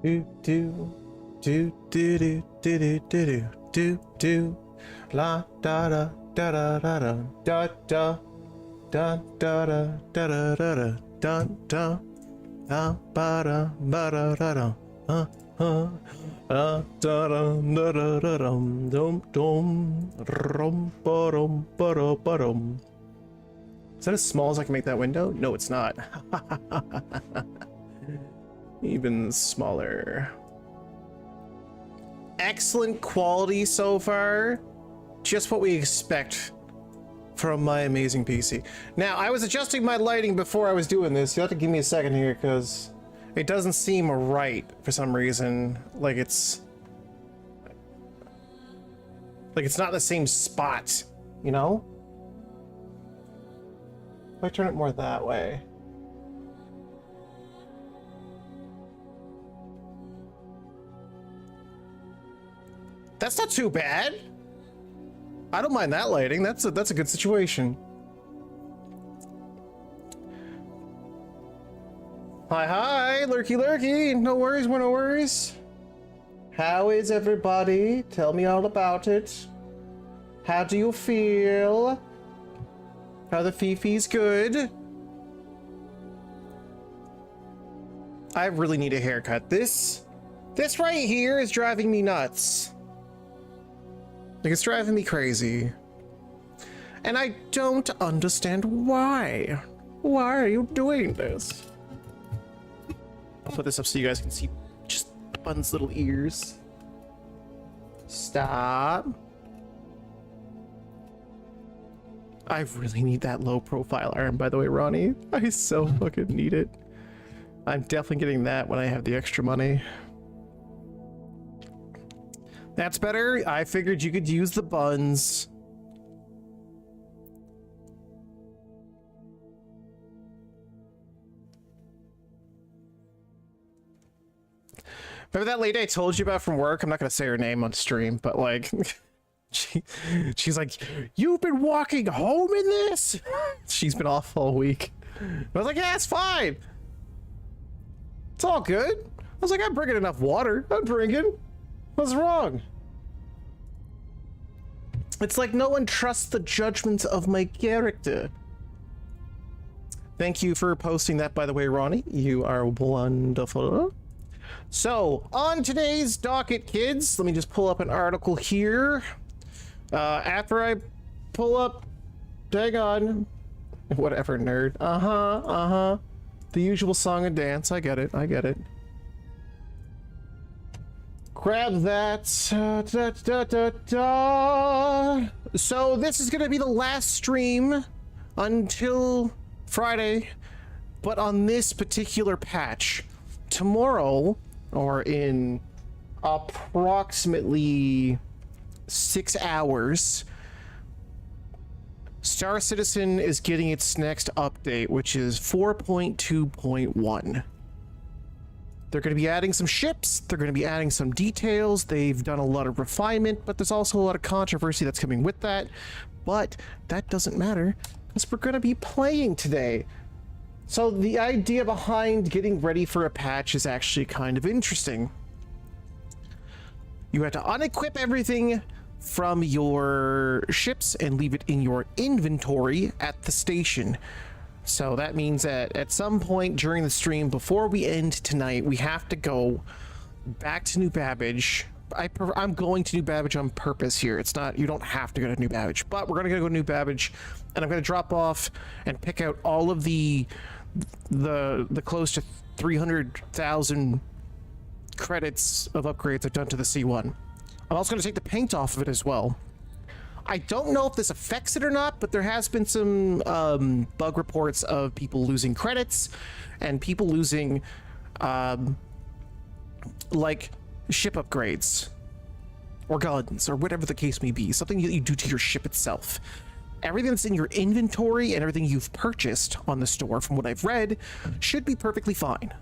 do do do do do do do do do la da da da da da da da da da da da da da da da da ba da ba da da da da da da da da dum dum dum rum ba dum ba da ba dum. Is that as small as I can make that window? No, it's not. Even smaller. Excellent quality so far. Just what we expect from my amazing PC. Now, I was adjusting my lighting before I was doing this. You'll have to give me a second here because it doesn't seem right for some reason. Like it's not in the same spot, you know? If I turn it more that way. That's not too bad. I don't mind that lighting. That's a good situation. Hi, lurky lurky. No worries, no worries. How is everybody? Tell me all about it. How do you feel? How the Fifi's good? I really need a haircut. This right here is driving me nuts. Like, it's driving me crazy. And I don't understand why. Why are you doing this? I'll put this up so you guys can see just Bun's little ears. Stop. I really need that low profile arm, by the way, Ronnie. I so fucking need it. I'm definitely getting that when I have the extra money. That's better. I figured you could use the buns. Remember that lady I told you about from work? I'm not gonna say her name on stream, but like, she's like, "You've been walking home in this?" She's been off all week. I was like, "Yeah, it's fine. It's all good." I was like, "I'm bringing enough water. I'm drinking. What's wrong?" It's like no one trusts the judgment of my character. Thank you for posting that, by the way, Ronnie. You are wonderful. So, on today's docket, kids, let me just pull up an article here. After I pull up, hang on. Whatever, nerd. The usual song and dance. I get it. I get it. Grab that. So this is gonna be the last stream until Friday, but on this particular patch. Tomorrow, or in approximately 6 hours, Star Citizen is getting its next update, which is 4.2.1. They're going to be adding some ships, they're going to be adding some details, they've done a lot of refinement, but there's also a lot of controversy that's coming with that. But that doesn't matter, because we're going to be playing today. So the idea behind getting ready for a patch is actually kind of interesting. You have to unequip everything from your ships and leave it in your inventory at the station. So that means that at some point during the stream, before we end tonight, we have to go back to New Babbage. I'm going to New Babbage on purpose here. It's not, you don't have to go to New Babbage, but we're going to go to New Babbage, and I'm going to drop off and pick out all of the close to 300,000 credits of upgrades I've done to the C1. I'm also going to take the paint off of it as well. I don't know if this affects it or not, but there has been some bug reports of people losing credits and people losing like ship upgrades or guns or whatever the case may be, something that you do to your ship itself. Everything that's in your inventory and everything you've purchased on the store, from what I've read, should be perfectly fine.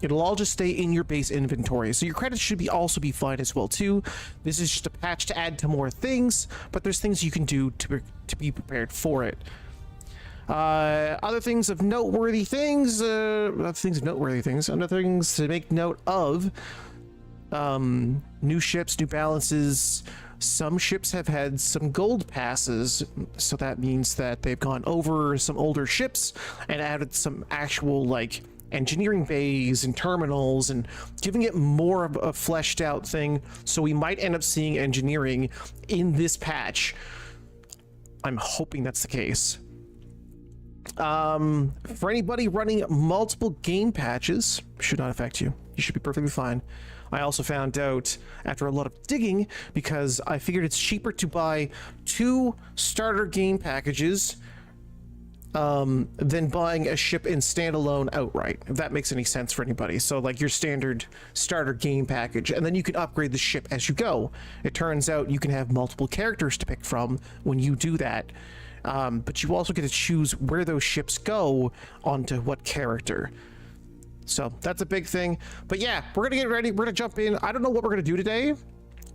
It'll all just stay in your base inventory, so your credits should also be fine as well too. This is just a patch to add to more things, but there's things you can do to be prepared for it. Other things of noteworthy things, other things to make note of. New ships, new balances. Some ships have had some gold passes, so that means that they've gone over some older ships and added some actual, like, engineering bays and terminals and giving it more of a fleshed out thing. So we might end up seeing engineering in this patch. I'm hoping that's the case. For anybody running multiple game patches, should not affect you. You should be perfectly fine. I also found out after a lot of digging, because I figured it's cheaper to buy 2 starter game packages than buying a ship in standalone outright, if that makes any sense for anybody. So like your standard starter game package, and then you can upgrade the ship as you go. It turns out you can have multiple characters to pick from when you do that. But you also get to choose where those ships go onto what character. So that's a big thing. But yeah, we're gonna get ready. We're gonna jump in. I don't know what we're gonna do today,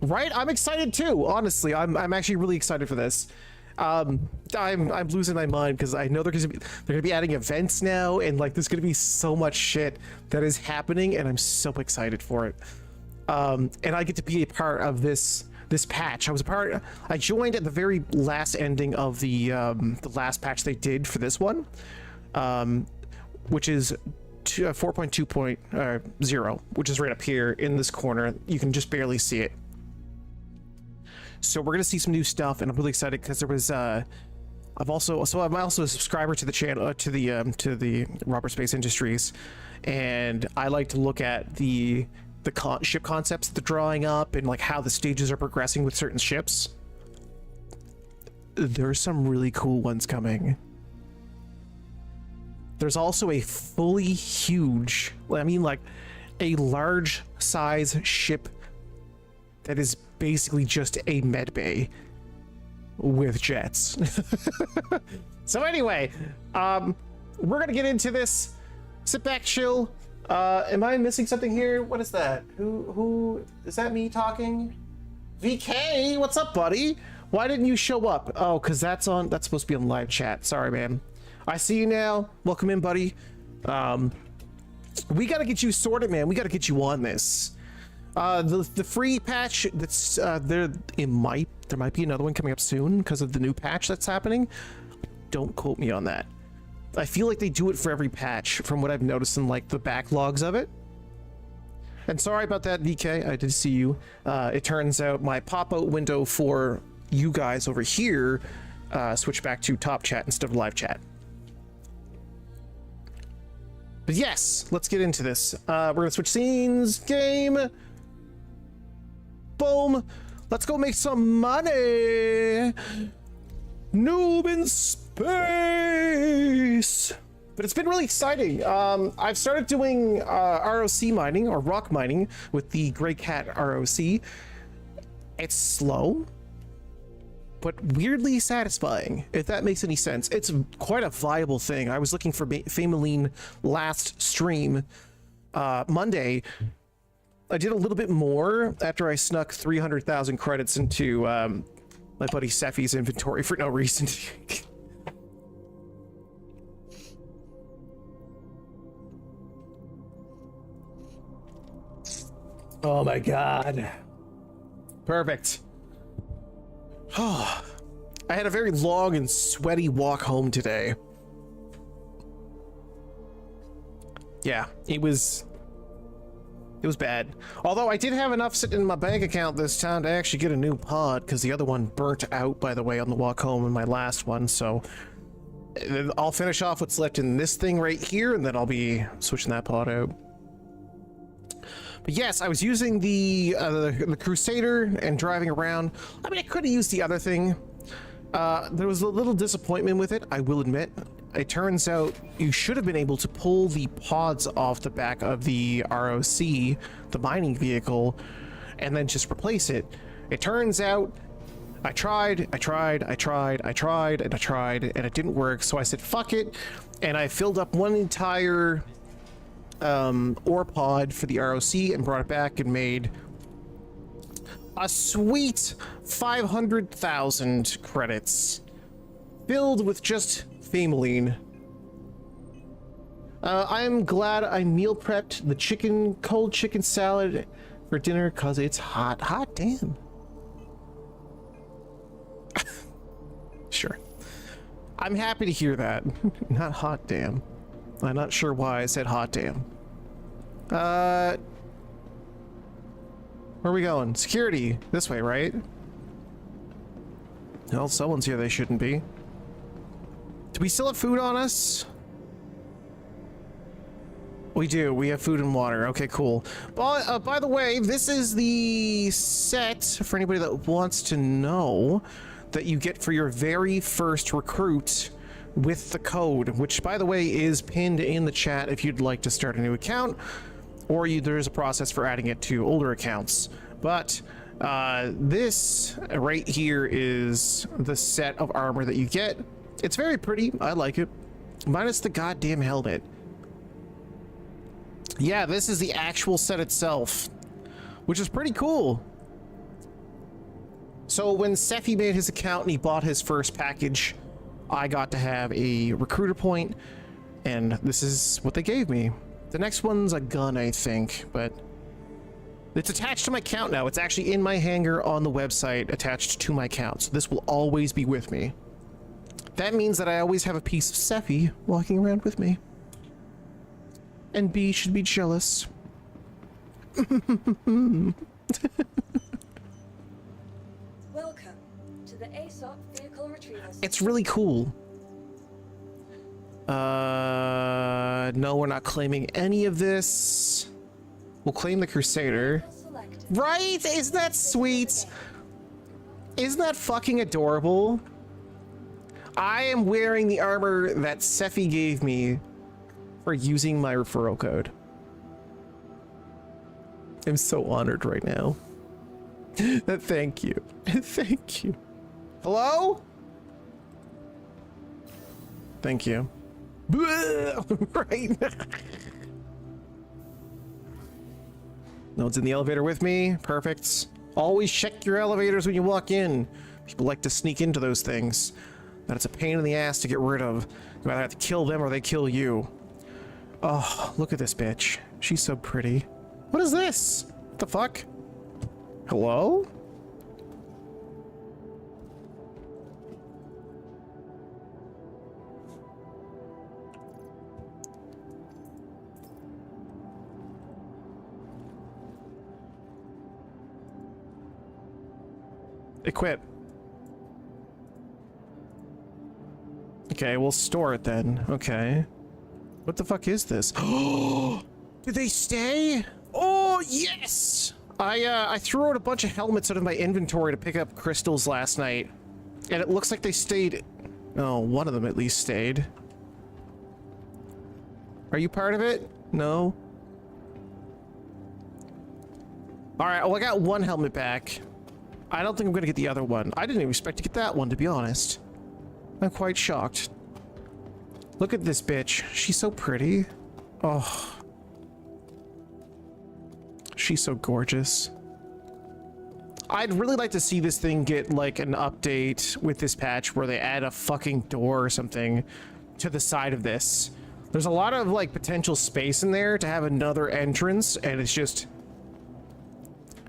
right? I'm excited too. Honestly, I'm actually really excited for this. I'm losing my mind because I know they're gonna be adding events now, and like there's gonna be so much shit that is happening, and I'm so excited for it. And I get to be a part of this patch. I joined at the very last ending of the last patch they did for this one, which is 4.2.0, which is right up here in this corner. You can just barely see it. So we're gonna see some new stuff, and I'm really excited because there was I'm also a subscriber to the channel, to the Robert Space Industries, and I like to look at the ship concepts that they're drawing up and like how the stages are progressing with certain ships. There's some really cool ones coming. There's also a fully huge, I mean like a large size ship that is basically just a med bay with jets. So anyway, we're gonna get into this. Sit back, chill. Am I missing something here? What is that? Who is that? Me talking? VK, what's up, buddy? Why didn't you show up? Oh, because that's supposed to be on live chat. Sorry, man. I see you now. Welcome in, buddy. We gotta get you sorted, man. We gotta get you on this. The free patch that's there might be another one coming up soon because of the new patch that's happening. Don't quote me on that. I feel like they do it for every patch from what I've noticed in like the backlogs of it. And sorry about that, VK. I did see you. It turns out my pop-out window for you guys over here switched back to top chat instead of live chat. But yes, let's get into this. We're gonna switch scenes, game. Boom. Let's go make some money. Noob in space. But it's been really exciting. I've started doing ROC mining, or rock mining, with the Grey Cat ROC. It's slow, but weirdly satisfying, if that makes any sense. It's quite a viable thing. I was looking for Fameline last stream Monday. I did a little bit more after I snuck 300,000 credits into my buddy Seffi's inventory for no reason. Oh my god. Perfect. I had a very long and sweaty walk home today. Yeah, it was bad. Although I did have enough sitting in my bank account this time to actually get a new pod, because the other one burnt out, by the way, on the walk home in my last one. So I'll finish off what's left in this thing right here, and then I'll be switching that pod out. But yes, I was using the Crusader and driving around. I mean, I could have used the other thing. There was a little disappointment with it, I will admit. It turns out you should have been able to pull the pods off the back of the ROC, the mining vehicle, and then just replace it. It turns out I tried, and it didn't work. So I said, fuck it. And I filled up one entire ore pod for the ROC and brought it back and made a sweet 500,000 credits filled with just Fameline. I'm glad I meal prepped the cold chicken salad for dinner because it's hot. Hot damn. Sure. I'm happy to hear that. Not hot damn. I'm not sure why I said hot damn. Where are we going? Security. This way, right? Well, someone's here they shouldn't be. Do we still have food on us? We do. We have food and water. Okay, cool. By the way, this is the set, for anybody that wants to know, that you get for your very first recruit with the code, which, by the way, is pinned in the chat if you'd like to start a new account, or there's a process for adding it to older accounts. But this right here is the set of armor that you get. It's very pretty. I like it. Minus the goddamn helmet. Yeah, this is the actual set itself, which is pretty cool. So when Sephi made his account and he bought his first package, I got to have a recruiter point, and this is what they gave me. The next one's a gun, I think, but it's attached to my account now. It's actually in my hangar on the website, attached to my account. So this will always be with me. That means that I always have a piece of Sephi walking around with me. And B should be jealous. Welcome to the ASOP Vehicle Retrieval System. It's really cool. No, we're not claiming any of this. We'll claim the Crusader. Right? Isn't that sweet? Isn't that fucking adorable? I am wearing the armor that Sephi gave me for using my referral code. I'm so honored right now. Thank you. Thank you. Hello? Thank you. Right. No one's in the elevator with me. Perfect. Always check your elevators when you walk in. People like to sneak into those things. That it's a pain in the ass to get rid of. You either have to kill them or they kill you. Oh, look at this bitch. She's so pretty. What is this? What the fuck? Hello? Equip. Okay, we'll store it then. Okay. What the fuck is this? Oh, did they stay? Oh, yes! I threw out a bunch of helmets out of my inventory to pick up crystals last night. And it looks like they stayed. Oh, one of them at least stayed. Are you part of it? No? Alright, well, I got one helmet back. I don't think I'm gonna get the other one. I didn't even expect to get that one, to be honest. I'm quite shocked. Look at this bitch. She's so pretty. Oh. She's so gorgeous. I'd really like to see this thing get like an update with this patch where they add a fucking door or something to the side of this. There's a lot of like potential space in there to have another entrance, and it's just...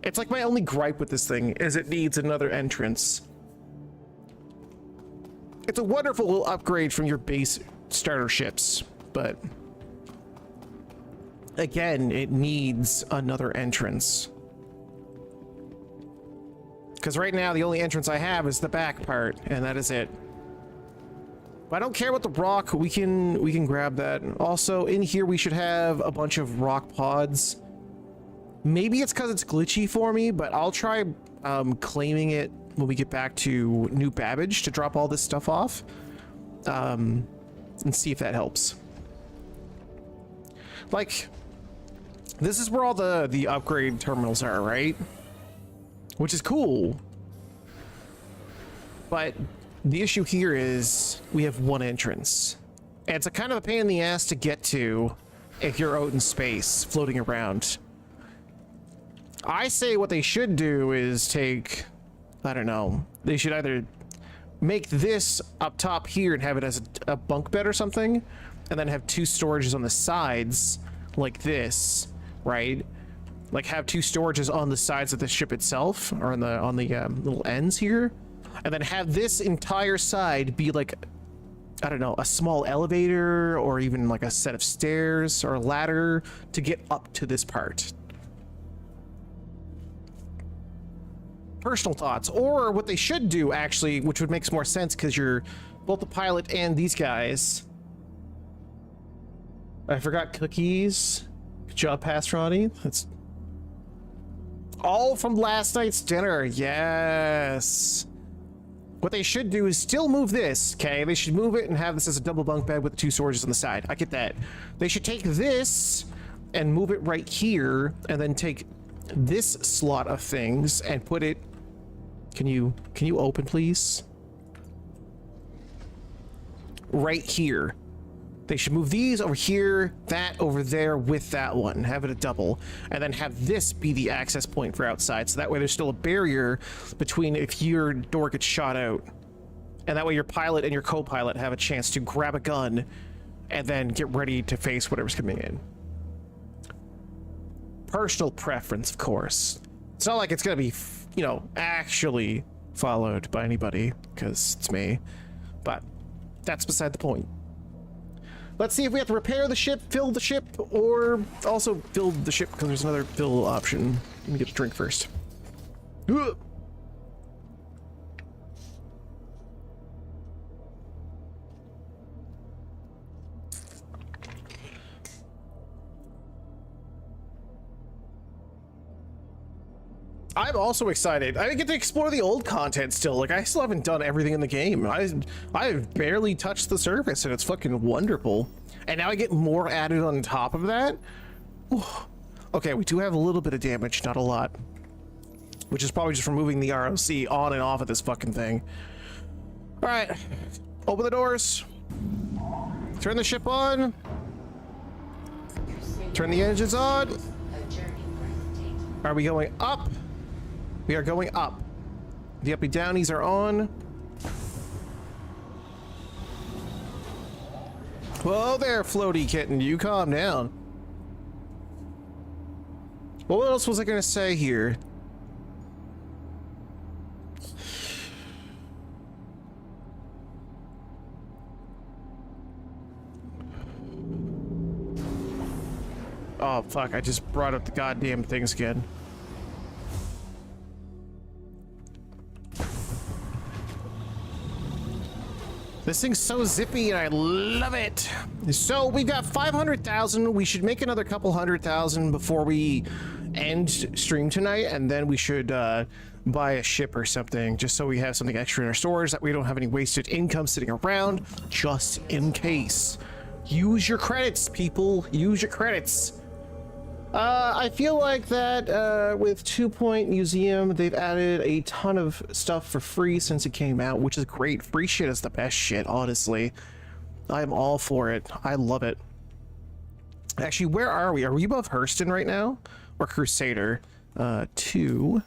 It's like my only gripe with this thing is it needs another entrance. It's a wonderful little upgrade from your base starter ships, but again, it needs another entrance. Because right now, the only entrance I have is the back part, and that is it. But I don't care about the rock. We can grab that. Also, in here, we should have a bunch of rock pods. Maybe it's because it's glitchy for me, but I'll try claiming it when we get back to New Babbage to drop all this stuff off. And see if that helps. Like, this is where all the upgrade terminals are, right? Which is cool. But the issue here is we have one entrance. And it's a kind of a pain in the ass to get to if you're out in space, floating around. I say what they should do is take, I don't know, they should either make this up top here and have it as a bunk bed or something, and then have 2 storages on the sides like this, right? Like have 2 storages on the sides of the ship itself, or on the little ends here, and then have this entire side be like, I don't know, a small elevator, or even like a set of stairs or a ladder to get up to this part. Personal thoughts. Or what they should do, actually, which would make more sense because you're both the pilot and these guys. I forgot cookies. Good job, Pastrani. That's all from last night's dinner. Yes. What they should do is still move this, okay? They should move it and have this as a double bunk bed with the 2 storages on the side. I get that. They should take this and move it right here, and then take this slot of things and put it... Can you open, please? Right here. They should move these over here, that over there with that one, have it a double, and then have this be the access point for outside, so that way there's still a barrier between if your door gets shot out, and that way your pilot and your co-pilot have a chance to grab a gun and then get ready to face whatever's coming in. Personal preference, of course. It's not like it's gonna be, you know, actually followed by anybody, because it's me, but that's beside the point. Let's see if we have to repair the ship, fill the ship, or also build the ship, because there's another fill option. Let me get a drink first. Ugh. I'm also excited. I get to explore the old content still. Like, I still haven't done everything in the game. I've barely touched the surface, and it's fucking wonderful. And now I get more added on top of that. Whew. Okay, we do have a little bit of damage, not a lot. Which is probably just from moving the ROC on and off of this fucking thing. All right, open the doors. Turn the ship on. Turn the engines on. Are we going up? We are going up. The uppy downies are on. Whoa there, floaty kitten. You calm down. Well, what else was I gonna say here? Oh, fuck. I just brought up the goddamn things again. This thing's so zippy and I love it. So we got 500,000. We should make another couple 100,000 before we end stream tonight, and then we should buy a ship or something, just so we have something extra in our storage, that we don't have any wasted income sitting around, just in case. Use your credits, people. Use your credits. I feel like that with 2 Point Museum, they've added a ton of stuff for free since it came out, which is great. Free shit is the best shit, honestly. I'm all for it. I love it. Actually, where are we? Are we above Hurston right now? Or Crusader? 2.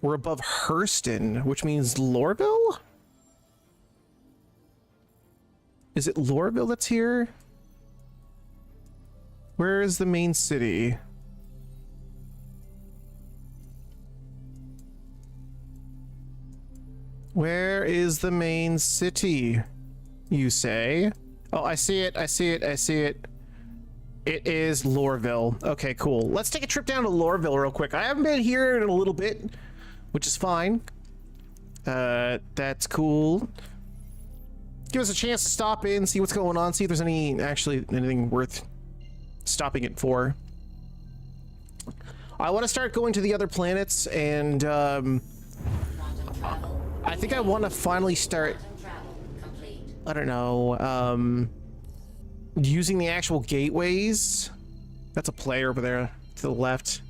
We're above Hurston, which means Lorville? Is it Lorville that's here? Where is the main city? Where is the main city, you say? Oh, I see it, I see it, I see it. It is Lorville. Okay, cool. Let's take a trip down to Lorville real quick. I haven't been here in a little bit, which is fine. That's cool. Give us a chance to stop in, see what's going on, see if there's anything worth stopping it for. I want to start going to the other planets, and I think I want to finally start, I don't know, using the actual gateways. That's a player over there to the left.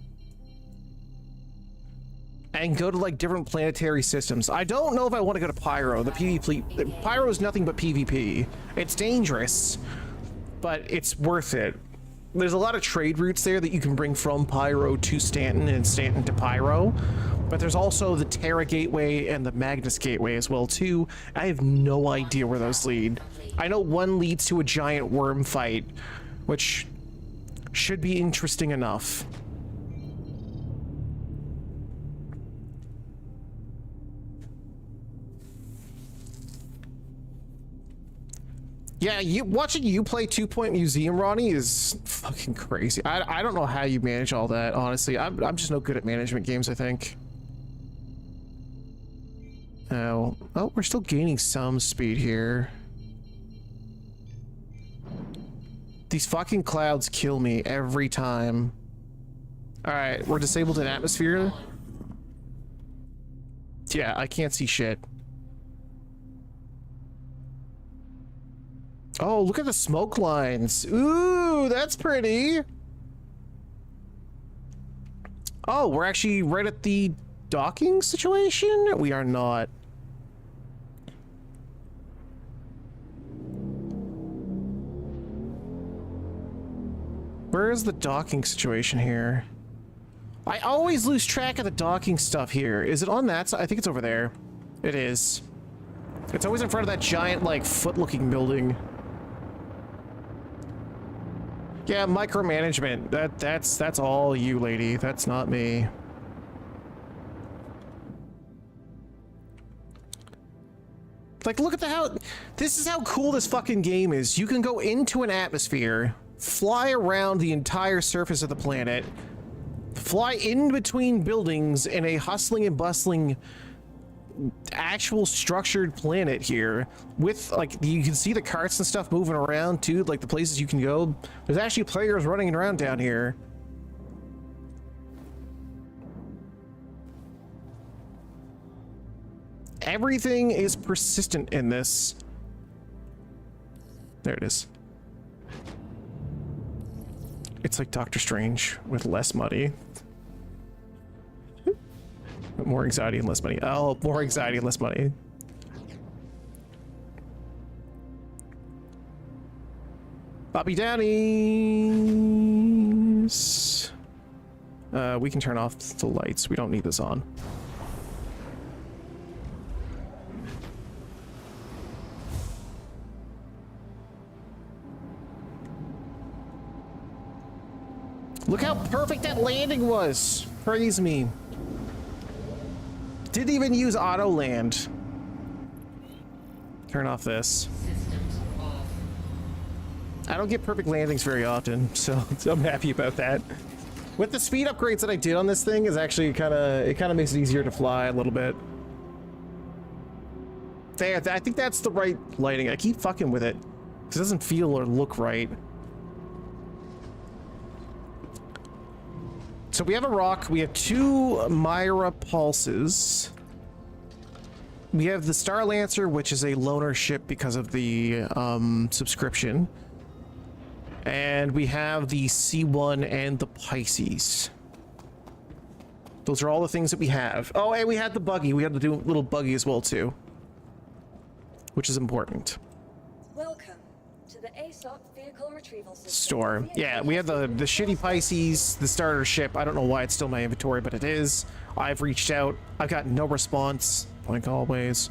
And go to like different planetary systems. I don't know if I want to go to Pyro. The PvP, Pyro is nothing but PvP. It's dangerous, but it's worth it. There's a lot of trade routes there that you can bring from Pyro to Stanton and Stanton to Pyro. But there's also the Terra Gateway and the Magnus Gateway as well too. I have no idea where those lead. I know one leads to a giant worm fight, which should be interesting enough. Yeah, watching you play 2 Point Museum, Ronnie, is fucking crazy. I don't know how you manage all that, honestly. I'm just no good at management games, I think. Oh, we're still gaining some speed here. These fucking clouds kill me every time. Alright, we're disabled in atmosphere. Yeah, I can't see shit. Oh, look at the smoke lines. Ooh, that's pretty. Oh, we're actually right at the docking situation? We are not. Where is the docking situation here? I always lose track of the docking stuff here. Is it on that side? I think it's over there. It is. It's always in front of that giant, like, foot-looking building. Yeah, micromanagement. That's all you, lady. That's not me. Like, look at this is how cool this fucking game is. You can go into an atmosphere, fly around the entire surface of the planet, fly in between buildings in a hustling and bustling actual structured planet here with, like, you can see the carts and stuff moving around too, like the places you can go. There's actually players running around down here. Everything is persistent in this. There it is. It's like Doctor Strange with less money. More anxiety and less money. Oh, more anxiety and less money. Bobby Downies. We can turn off the lights. We don't need this on. Look how perfect that landing was. Praise me. Didn't even use auto land. Turn off this. I don't get perfect landings very often, so I'm happy about that. With the speed upgrades that I did on this thing, is actually it kind of makes it easier to fly a little bit. There, I think that's the right lighting. I keep fucking with it because it doesn't feel or look right. So we have a rock, we have 2 Myra pulses. We have the Star Lancer, which is a loaner ship because of the subscription. And we have the C1 and the Pisces. Those are all the things that we have. Oh, and we had the buggy. We had to do a little buggy as well too, which is important. Welcome to the ASOP Vehicle Retrieval System. Store. Yeah, we have the shitty Pisces, the starter ship. I don't know why it's still in my inventory, but it is. I've reached out. I've got no response, like always.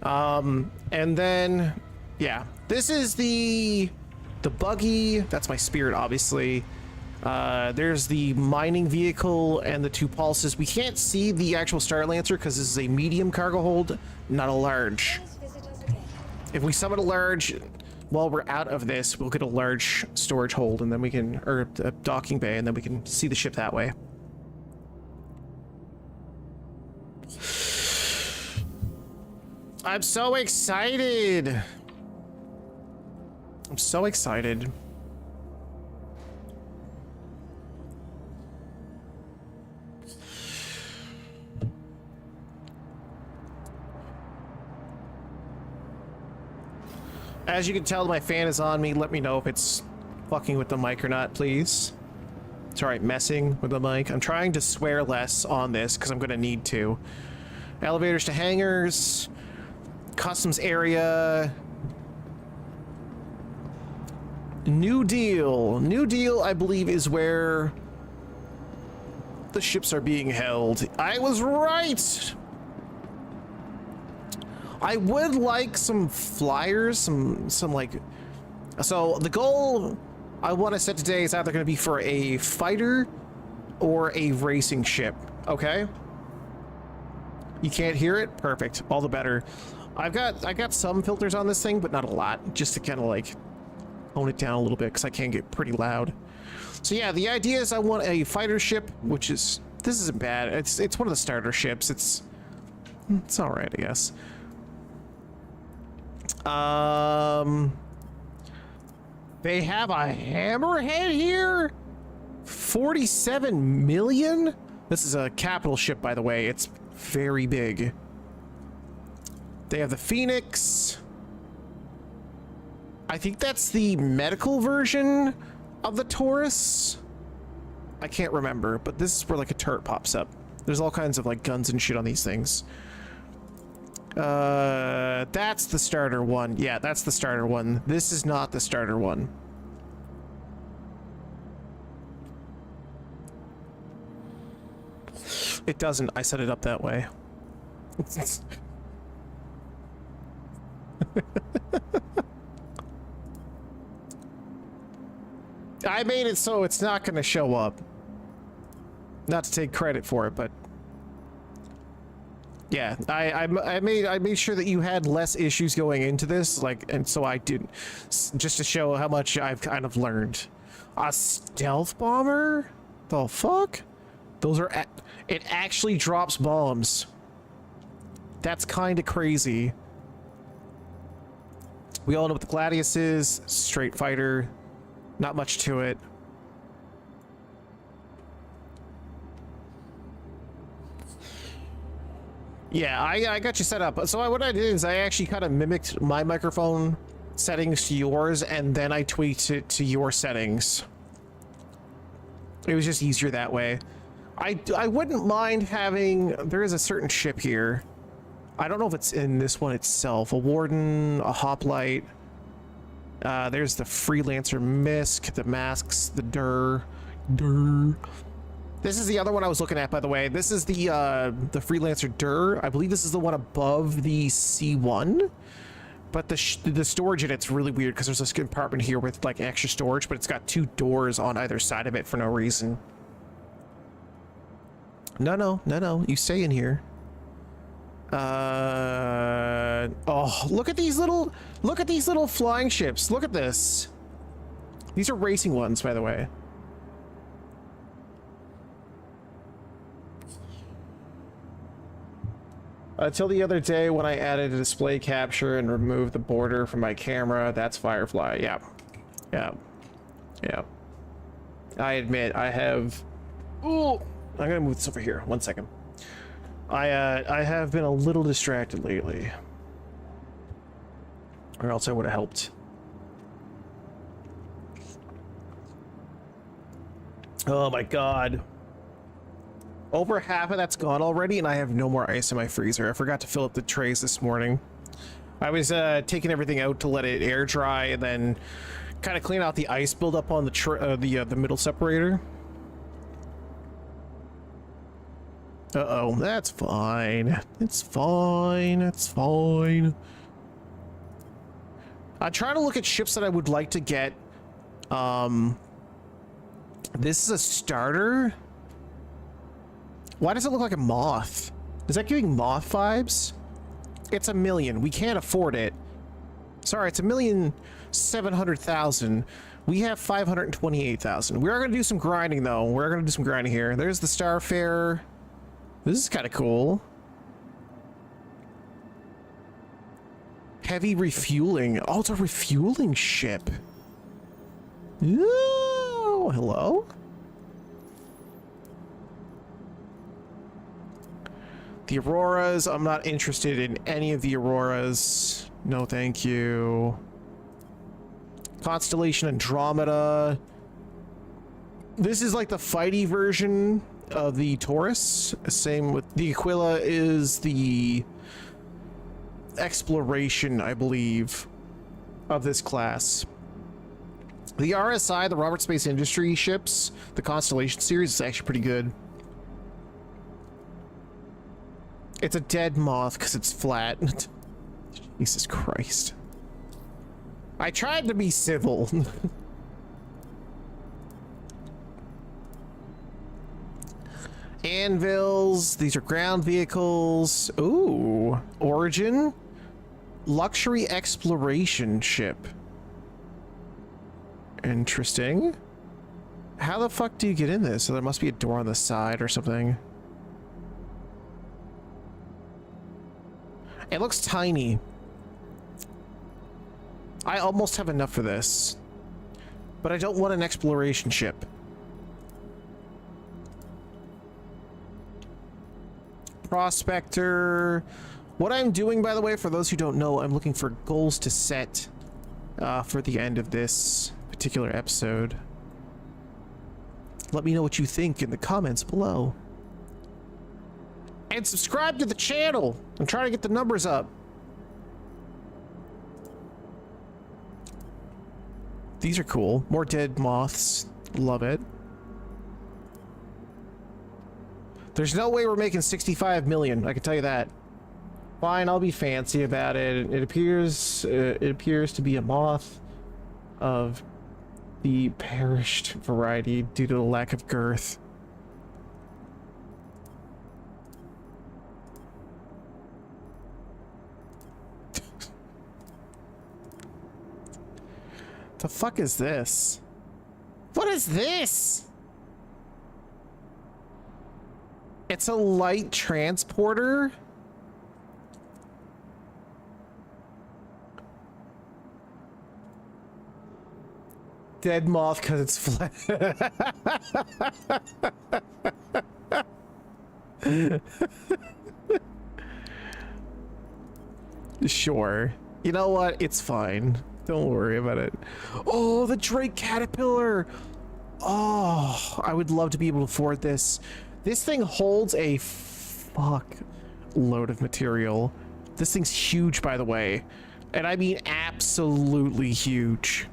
And then, yeah, this is the buggy. That's my Spirit, obviously. There's the mining vehicle and the 2 pulses. We can't see the actual Star Lancer because this is a medium cargo hold, not a large. Please visit us again. If we summon a large, while we're out of this, we'll get a large storage hold, and then we can, or a docking bay, and then we can see the ship that way. I'm so excited. I'm so excited. As you can tell, my fan is on me. Let me know if it's fucking with the mic or not, please. Sorry, messing with the mic. I'm trying to swear less on this because I'm going to need to. Elevators to hangars. Customs area. New Deal. New Deal, I believe, is where the ships are being held. I was right. I would like some flyers, some like. So the goal I want to set today is either going to be for a fighter or a racing ship. Okay. You can't hear it? Perfect. All the better. I got some filters on this thing, but not a lot, just to kind of like tone it down a little bit because I can get pretty loud. So yeah, the idea is I want a fighter ship, which is, this isn't bad. It's one of the starter ships. It's all right, I guess. They have a hammerhead here. 47 million. This is a capital ship, by the way. It's very big. They have the Phoenix. I think that's the medical version of the Taurus. I can't remember, but this is where like a turret pops up. There's all kinds of like guns and shit on these things. That's the starter one. Yeah, that's the starter one. This is not the starter one. It doesn't. I set it up that way. I made it so it's not going to show up. Not to take credit for it, but yeah, I made sure that you had less issues going into this, like, and so I didn't, just to show how much I've kind of learned. A stealth bomber? The fuck? Those are it actually drops bombs. That's kind of crazy. We all know what the Gladius is. Straight fighter. Not much to it. Yeah, I got you set up. So what I did is I actually kind of mimicked my microphone settings to yours, and then I tweaked it to your settings. It was just easier that way. I wouldn't mind having... There is a certain ship here. I don't know if it's in this one itself. A Warden, a Hoplite. There's the Freelancer Misk, the Masks, the Durr. This is the other one I was looking at, by the way. This is the Freelancer Durr. I believe this is the one above the C1. But the storage in it's really weird because there's this compartment here with like extra storage, but it's got 2 doors on either side of it for no reason. No. You stay in here. Oh, look at these little flying ships. Look at this. These are racing ones, by the way. Until the other day when I added a display capture and removed the border from my camera, that's Firefly. Yeah. I admit I have... Ooh, I'm gonna move this over here. 1 second. I have been a little distracted lately. Or else I would have helped. Oh my god. Over half of that's gone already, and I have no more ice in my freezer. I forgot to fill up the trays this morning. I was taking everything out to let it air dry, and then kind of clean out the ice buildup on the middle separator. Uh-oh, that's fine. It's fine. It's fine. I'm trying to look at ships that I would like to get. This is a starter. Why does it look like a moth? Is that giving moth vibes? It's $1 million. We can't afford it. Sorry, it's $1,700,000. We have 528,000. We are going to do some grinding, though. We're going to do some grinding here. There's the Starfarer. This is kind of cool. Heavy refueling. Oh, it's a refueling ship. Oh, hello. The Auroras, I'm not interested in any of the Auroras. No, thank you. Constellation Andromeda. This is like the fighty version of the Taurus. Same with the Aquila is the exploration, I believe, of this class. The RSI, the Robert Space Industry ships, the Constellation series, is actually pretty good. It's a dead moth because it's flat. Jesus Christ. I tried to be civil. Anvils. These are ground vehicles. Ooh. Origin. Luxury exploration ship. Interesting. How the fuck do you get in this? So there must be a door on the side or something. It looks tiny. I almost have enough for this. But I don't want an exploration ship. Prospector. What I'm doing, by the way, for those who don't know, I'm looking for goals to set for the end of this particular episode. Let me know what you think in the comments below. And subscribe to the channel. I'm trying to get the numbers up. These are cool. More dead moths. Love it. There's no way we're making 65 million. I can tell you that. Fine, I'll be fancy about it. It appears to be a moth of the perished variety due to the lack of girth. The fuck is this? What is this? It's a light transporter? Dead moth because it's flat. Sure. You know what? It's fine. Don't worry about it. Oh, the Drake Caterpillar. Oh, I would love to be able to afford this. This thing holds a fuck load of material. This thing's huge, by the way. And I mean absolutely huge.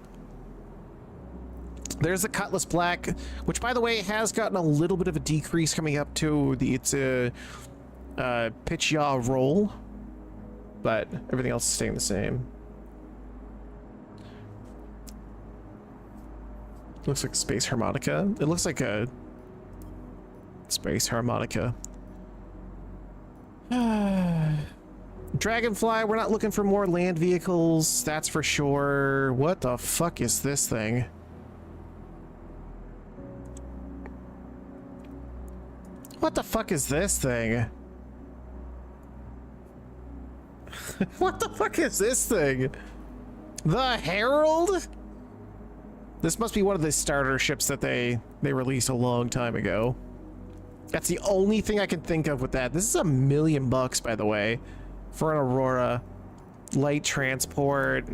There's a Cutlass Black, which, by the way, has gotten a little bit of a decrease coming up to its pitch yaw roll. But everything else is staying the same. Looks like space harmonica. It looks like a space harmonica. Dragonfly, we're not looking for more land vehicles, that's for sure. What the fuck is this thing? What the fuck is this thing? What the fuck is this thing? The Herald? This must be one of the starter ships that they released a long time ago. That's the only thing I can think of with that. This is $1 million, by the way, for an Aurora. Light transport,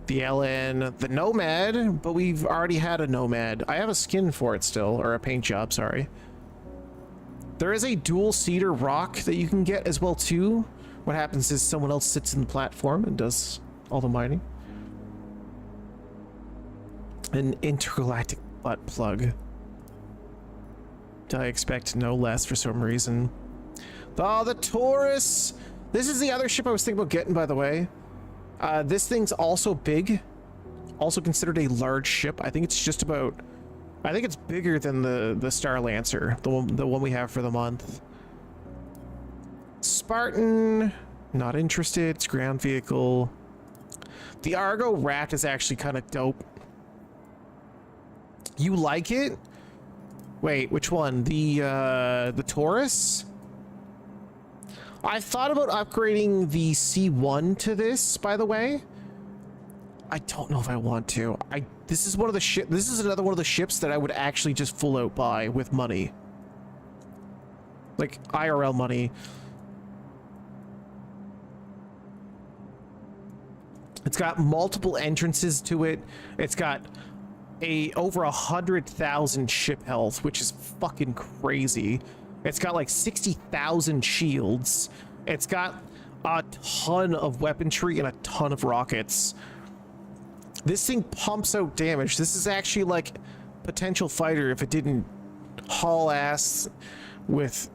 the LN, the Nomad, but we've already had a Nomad. I have a skin for it still, or a paint job, sorry. There is a dual seater rock that you can get as well too. What happens is someone else sits in the platform and does all the mining. An intergalactic butt plug. I expect no less for some reason. Oh, the Taurus! This is the other ship I was thinking about getting, by the way. This thing's also big. Also considered a large ship. I think it's just about... I think it's bigger than the Star Lancer, the one we have for the month. Spartan, not interested. It's ground vehicle. The Argo Rat is actually kind of dope. You like it? Wait, which one? The Taurus? I thought about upgrading the C1 to this, by the way. I don't know if I want to. This is one of the this is another one of the ships that I would actually just full out buy with money. Like IRL money. It's got multiple entrances to it. It's got over 100,000 ship health, which is fucking crazy. It's got like 60,000 shields. It's got a ton of weaponry and a ton of rockets. This thing pumps out damage. This is actually like potential fighter if it didn't haul ass with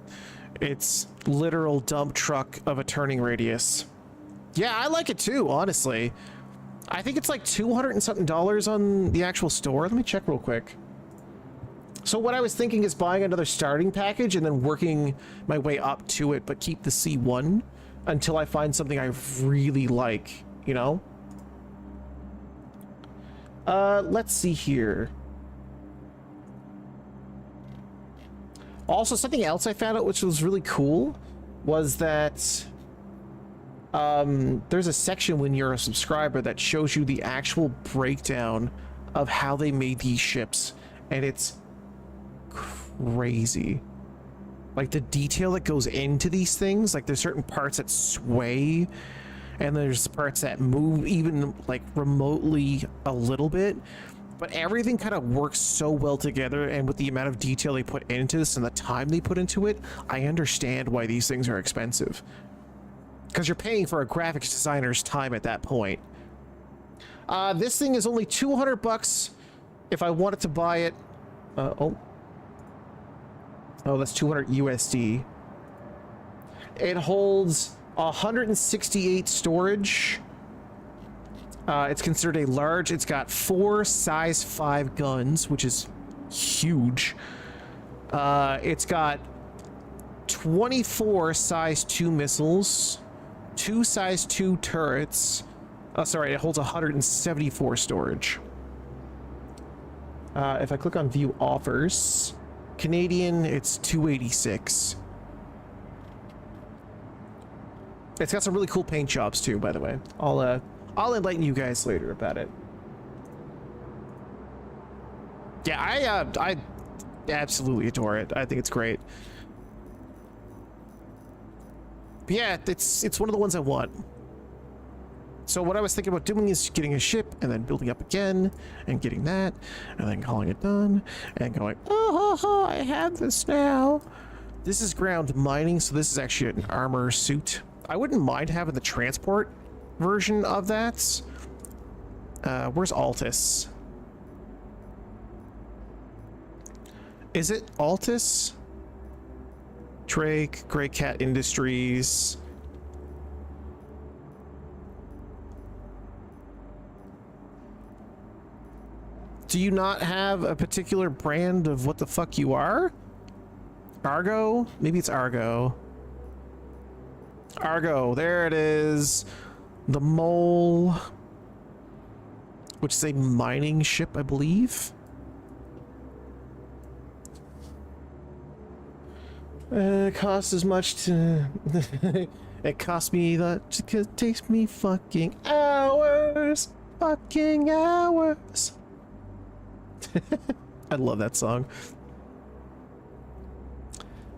It's literal dump truck of a turning radius. Yeah, I like it too, honestly. I think it's like $200 and something on the actual store. Let me check real quick. So what I was thinking is buying another starting package and then working my way up to it, but keep the C1 until I find something I really like, you know? Let's see here. Also, something else I found out which was really cool was that there's a section when you're a subscriber that shows you the actual breakdown of how they made these ships, and it's crazy. Like the detail that goes into these things, like there's certain parts that sway and there's parts that move even like remotely a little bit, but everything kind of works so well together. And with the amount of detail they put into this and the time they put into it, I understand why these things are expensive, because you're paying for a graphics designer's time at that point. This thing is only $200 if I wanted to buy it. Oh, that's 200 USD. It holds 168 storage. It's considered a large. It's got 4 size 5 guns, which is huge. It's got 24 size 2 missiles, 2 size 2 turrets. Oh, sorry, it holds 174 storage. If I click on view offers, Canadian, it's 286. It's got some really cool paint jobs too, by the way. I'll enlighten you guys later about it. Yeah, I absolutely adore it. I think it's great. But yeah, it's one of the ones I want. So what I was thinking about doing is getting a ship and then building up again and getting that and then calling it done and going, oh, I have this now. This is ground mining, so this is actually an armor suit. I wouldn't mind having the transport version of that. Where's Altus? Is it Altus? Drake, Grey Cat Industries. Do you not have a particular brand of what the fuck you are? Argo? Maybe it's Argo. Argo, there it is. The Mole, which is a mining ship, I believe. It costs as much to... it cost me that... It takes me fucking hours. Fucking hours. I love that song.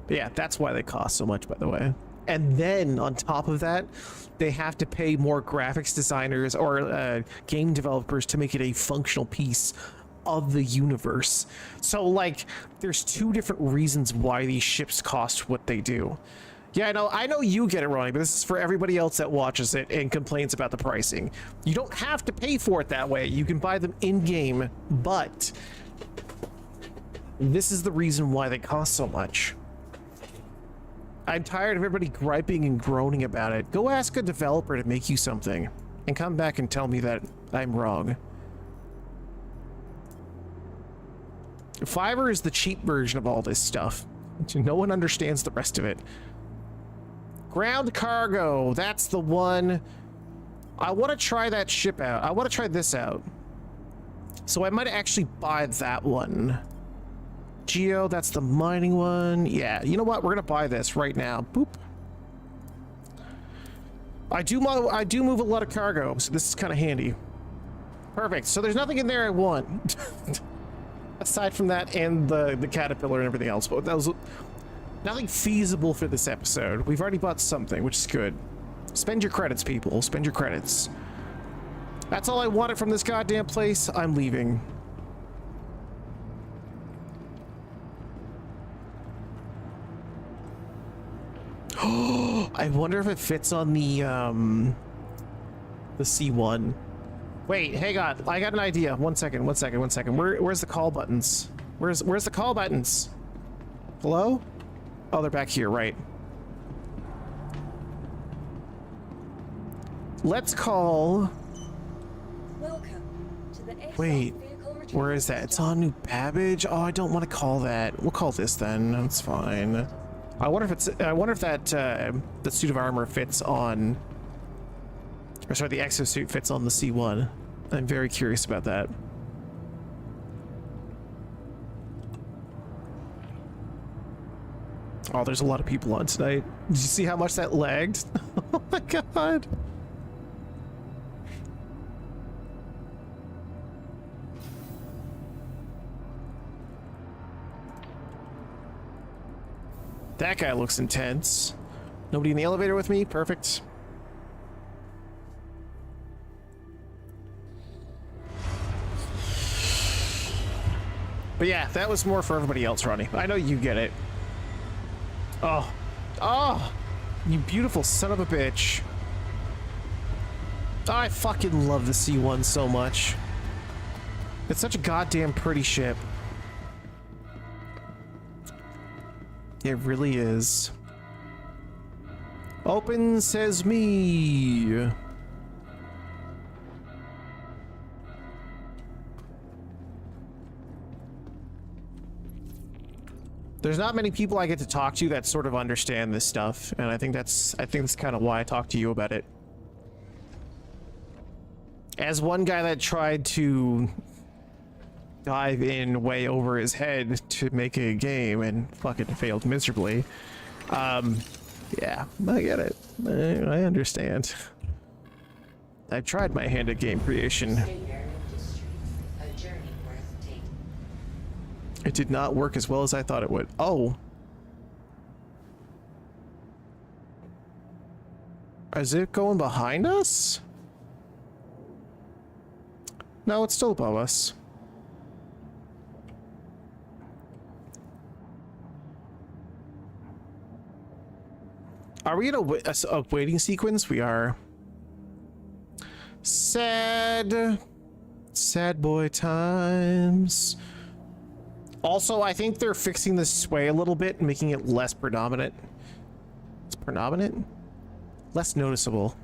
But yeah, that's why they cost so much, by the way. And then on top of that, they have to pay more graphics designers or game developers to make it a functional piece of the universe. So like, there's 2 different reasons why these ships cost what they do. Yeah, I know you get it, Ronnie, but this is for everybody else that watches it and complains about the pricing. You don't have to pay for it that way. You can buy them in-game, but this is the reason why they cost so much. I'm tired of everybody griping and groaning about it. Go ask a developer to make you something and come back and tell me that I'm wrong. Fiverr is the cheap version of all this stuff. No one understands the rest of it. Ground cargo, that's the one. I want to try that ship out. I want to try this out. So I might actually buy that one. Geo, that's the mining one. Yeah, you know what? We're gonna buy this right now. Boop. I do move a lot of cargo, so this is kind of handy. Perfect. So there's nothing in there I want. Aside from that and the caterpillar and everything else, but that was nothing feasible for this episode. We've already bought something, which is good. Spend your credits, people. Spend your credits. That's all I wanted from this goddamn place. I'm leaving. I wonder if it fits on the C1. Wait, hang on. I got an idea. One second. Where's the call buttons? Where's the call buttons? Hello? Oh, they're back here, right. Let's call... Welcome to the ASOP Wait, vehicle retrieval where is that? It's system. on New Babbage? Oh, I don't want to call that. We'll call this then. That's fine. I wonder if it's... I wonder if that the suit of armor fits on... Or sorry, the exosuit fits on the C1. I'm very curious about that. Oh, there's a lot of people on tonight. Did you see how much that lagged? Oh my god. That guy looks intense. Nobody in the elevator with me? Perfect. But yeah, that was more for everybody else, Ronnie. I know you get it. Oh. Oh! You beautiful son of a bitch. I fucking love the C1 so much. It's such a goddamn pretty ship. It really is. Open sesame. There's not many people I get to talk to that sort of understand this stuff, and I think that's kind of why I talk to you about it. As one guy that tried to dive in way over his head to make a game and fucking failed miserably. Yeah, I get it. I understand. I've tried my hand at game creation. It did not work as well as I thought it would. Oh. Is it going behind us? No, it's still above us. Are we in a waiting sequence? We are. Sad. Sad boy times. Also, I think they're fixing the sway a little bit and making it less predominant. It's predominant? Less noticeable.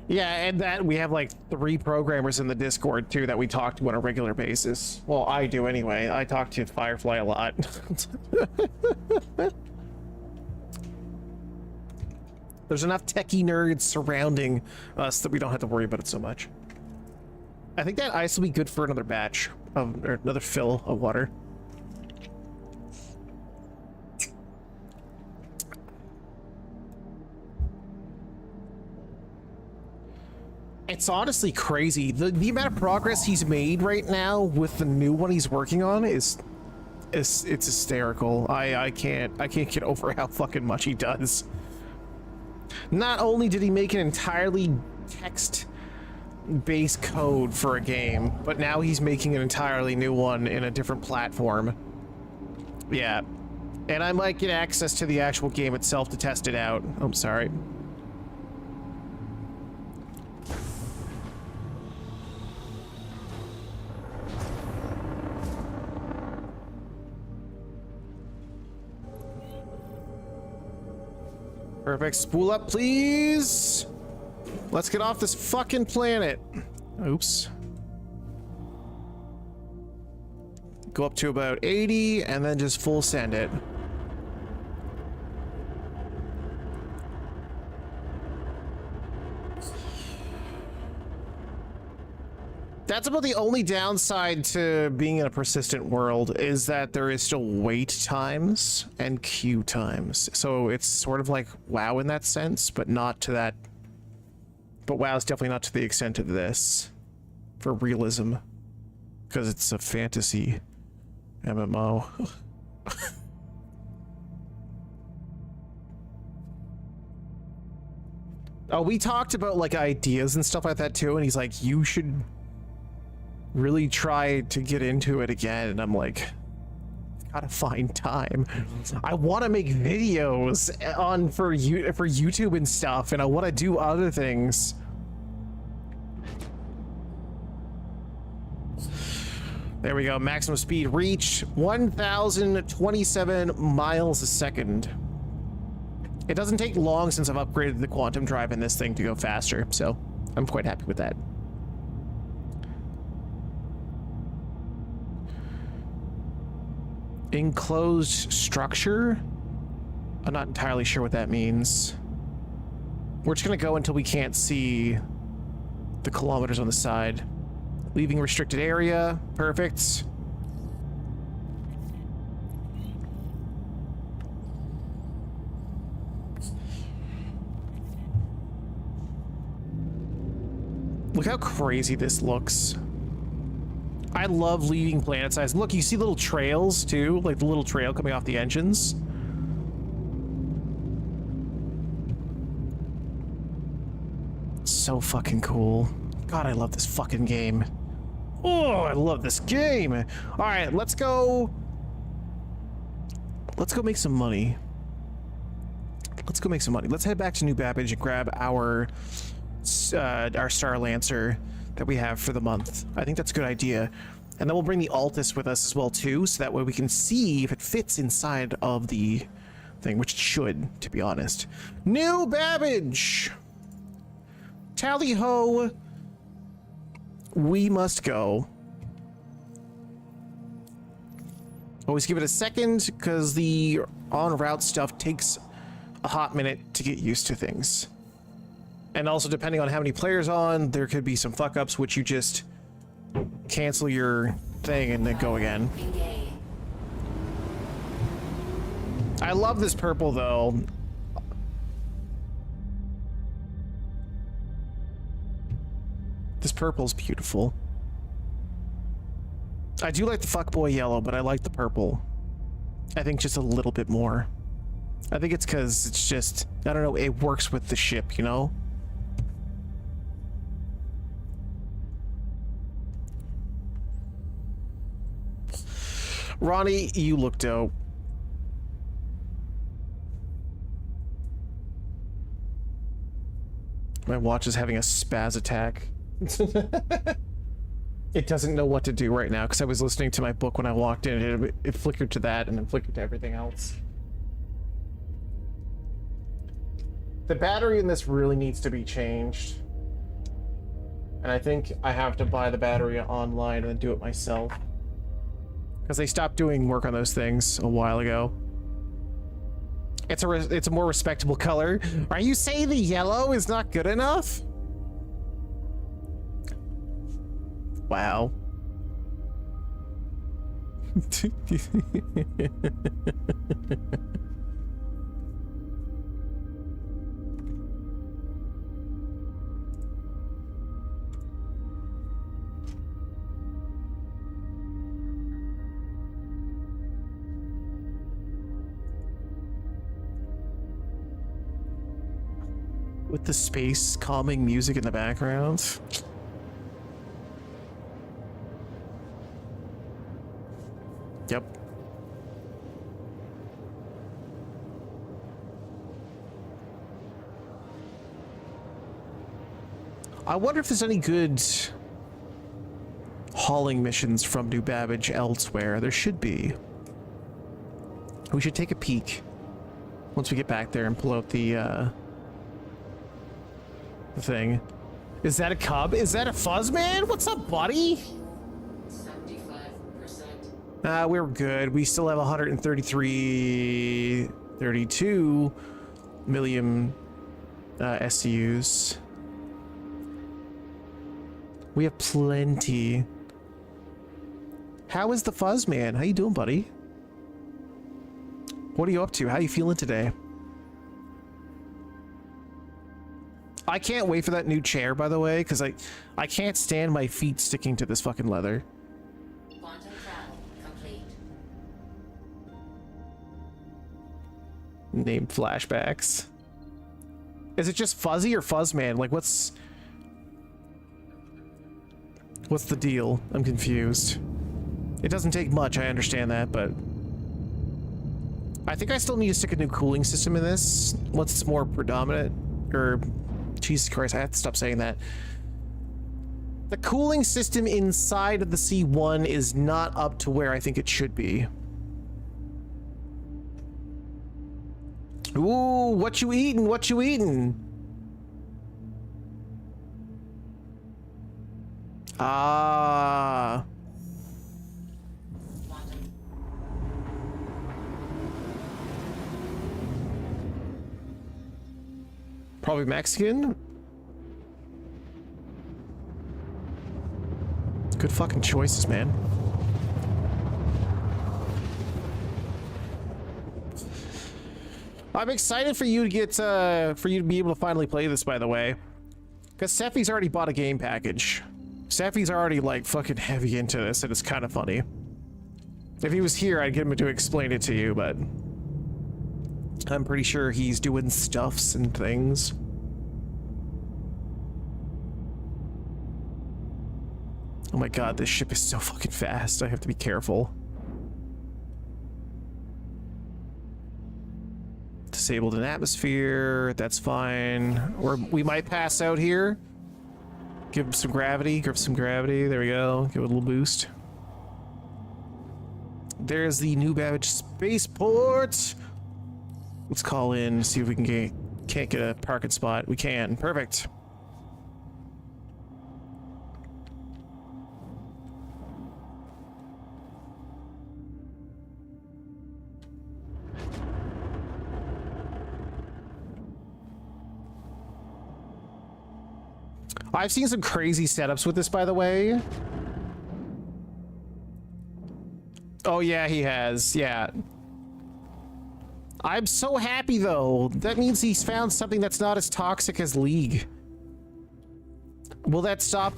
Yeah, and that we have like 3 programmers in the Discord too that we talk to on a regular basis. Well, I do anyway. I talk to Firefly a lot. There's enough techie nerds surrounding us that we don't have to worry about it so much. I think that ice will be good for another batch of, or another fill of water. It's honestly crazy. The amount of progress he's made right now with the new one he's working on is it's hysterical. I can't get over how fucking much he does. Not only did he make an entirely text-based code for a game, but now he's making an entirely new one in a different platform. Yeah. And I might get access to the actual game itself to test it out. Oh, sorry. Perfect. Spool up, please. Let's get off this fucking planet. Oops. Go up to about 80 and then just full send it. That's about the only downside to being in a persistent world, is that there is still wait times and queue times. So it's sort of like WoW in that sense, but not to that. But WoW's definitely not to the extent of this for realism, because it's a fantasy MMO. Oh, we talked about like ideas and stuff like that too, and he's like, you should really try to get into it again. And I'm like, gotta find time. I want to make videos on for YouTube and stuff, and I want to do other things. There we go. Maximum speed reached 1,027 miles a second. It doesn't take long since I've upgraded the quantum drive in this thing to go faster, so I'm quite happy with that. Enclosed structure? I'm not entirely sure what that means. We're just gonna go until we can't see the kilometers on the side. Leaving restricted area. Perfect. Look how crazy this looks. I love leaving planet size. Look, you see little trails too, like the little trail coming off the engines. So fucking cool. God, I love this fucking game. Oh, I love this game. All right, let's go. Let's go make some money. Let's go make some money. Let's head back to New Babbage and grab our Star Lancer that we have for the month. I think that's a good idea. And then we'll bring the Altus with us as well too, so that way we can see if it fits inside of the thing, which it should, to be honest. New Babbage! Tally-ho! We must go. Always give it a second, because the en route stuff takes a hot minute to get used to things. And also, depending on how many players on, there could be some fuck-ups, which you just cancel your thing and then go again. I love this purple, though. This purple's beautiful. I do like the fuckboy yellow, but I like the purple. I think just a little bit more. I think it's because it's just, I don't know, it works with the ship, you know? Ronnie, you look dope. My watch is having a spaz attack. It doesn't know what to do right now because I was listening to my book when I walked in. It flickered to that and then flickered to everything else. The battery in this really needs to be changed. And I think I have to buy the battery online and then do it myself. Because they stopped doing work on those things a while ago. It's a more respectable color. Are you saying the yellow is not good enough? Wow. With the space calming music in the background. Yep. I wonder if there's any good hauling missions from New Babbage elsewhere. There should be. We should take a peek once we get back there and pull out the thing. Is that a cub? Is that a Fuzzman? What's up, buddy? 75%. We're good. We still have 132 million SCUs. We have plenty. How is the Fuzzman? How you doing, buddy? What are you up to? How you feeling today? I can't wait for that new chair, by the way, because I can't stand my feet sticking to this fucking leather. Quantum travel complete. Named flashbacks. Is it just Fuzzy or Fuzzman? Like, what's the deal? I'm confused. It doesn't take much, I understand that, but I think I still need to stick a new cooling system in this once it's more predominant, or Jesus Christ, I have to stop saying that. The cooling system inside of the C1 is not up to where I think it should be. Ooh, what you eating? What you eating? Ah. Probably Mexican. Good fucking choices, man. I'm excited for you to get, for you to be able to finally play this, by the way. Because Sephi's already bought a game package. Sephi's already, like, fucking heavy into this, and it's kind of funny. If he was here, I'd get him to explain it to you, but... I'm pretty sure he's doing stuffs and things. Oh my god, this ship is so fucking fast. I have to be careful. Disabled an atmosphere. That's fine. Or we might pass out here. Give him some gravity. Give some gravity. There we go. Give it a little boost. There's the New Babbage spaceport. Let's call in, see if we can can't get a parking spot. We can. Perfect. I've seen some crazy setups with this, by the way. Oh yeah, he has. Yeah. I'm so happy, though. That means he's found something that's not as toxic as League. Will that stop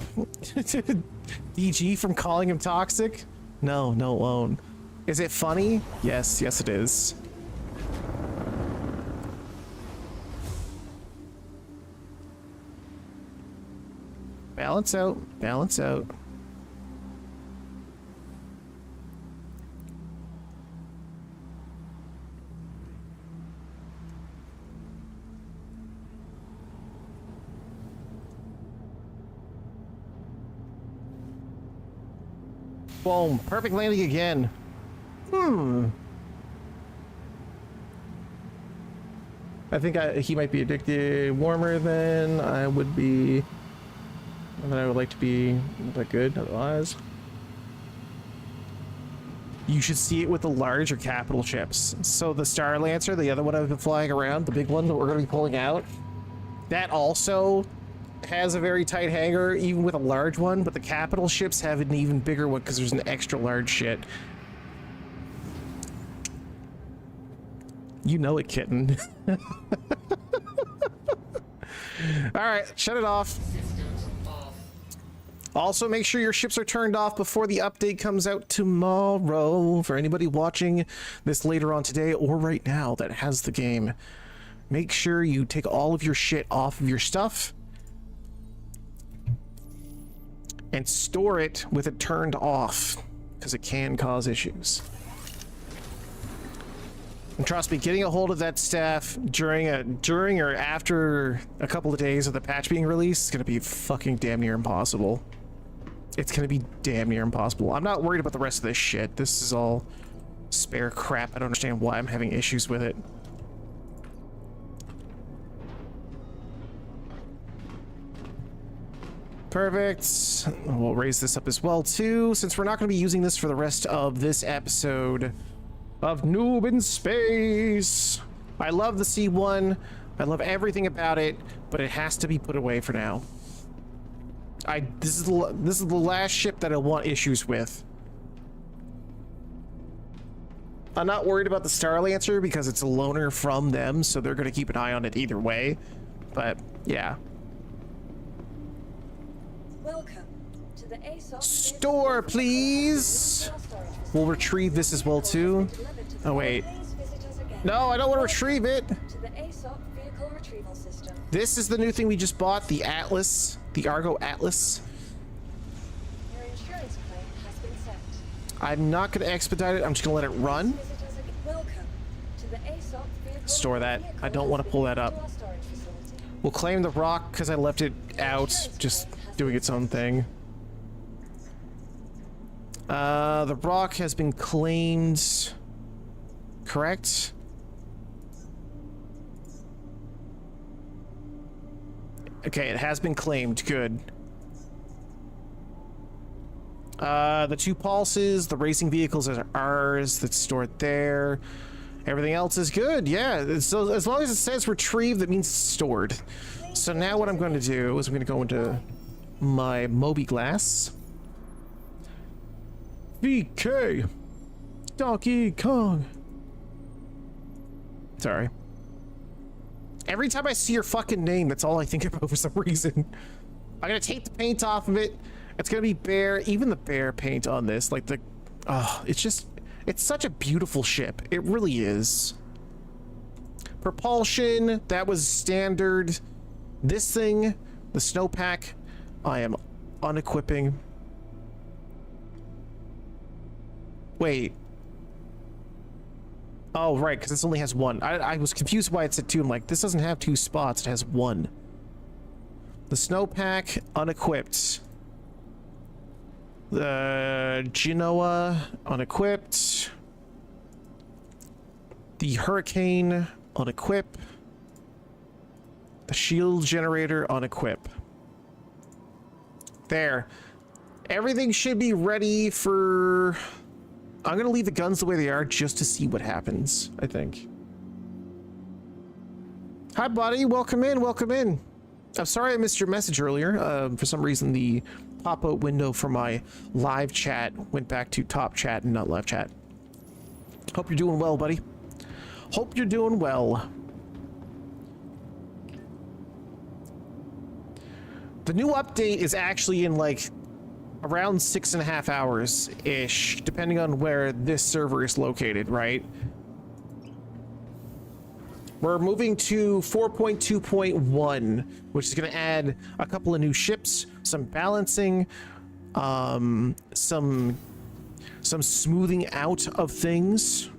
DG from calling him toxic? No, no, it won't. Is it funny? Yes, yes it is. Balance out, balance out. Boom. Perfect landing again. I think he might be addicted warmer than I would be. Than I would like to be. But good otherwise. You should see it with the larger capital ships. So the Star Lancer, the other one I've been flying around, the big one that we're going to be pulling out, that also has a very tight hangar, even with a large one, but the capital ships have an even bigger one because there's an extra large shit. You know it, kitten. Alright, shut it off. Also, make sure your ships are turned off before the update comes out tomorrow. For anybody watching this later on today or right now that has the game, make sure you take all of your shit off of your stuff and store it with it turned off, because it can cause issues. And trust me, getting a hold of that staff during or after a couple of days of the patch being released is going to be fucking damn near impossible. It's going to be damn near impossible. I'm not worried about the rest of this shit. This is all spare crap. I don't understand why I'm having issues with it. Perfect. We'll raise this up as well too, since we're not going to be using this for the rest of this episode of Noob in Space. I love the C1. I love everything about it, but it has to be put away for now. This is the last ship that I want issues with. I'm not worried about the Star Lancer because it's a loaner from them, so they're going to keep an eye on it either way. But yeah. Welcome to the ASOP Store, please. We'll retrieve this as well too. Oh wait. No, I don't want to retrieve it. To the ASOP vehicle retrieval system. This is the new thing we just bought, the Atlas, the Argo Atlas. Your insurance claim has been sent. I'm not going to expedite it. I'm just going to let it run. Welcome to the ASOP vehicle. Store that. I don't want to pull that up. We'll claim the rock because I left it out, just doing its own thing. The rock has been claimed. Correct? Okay, it has been claimed. Good. The 2 pulses, the racing vehicles are ours. That's stored there. Everything else is good. Yeah, so as long as it says retrieve, that means it's stored. So now what I'm going to do is I'm going to go into my Moby Glass. VK Donkey Kong. Sorry. Every time I see your fucking name, that's all I think about for some reason. I'm gonna take the paint off of it. It's gonna be bare. Even the bare paint on this, like the, it's such a beautiful ship. It really is. Propulsion, that was standard. This thing, the snowpack, I am unequipping. Wait. Oh, right, because this only has 1. I was confused why it said 2. I'm like, this doesn't have 2 spots. It has 1. The snowpack, unequipped. The Genoa, unequipped. The Hurricane, unequip. The shield generator, unequip. There. Everything should be ready for... I'm gonna leave the guns the way they are just to see what happens, I think. Hi, buddy. Welcome in. Welcome in. I'm sorry I missed your message earlier. For some reason, the pop-out window for my live chat went back to top chat and not live chat. Hope you're doing well, buddy. Hope you're doing well. The new update is actually in like around 6.5 hours ish, depending on where this server is located, right? We're moving to 4.2.1, which is going to add a couple of new ships, some balancing, some smoothing out of things.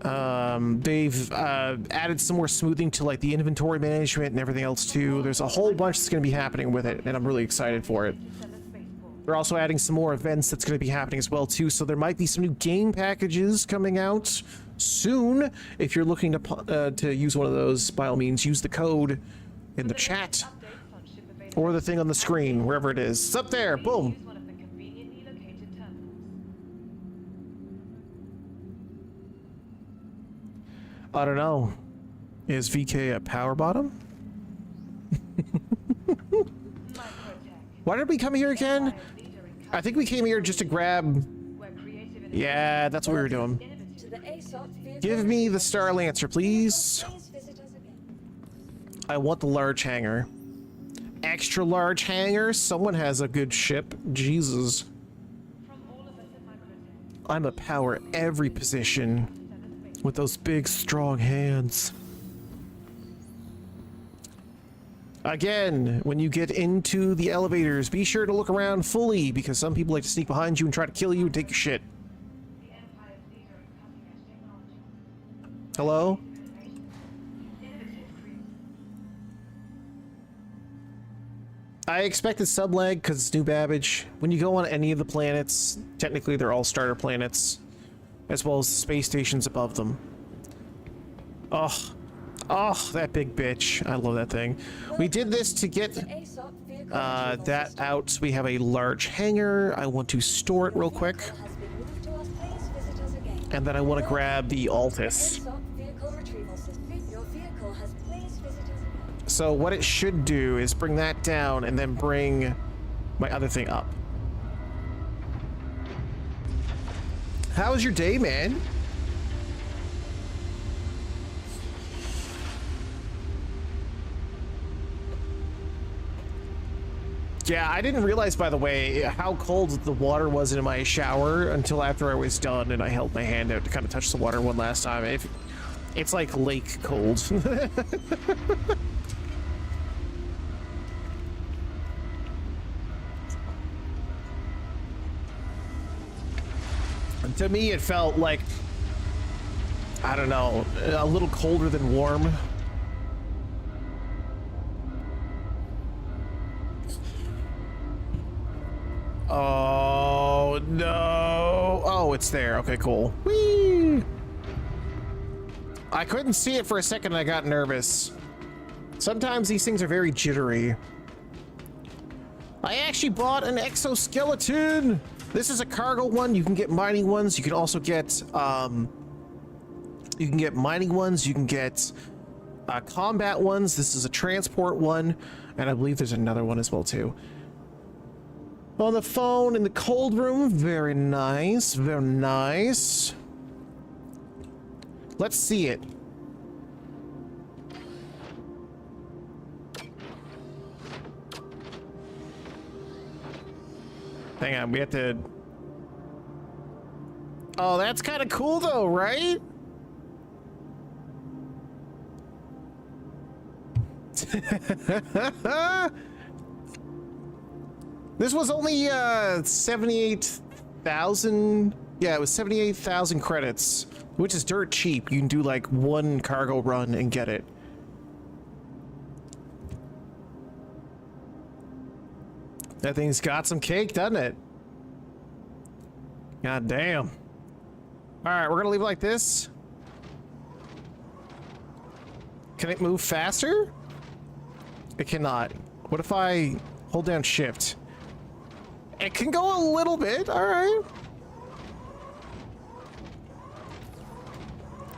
They've added some more smoothing to like the inventory management and everything else too. There's a whole bunch that's going to be happening with it, and I'm really excited for it. They're also adding some more events that's going to be happening as well too, so there might be some new game packages coming out soon. If you're looking to use one of those, by all means, use the code in the chat or the thing on the screen, wherever it is. It's up there. Boom. I don't know. Is VK a power bottom? Why did we come here again? I think we came here just to grab... Yeah, that's what we were doing. Give me the Star Lancer, please. I want the large hangar. Extra large hangar? Someone has a good ship. Jesus. I'm a power every position with those big, strong hands. Again, when you get into the elevators, be sure to look around fully, because some people like to sneak behind you and try to kill you and take your shit. Hello? I expected sub lag because it's New Babbage. When you go on any of the planets, technically they're all starter planets, as well as the space stations above them. Oh, that big bitch. I love that thing. We did this to get that out. So we have a large hangar. I want to store it real quick. And then I want to grab the Altis. So what it should do is bring that down and then bring my other thing up. How was your day, man? Yeah, I didn't realize, by the way, how cold the water was in my shower until after I was done and I held my hand out to kind of touch the water one last time. It's like lake cold. And to me, it felt like, I don't know, a little colder than warm. Oh, Oh no. Oh, it's there. Okay, cool. Whee! I couldn't see it for a second and I got nervous. Sometimes these things are very jittery. I actually bought an exoskeleton. This is a cargo one. You can get mining ones. You can also get mining ones. You can get combat ones. This is a transport one, and I believe there's another one as well too. On the phone in the cold room. Very nice. Very nice. Let's see it. Hang on, we have to... Oh, that's kind of cool though, right? This was only 78,000. Yeah, it was 78,000 credits, which is dirt cheap. You can do like one cargo run and get it. That thing's got some cake, doesn't it? God damn. All right, we're gonna leave it like this. Can it move faster? It cannot. What if I hold down shift? It can go a little bit. All right.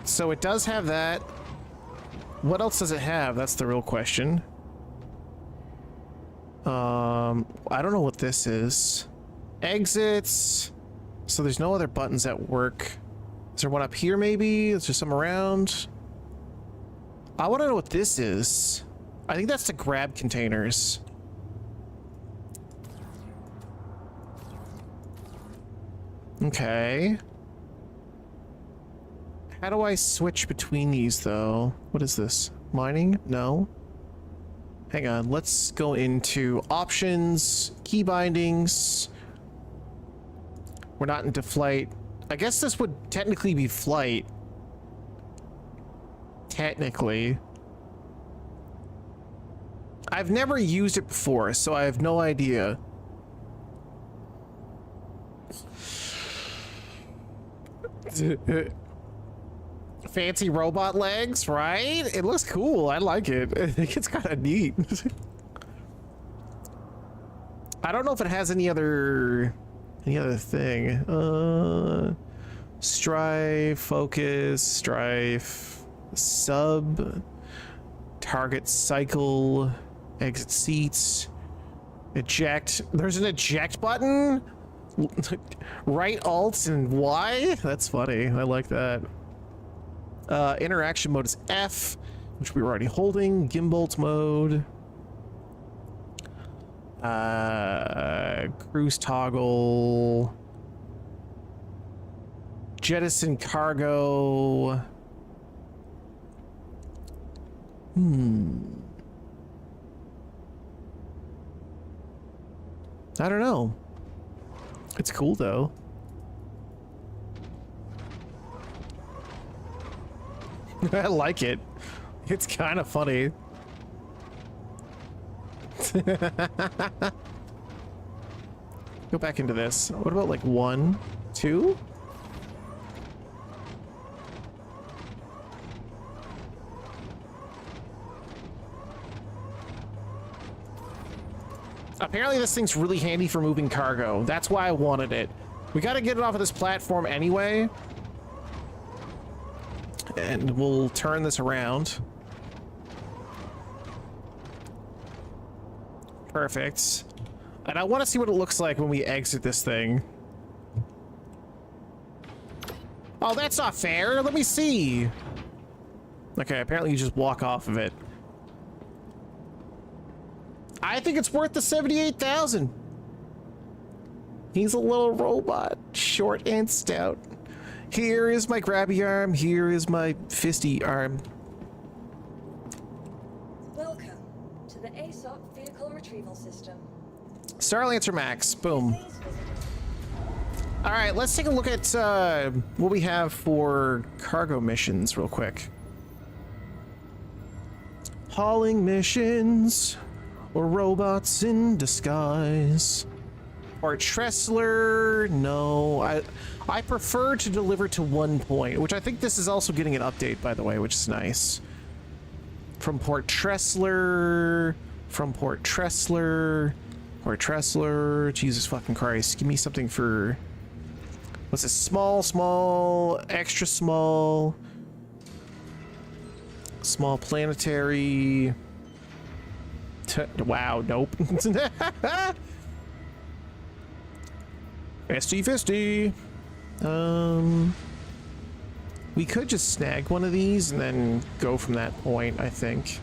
So it does have that. What else does it have? That's the real question. I don't know what this is. Exits. So there's no other buttons that work. Is there one up here maybe? Is there some around? I want to know what this is. I think that's to grab containers. Okay. How do I switch between these though? What is this? Mining? No. Hang on, let's go into options, key bindings. We're not into flight. I guess this would technically be flight. Technically. I've never used it before, so I have no idea. Fancy robot legs, right? It looks cool. I like it. I think it's kind of neat. I don't know if it has any other thing. Strife, focus, strife, sub, target cycle, exit seats, eject. There's an eject button. Right alt and Y. That's funny. I like that. Interaction mode is F, which we were already holding. Gimbal mode. Cruise toggle. Jettison cargo. I don't know. It's cool though. I like it. It's kind of funny. Go back into this. What about like 1, 2? Apparently this thing's really handy for moving cargo. That's why I wanted it. We gotta get it off of this platform anyway. And we'll turn this around. Perfect. And I want to see what it looks like when we exit this thing. Oh, that's not fair. Let me see. Okay, apparently you just walk off of it. I think it's worth the 78,000. He's a little robot, short and stout. Here is my grabby arm. Here is my fisty arm. Welcome to the ASOP Vehicle Retrieval System. Starlancer Max. Boom. Please visit All right, let's take a look at what we have for cargo missions real quick. Hauling missions or robots in disguise. Port Tressler, no. I prefer to deliver to 1 point, which I think this is also getting an update, by the way, which is nice. From Port Tressler, Port Tressler, Jesus fucking Christ. Give me something for, what's this? Small, extra small planetary. Wow, nope. Fisty. We could just snag one of these and then go from that point, I think.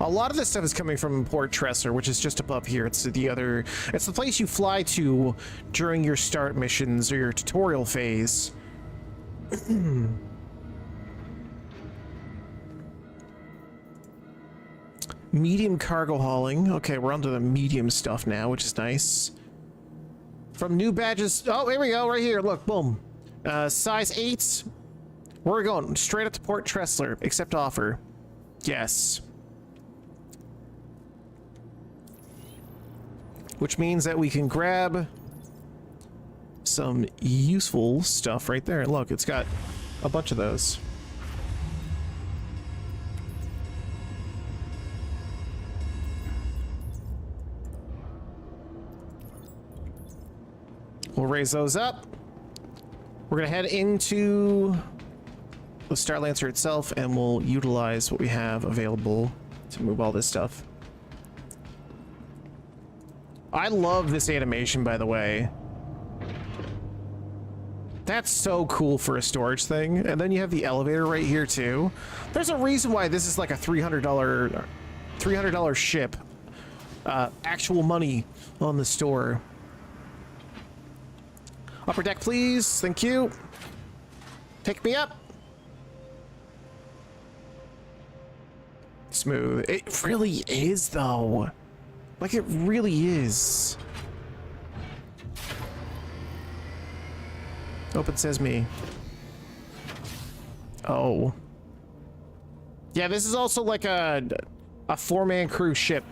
A lot of this stuff is coming from Port Tressler, which is just above here. It's the place you fly to during your start missions or your tutorial phase. Medium cargo hauling. Okay, we're onto the medium stuff now, which is nice. From new badges. Oh, here we go, right here. Look, boom. Size 8. We're going straight up to Port Tressler. Accept offer. Yes. Which means that we can grab some useful stuff right there. Look, it's got a bunch of those. We'll raise those up. We're gonna head into the Star Lancer itself and we'll utilize what we have available to move all this stuff. I love this animation, by the way. That's so cool for a storage thing. And then you have the elevator right here too. There's a reason why this is like a $300 ship. Actual money on the store. Upper deck, please. Thank you. Take me up. Smooth. It really is, though. Like, it really is. Open Sesame. Oh. Yeah, this is also like a 4-man cruise ship.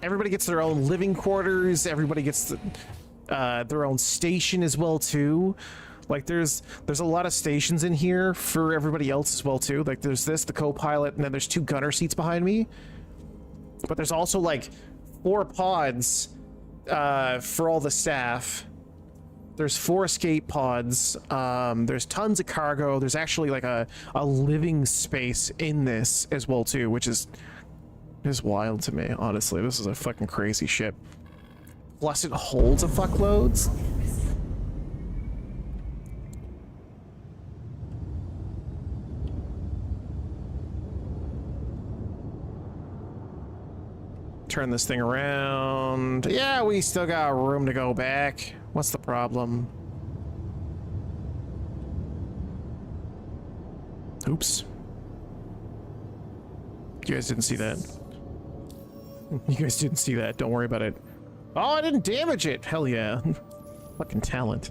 Everybody gets their own living quarters. Everybody gets their own station as well too. Like there's a lot of stations in here for everybody else as well too. Like there's the co-pilot, and then there's 2 gunner seats behind me. But there's also like 4 pods for all the staff. There's 4 escape pods. There's tons of cargo. There's actually like a living space in this as well too, which is wild to me. Honestly, this is a fucking crazy ship. Plus it holds a fuckloads. Turn this thing around. Yeah, we still got room to go back. What's the problem? Oops. You guys didn't see that. You guys didn't see that. Don't worry about it. Oh, I didn't damage it. Hell yeah. Fucking talent.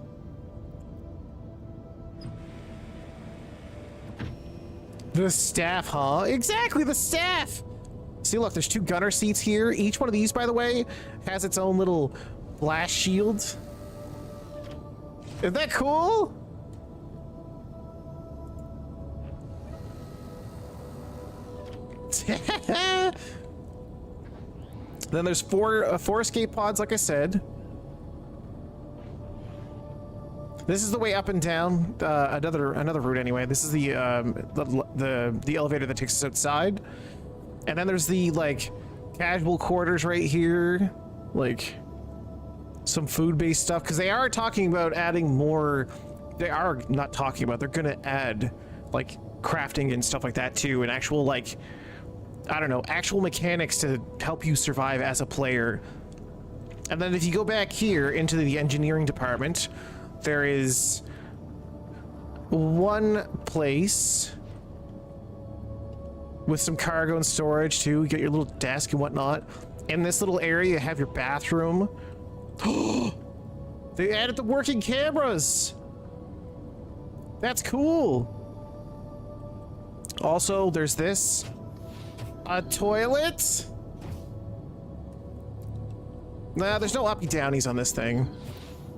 The staff, huh? Exactly, the staff! See, look, there's 2 gunner seats here. Each one of these, by the way, has its own little blast shield. Isn't that cool? Then there's 4 escape pods, like I said. This is the way up and down. Another route anyway. This is the elevator that takes us outside. And then there's the like casual quarters right here, like some food-based stuff, because they are talking about adding more. They are not talking about. They're gonna add like crafting and stuff like that too, and actual like, I don't know, actual mechanics to help you survive as a player. And then if you go back here into the engineering department, there is one place with some cargo and storage too. You get your little desk and whatnot. In this little area, you have your bathroom. They added the working cameras. That's cool. Also, there's this. A toilet? Nah, there's no uppy downies on this thing.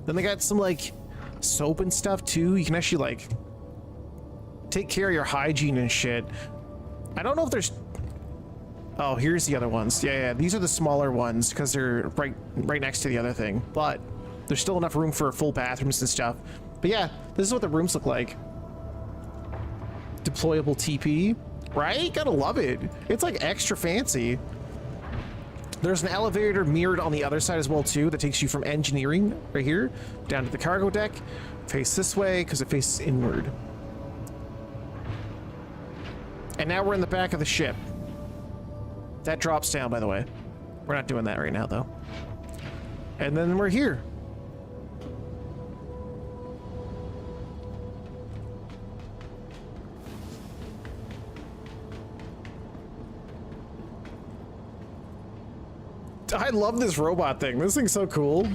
Then they got some like soap and stuff too. You can actually like take care of your hygiene and shit. I don't know if there's... Oh, here's the other ones. Yeah, these are the smaller ones because they're right next to the other thing. But there's still enough room for full bathrooms and stuff. But yeah, this is what the rooms look like. Deployable TP, right? Gotta love it. It's like extra fancy. There's an elevator mirrored on the other side as well too that takes you from engineering right here down to the cargo deck. Face this way because it faces inward. And now we're in the back of the ship. That drops down, by the way. We're not doing that right now though. And then we're here. I love this robot thing. This thing's so cool.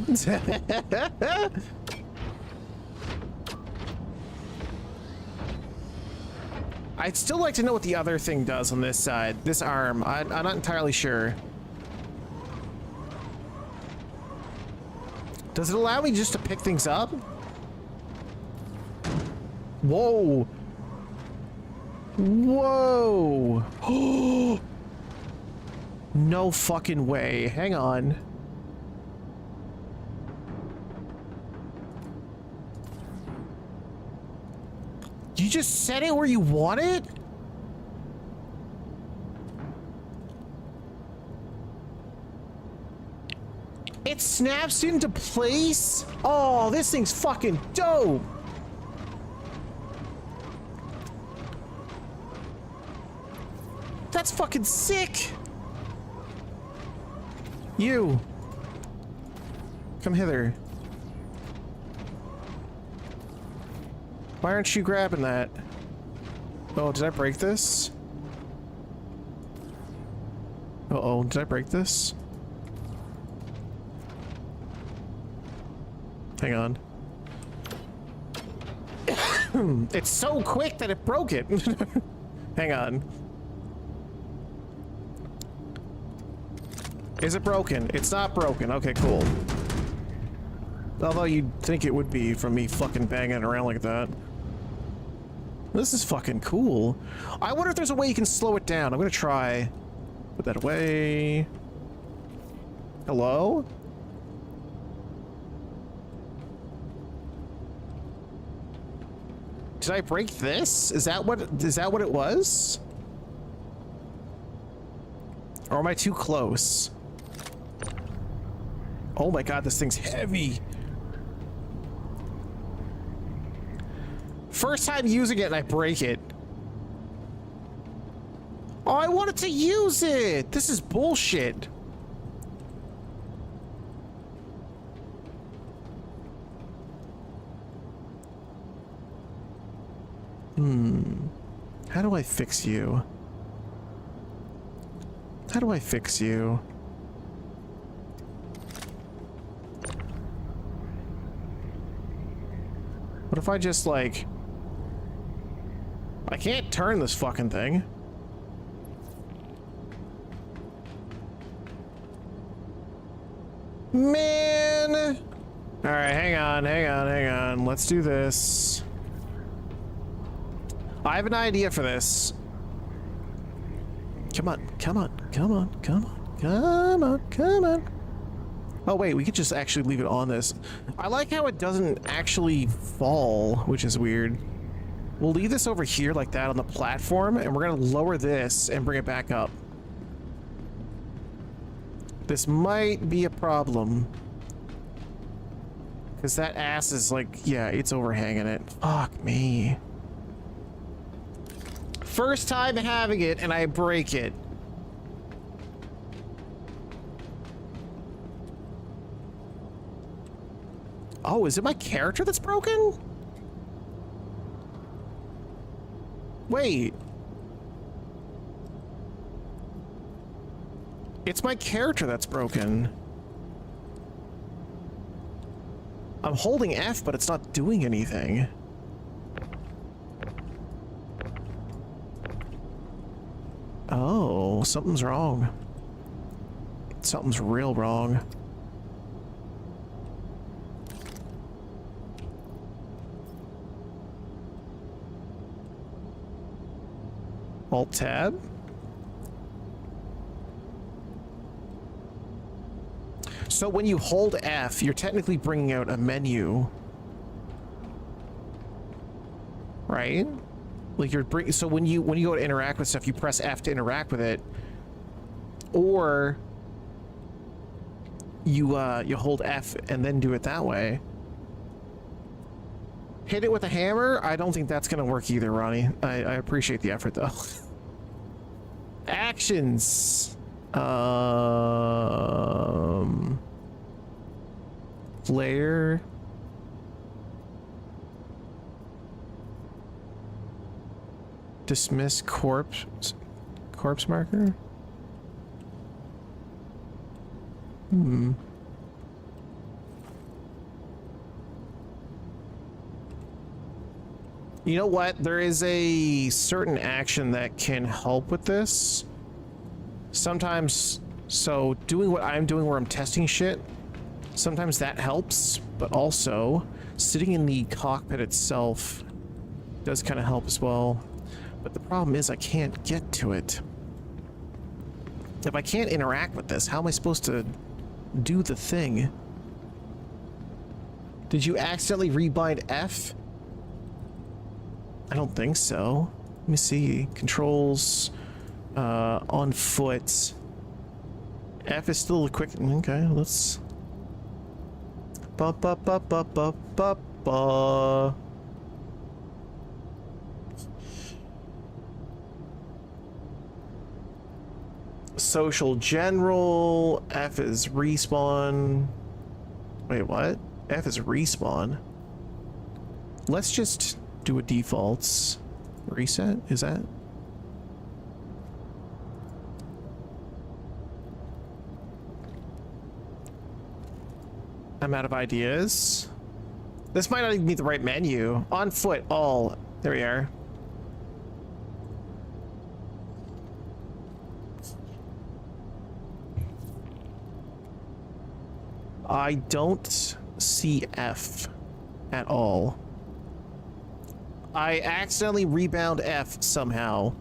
I'd still like to know what the other thing does on this side. This arm. I'm not entirely sure. Does it allow me just to pick things up? Whoa. Whoa. No fucking way. Hang on. You just set it where you want it? It snaps into place? Oh, this thing's fucking dope. That's fucking sick. You. Come hither. Why aren't you grabbing that? Oh, did I break this? Uh-oh, did I break this? Hang on. It's so quick that it broke it. Hang on. Is it broken? It's not broken. Okay, cool. Although you'd think it would be from me fucking banging around like that. This is fucking cool. I wonder if there's a way you can slow it down. I'm gonna try. Put that away. Hello? Did I break this? Is that what it was? Or am I too close? Oh my god, this thing's heavy. First time using it and I break it. Oh, I wanted to use it. This is bullshit. How do I fix you? How do I fix you? What if I just like... I can't turn this fucking thing. Man! Alright, hang on. Let's do this. I have an idea for this. Come on. Oh wait, we could just actually leave it on this. I like how it doesn't actually fall, which is weird. We'll leave this over here like that on the platform, and we're gonna lower this and bring it back up. This might be a problem. Because that ass is like, yeah, it's overhanging it. Fuck me. First time having it, and I break it. Oh, is it my character that's broken? Wait. It's my character that's broken. I'm holding F, but it's not doing anything. Oh, something's wrong. Something's real wrong. Alt tab. So when you hold F, you're technically bringing out a menu, right? Like so when you go to interact with stuff, you press F to interact with it, or you hold F and then do it that way. Hit it with a hammer? I don't think that's gonna work either, Ronnie. I appreciate the effort though. Actions. Player. Dismiss corpse marker. Hmm. You know what? There is a certain action that can help with this. Sometimes, so doing what I'm doing where I'm testing shit, sometimes that helps, but also sitting in the cockpit itself does kind of help as well. But the problem is I can't get to it. If I can't interact with this, how am I supposed to do the thing? Did you accidentally rebind F? I don't think so. Let me see. Controls on foot. F is still a quick. Okay, let's. Ba ba ba ba ba ba ba. Social general. F is respawn. Wait, what? F is respawn. Let's just do a defaults reset. Is that? I'm out of ideas. This might not even be the right menu. On foot, all. There we are. I don't see F at all. I accidentally rebound F somehow.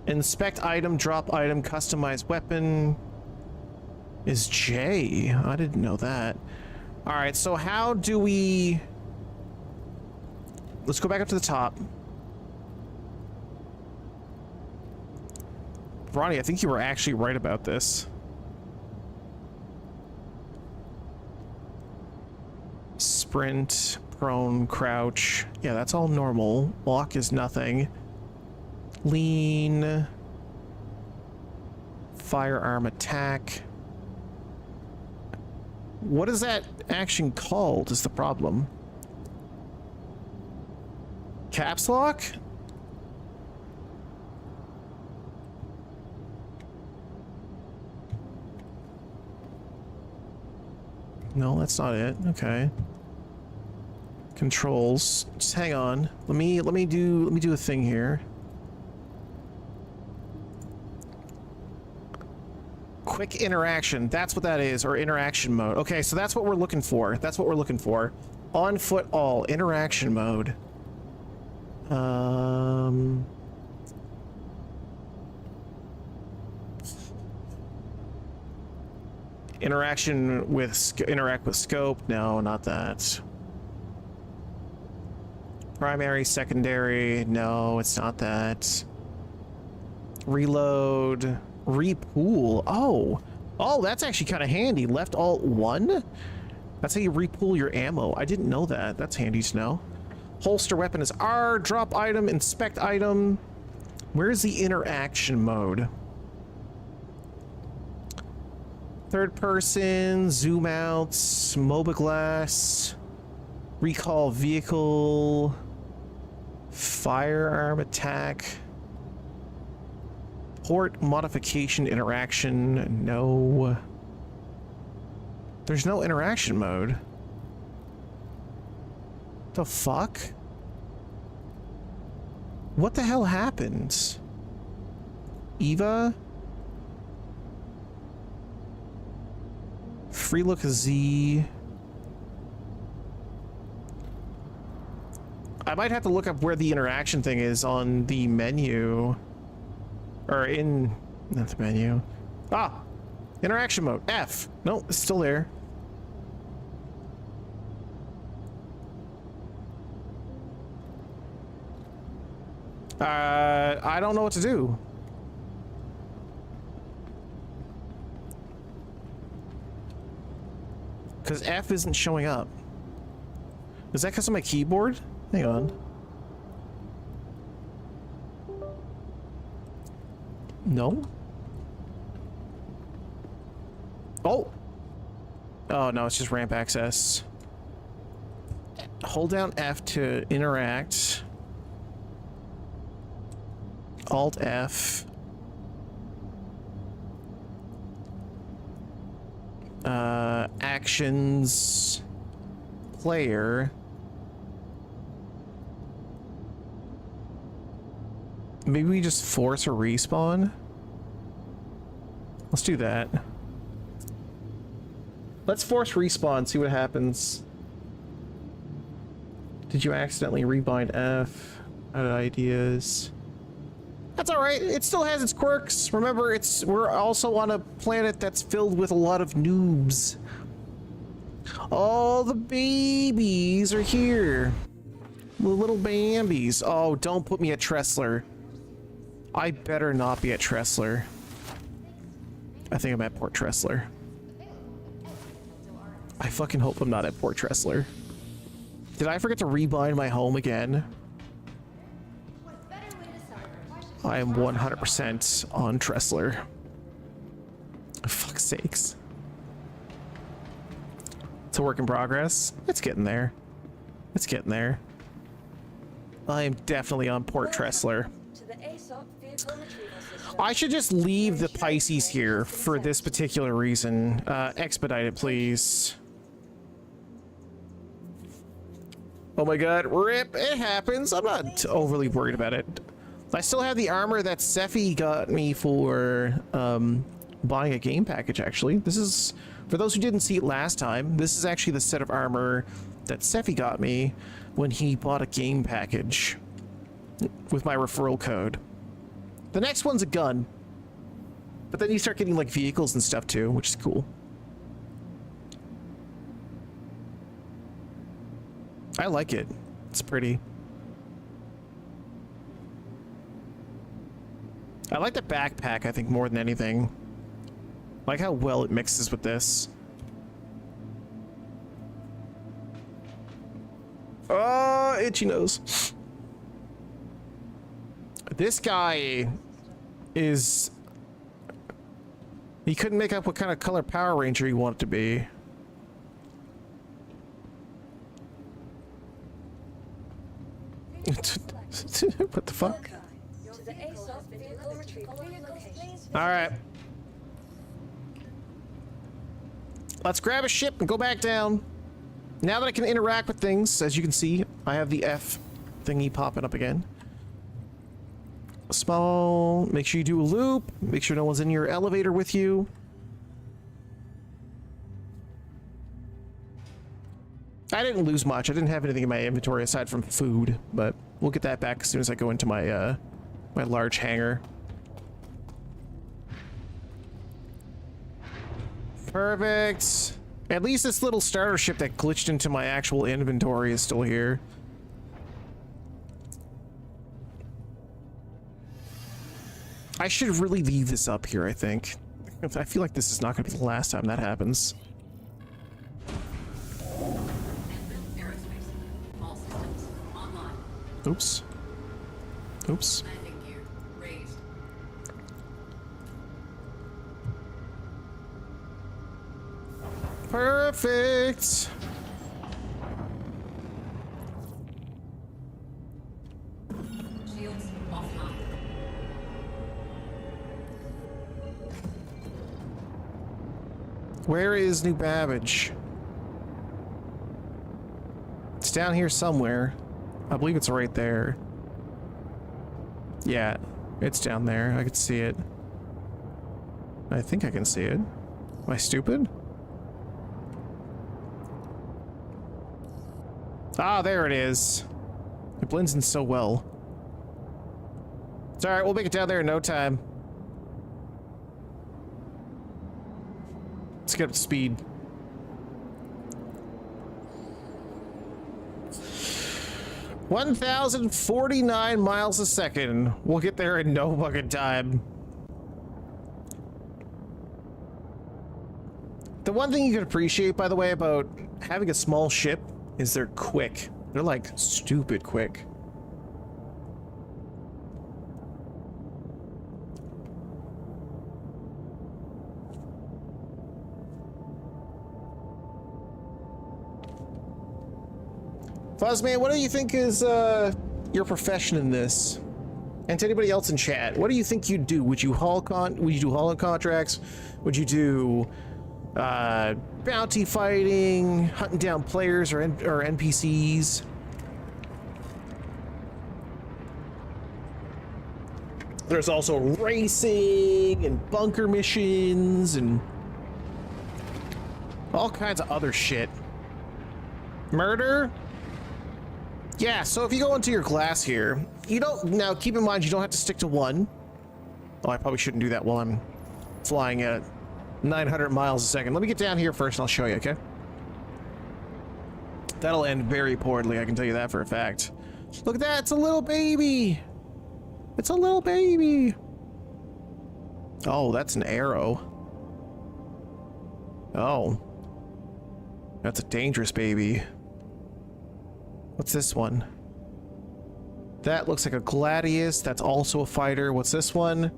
Inspect item, drop item, customize weapon is J. I didn't know that. All right, so how do we... Let's go back up to the top. Ronnie, I think you were actually right about this. Sprint, prone, crouch. Yeah, that's all normal. Walk is nothing. Lean. Firearm attack. What is that action called is the problem. Caps lock? No, that's not it. Okay. Controls. Just hang on. Let me do a thing here. Quick interaction. That's what that is, or interaction mode. Okay, so that's what we're looking for. That's what we're looking for. On foot all interaction mode. Interaction with interact with scope. No, not that. Primary, secondary. No, it's not that. Reload. Repool. Oh, that's actually kind of handy. Left alt 1. That's how you repool your ammo. I didn't know that. That's handy to know. Holster weapon is R. Drop item. Inspect item. Where's the interaction mode? Third person. Zoom out. Mobiglass. Recall vehicle. Firearm attack. Port modification interaction. No. There's no interaction mode. The fuck? What the hell happened? Eva? Free look Z. I might have to look up where the interaction thing is on the menu. Or in... not the menu. Ah! Interaction mode. F. No, it's still there. I don't know what to do. Because F isn't showing up. Is that because of my keyboard? Hang on. No? Oh! Oh no, it's just ramp access. Hold down F to interact. Alt F. Actions. Player. Maybe we just force a respawn? Let's do that. Let's force respawn, see what happens. Did you accidentally rebind F? Out of ideas. That's alright, it still has its quirks. Remember, we're also on a planet that's filled with a lot of noobs. All the babies are here. The little Bambies. Oh, don't put me at Tressler. I better not be at Tressler. I think I'm at Port Tressler. I fucking hope I'm not at Port Tressler. Did I forget to rebind my home again? I am 100% on Tressler. For fuck's sakes. It's a work in progress. It's getting there. It's getting there. I am definitely on Port Tressler. To the ASOP vehicle retrieval system. I should just leave the Pisces here for this particular reason. Expedite it, please. Oh my god, rip, it happens. I'm not overly worried about it. I still have the armor that Sephi got me for buying a game package, actually. This is, for those who didn't see it last time, this is actually the set of armor that Sephi got me when he bought a game package with my referral code. The next one's a gun, but then you start getting like vehicles and stuff too, which is cool. I like it. It's pretty. I like the backpack, I think, more than anything. I like how well it mixes with this. Oh, itchy nose. This guy is... he couldn't make up what kind of color Power Ranger he wanted to be. What the fuck? Welcome to the ASOP vehicle retrieval location. Alright. Let's grab a ship and go back down. Now that I can interact with things, as you can see, I have the F thingy popping up again. Small, make sure you do a loop, make sure no one's in your elevator with you. I didn't lose much. I didn't have anything in my inventory aside from food, but we'll get that back as soon as I go into my my large hangar. Perfect. At least this little starter ship that glitched into my actual inventory is still here. I should really leave this up here, I think. I feel like this is not going to be the last time that happens. Aerospace. All systems online. Oops. Oops. Landing gear raised. Perfect. Shields offline. Where is New Babbage? It's down here somewhere. I believe it's right there. Yeah, it's down there. I can see it. I think I can see it. Am I stupid? Ah, there it is. It blends in so well. It's alright, we'll make it down there in no time. Let's get up to speed. (1,049 miles a second. We'll get there in no fucking time. The one thing you can appreciate, by the way, about having a small ship is they're quick. They're like stupid quick. Fuzzman, what do you think is your profession in this? And to anybody else in chat, what do you think you'd do? Would you do hauling contracts? Would you do bounty fighting, hunting down players or NPCs? There's also racing and bunker missions and all kinds of other shit. Murder? Yeah, so if you go into your glass here, you don't, now keep in mind you don't have to stick to one. Oh, I probably shouldn't do that while I'm flying at 900 miles a second. Let me get down here first and I'll show you, okay? That'll end very poorly, I can tell you that for a fact. Look at that, it's a little baby! It's a little baby! Oh, that's an arrow. Oh. That's a dangerous baby. What's this one? That looks like a Gladius. That's also a fighter. What's this one?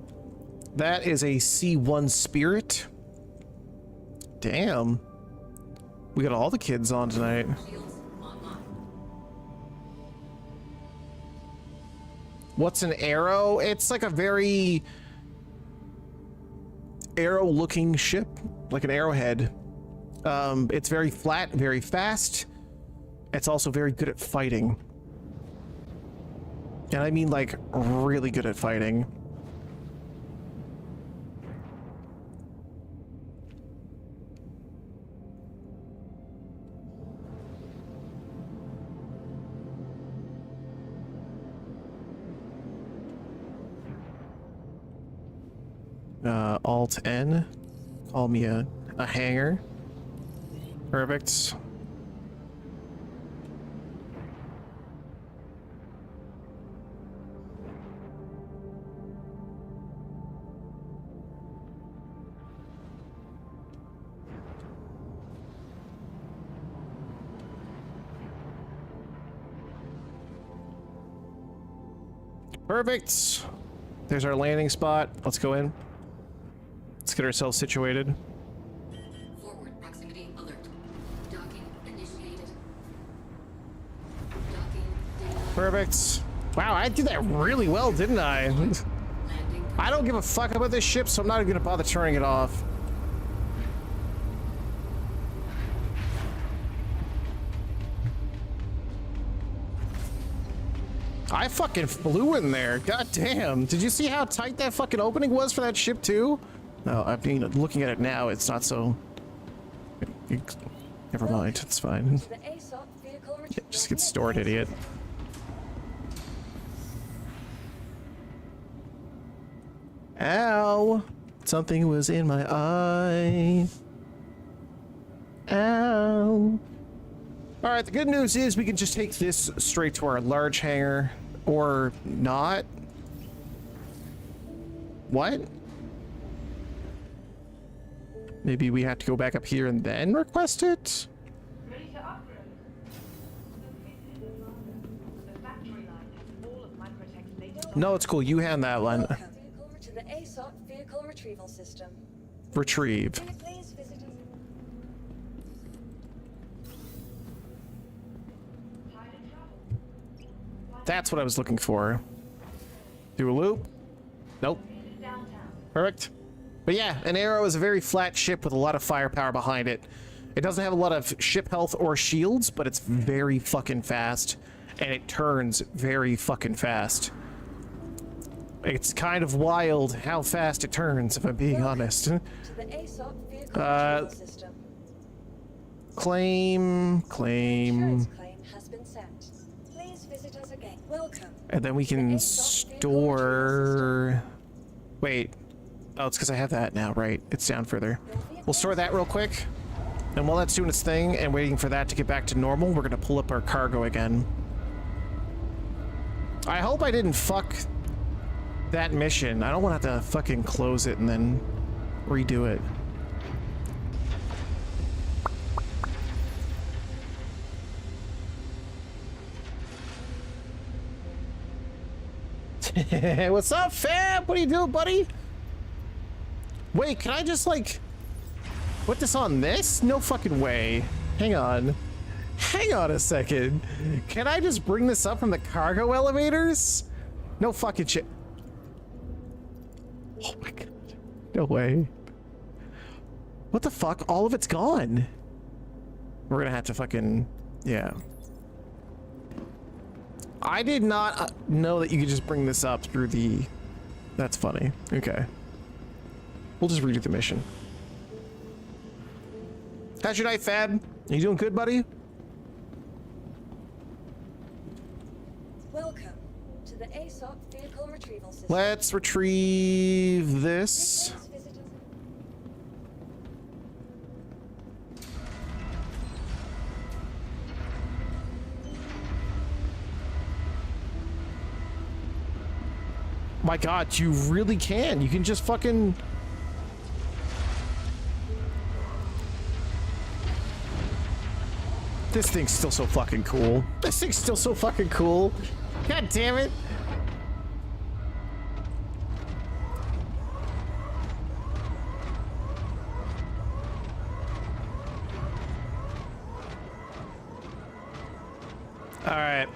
That is a C1 Spirit. Damn. We got all the kids on tonight. Shields online. What's an arrow? It's like a very arrow-looking ship, like an arrowhead. It's very flat, very fast. It's also very good at fighting. And I mean like really good at fighting. Alt N. Call me a hangar. Perfect. Perfect. There's our landing spot. Let's go in. Let's get ourselves situated. Forward proximity alert. Docking initiated. Docking data. Perfect. Wow, I did that really well, didn't I? Landing. I don't give a fuck about this ship, so I'm not even gonna bother turning it off. I fucking flew in there. God damn. Did you see how tight that fucking opening was for that ship too? No, I mean, looking at it now, it's not so... Never mind, it's fine. The ASOP vehicle Yeah, retrieval just get stored, idiot. Ow! Something was in my eye. Ow. Alright, the good news is we can just take this straight to our large hangar. Or not. What? Maybe we have to go back up here and then request it? Ready to upgrade. The factory line has all of Microtech's latest. No, it's cool. You hand that one. Welcome to the ASOP vehicle retrieval system. Retrieve. Can you please visit us? That's what I was looking for. Do a loop? Nope. Downtown. Perfect. But yeah, an Arrow is a very flat ship with a lot of firepower behind it. It doesn't have a lot of ship health or shields, but it's very fucking fast. And it turns very fucking fast. It's kind of wild how fast it turns, if I'm being honest. To the ASOP vehicle retrieval system. Claim. Insurance claim has been sent. Please visit us again. Welcome. And then we can store... Wait. Oh, it's because I have that now, right? It's down further. We'll store that real quick. And while that's doing its thing and waiting for that to get back to normal, we're going to pull up our cargo again. I hope I didn't fuck that mission. I don't want to have to fucking close it and then redo it. What's up, fam? What are you doing, buddy? Wait, can I just, like, put this on this? No fucking way. Hang on. Hang on a second. Can I just bring this up from the cargo elevators? No fucking shit. Oh my god. No way. What the fuck? All of it's gone. We're gonna have to fucking... Yeah. I did not know that you could just bring this up through the... That's funny. Okay. We'll just redo the mission. How's your night, Fab? Are you doing good, buddy? Welcome to the ASOP vehicle retrieval system. Let's retrieve this. Greetings, visitors. My god, you really can. You can just fucking... This thing's still so fucking cool. This thing's still so fucking cool. God damn it. All right.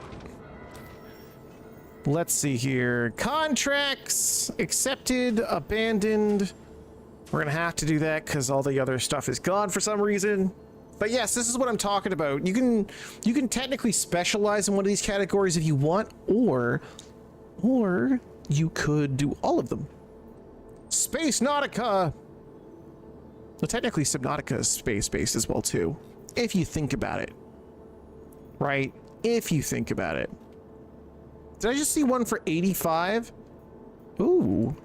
Let's see here. Contracts accepted, abandoned. We're gonna have to do that because all the other stuff is gone for some reason. But yes, this is what I'm talking about. You can technically specialize in one of these categories if you want, or you could do all of them. Space Nautica. Well, technically Subnautica is space-based as well too, if you think about it. Right? If you think about it. Did I just see one for 85? Ooh.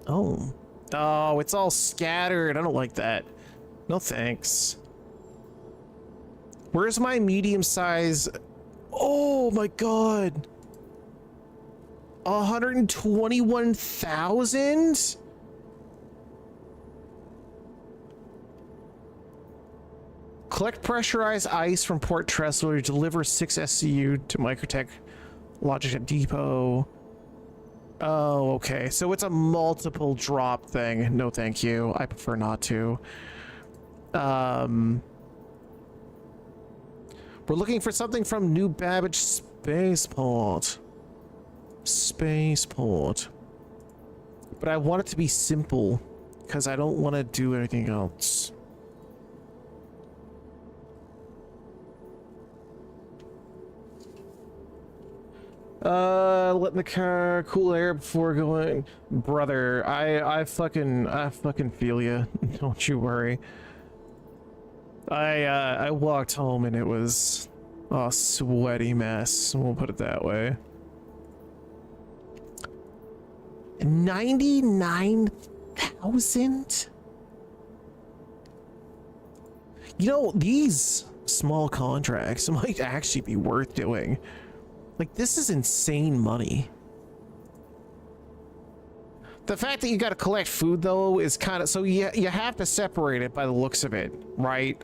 Oh. Oh, it's all scattered. I don't like that. No thanks. Where's my medium size? Oh my god. 121,000? Collect pressurized ice from Port Tressler. Deliver 6 SCU to Microtech Logitech Depot. Oh, okay. So it's a multiple drop thing. No, thank you. I prefer not to. We're looking for something from New Babbage Spaceport. Spaceport. But I want it to be simple because I don't want to do anything else. Letting the car cool air before going. Brother, I fucking feel you. Don't you worry. I walked home and it was a sweaty mess. We'll put it that way. 99,000? You know, these small contracts might actually be worth doing. Like, this is insane money. The fact that you got to collect food, though, is kind of... So you have to separate it by the looks of it, right?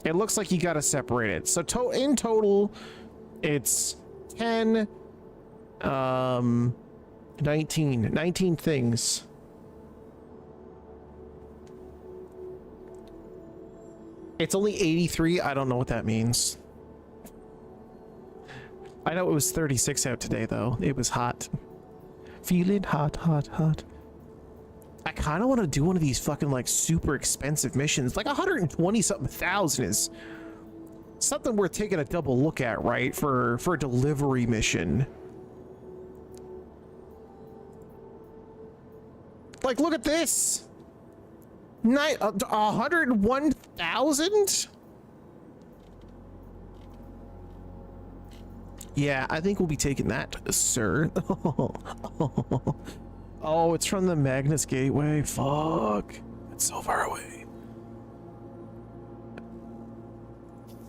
It looks like you got to separate it. So in total, it's 10... 19 things. It's only 83. I don't know what that means. I know it was 36 out today, though. It was hot. Feeling hot, hot, hot. I kind of want to do one of these fucking, like, super expensive missions. Like 120-something thousand is something worth taking a double look at, right? For a delivery mission. Like, look at this. 101,000? Yeah, I think we'll be taking that, sir. Oh, it's from the Magnus Gateway. Fuck. It's so far away.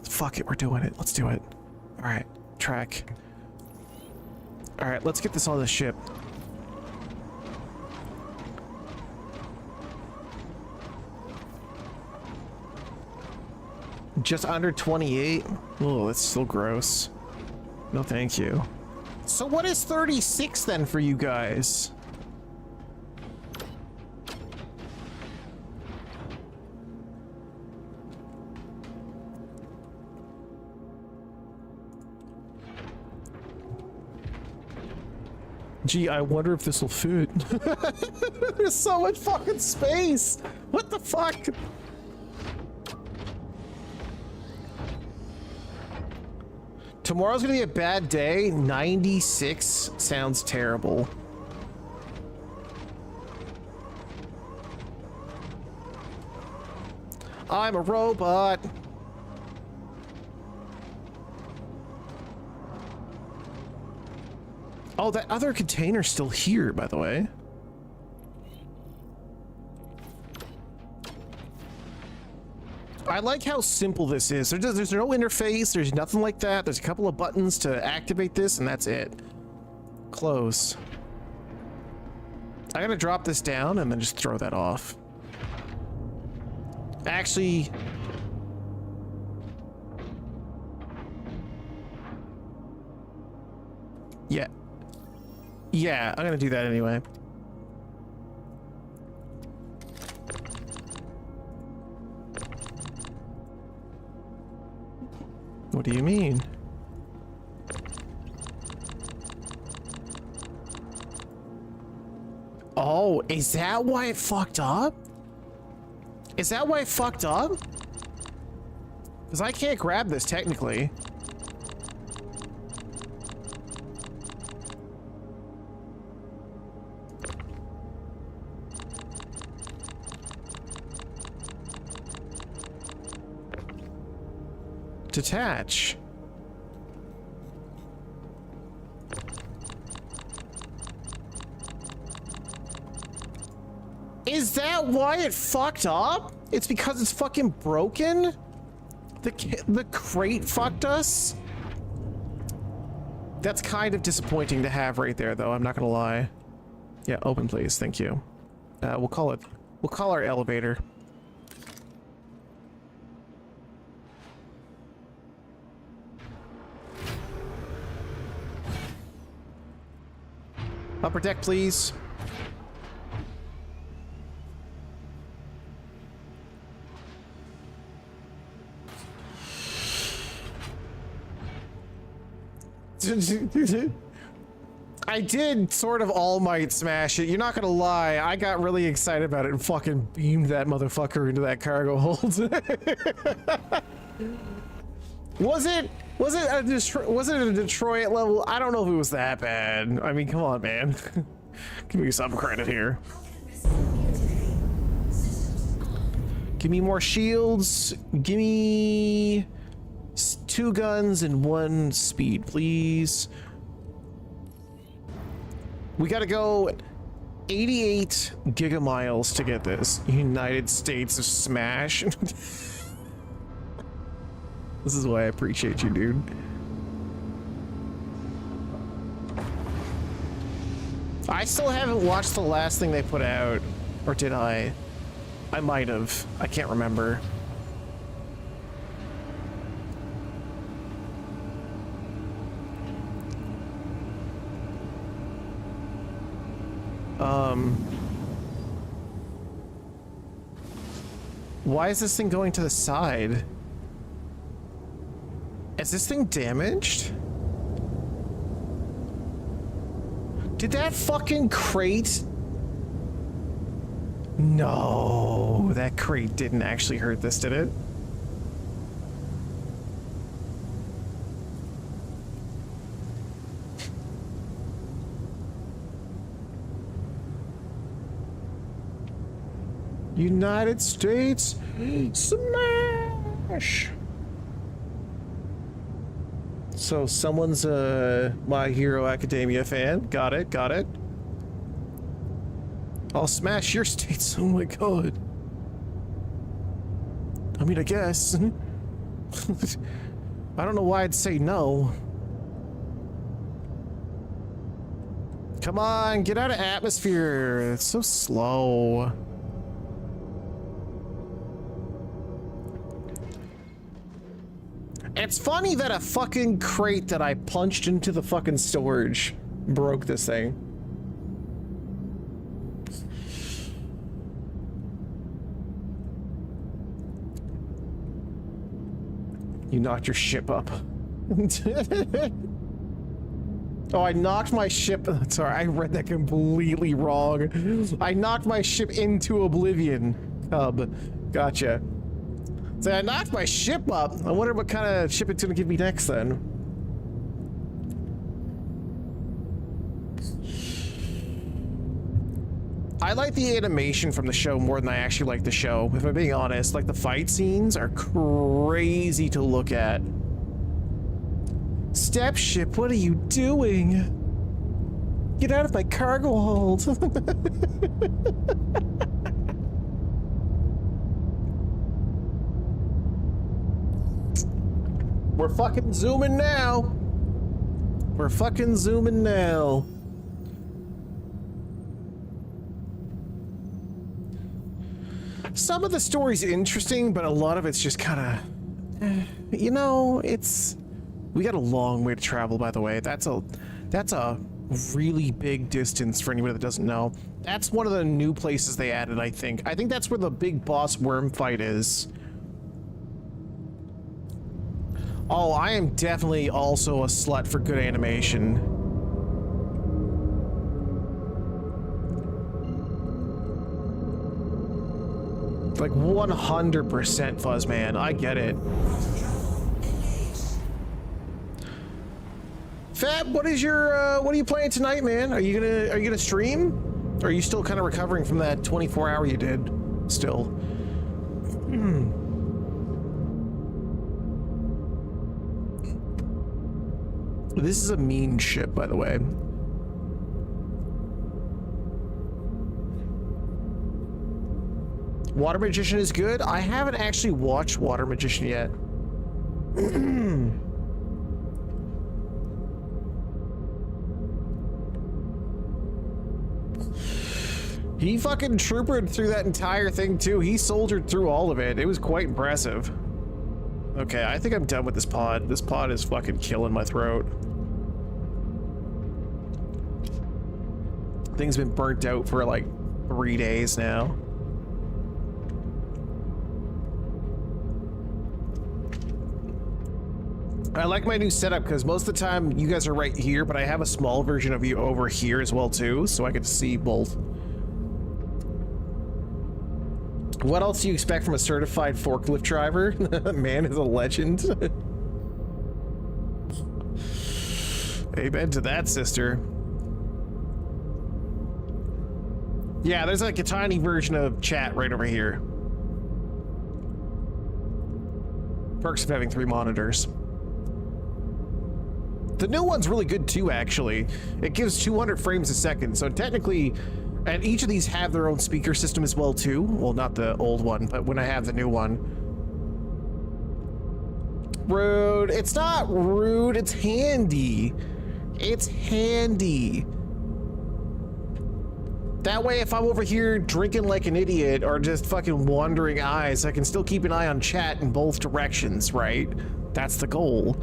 Fuck it, we're doing it. Let's do it. Alright, track. Alright, let's get this on the ship. Just under 28? Oh, that's still gross. No, thank you. So what is 36 then for you guys? Gee, I wonder if this will fit. There's so much fucking space. What the fuck? Tomorrow's gonna be a bad day. 96 sounds terrible. I'm a robot. Oh, that other container's still here, by the way. I like how simple this is. There's no interface. There's nothing like that. There's a couple of buttons to activate this, and that's it. Close. I'm gonna drop this down and then just throw that off. Actually... Yeah. Yeah, I'm gonna do that anyway. What do you mean? Oh, is that why it fucked up? Is that why it fucked up? Because I can't grab this technically. Detach. Is that why it fucked up? It's because it's fucking broken? The crate fucked us? That's kind of disappointing to have right there, though. I'm not gonna lie. Yeah, open please. Thank you. We'll call our elevator. Upper deck, please. I did sort of All Might smash it. You're not gonna lie. I got really excited about it and fucking beamed that motherfucker into that cargo hold. Was it a Detroit level? I don't know if it was that bad. I mean, come on, man. Give me some credit here. Give me more shields. Give me 2 guns and 1 speed, please. We gotta go 88 gigamiles to get this. United States of Smash. This is why I appreciate you, dude. I still haven't watched the last thing they put out. Or did I? I might have. I can't remember. Why is this thing going to the side? Is this thing damaged? Did that fucking crate? No, that crate didn't actually hurt this, did it? United States Smash! So someone's a My Hero Academia fan. Got it, got it. I'll smash your states. Oh my god. I mean, I guess. I don't know why I'd say no. Come on, get out of atmosphere. It's so slow. It's funny that a fucking crate that I punched into the fucking storage broke this thing. You knocked your ship up. Oh, I knocked my ship. Sorry, I read that completely wrong. I knocked my ship into oblivion. Cub. Gotcha. So I knocked my ship up. I wonder what kind of ship it's gonna give me next then. I like the animation from the show more than I actually like the show, if I'm being honest. Like, the fight scenes are crazy to look at. Step ship, what are you doing? Get out of my cargo hold. We're fucking zooming now. We're fucking zooming now. Some of the story's interesting, but a lot of it's just kind of, you know, it's. We got a long way to travel, by the way. That's a really big distance for anybody that doesn't know. That's one of the new places they added, I think. I think that's where the big boss worm fight is. Oh, I am definitely also a slut for good animation. Like 100% Fuzzman. I get it. Fab, what is your what are you playing tonight, man? Are you gonna stream? Or are you still kind of recovering from that 24-hour you did still? This is a mean ship, by the way. Water Magician is good. I haven't actually watched Water Magician yet. He fucking troopered through that entire thing too. He soldiered through all of it. It was quite impressive. Okay, I think I'm done with this pod. This pod is fucking killing my throat. Thing's been burnt out for like 3 days now. I like my new setup because most of the time you guys are right here, but I have a small version of you over here as well too, so I get to see both. What else do you expect from a certified forklift driver? Man is a legend. Amen to that, sister. Yeah, there's like a tiny version of chat right over here. Perks of having 3 monitors. The new one's really good too, actually. It gives 200 frames a second, so technically, and each of these have their own speaker system as well too. Well, not the old one, but when I have the new one. Rude. It's not rude, it's handy. It's handy. That way, if I'm over here drinking like an idiot or just fucking wandering eyes, I can still keep an eye on chat in both directions, right? That's the goal.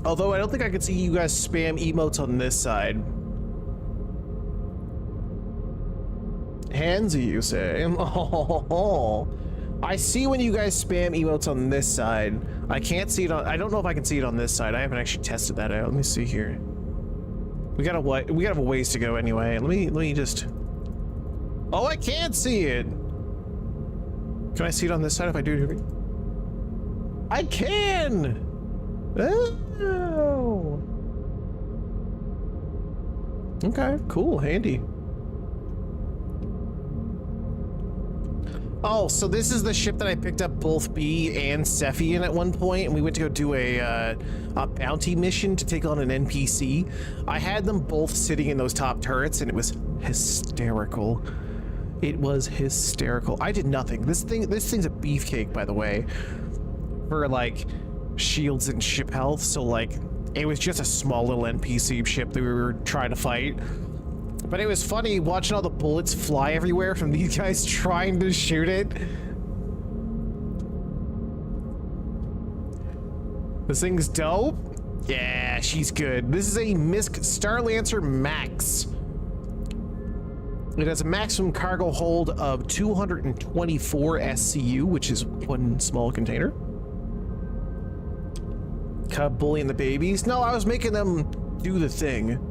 Although I don't think I could see you guys spam emotes on this side. Handsy, you say? Oh, I see when you guys spam emotes on this side. I can't see it on. I don't know if I can see it on this side. I haven't actually tested that out. Let me see here. We gotta have a ways to go anyway. Let me just. Oh, I can't see it. Can I see it on this side if I do it? I can. Oh. Okay, cool, handy. Oh, so this is the ship that I picked up both B and Sephi in at one point, and we went to go do a bounty mission to take on an NPC. I had them both sitting in those top turrets, and it was hysterical. It was hysterical. I did nothing. This thing's a beefcake, by the way, for like shields and ship health. So like, it was just a small little NPC ship that we were trying to fight. But it was funny watching all the bullets fly everywhere from these guys trying to shoot it. This thing's dope. Yeah, she's good. This is a Misk Starlancer Max. It has a maximum cargo hold of 224 SCU, which is one small container. Cub bullying the babies. No, I was making them do the thing.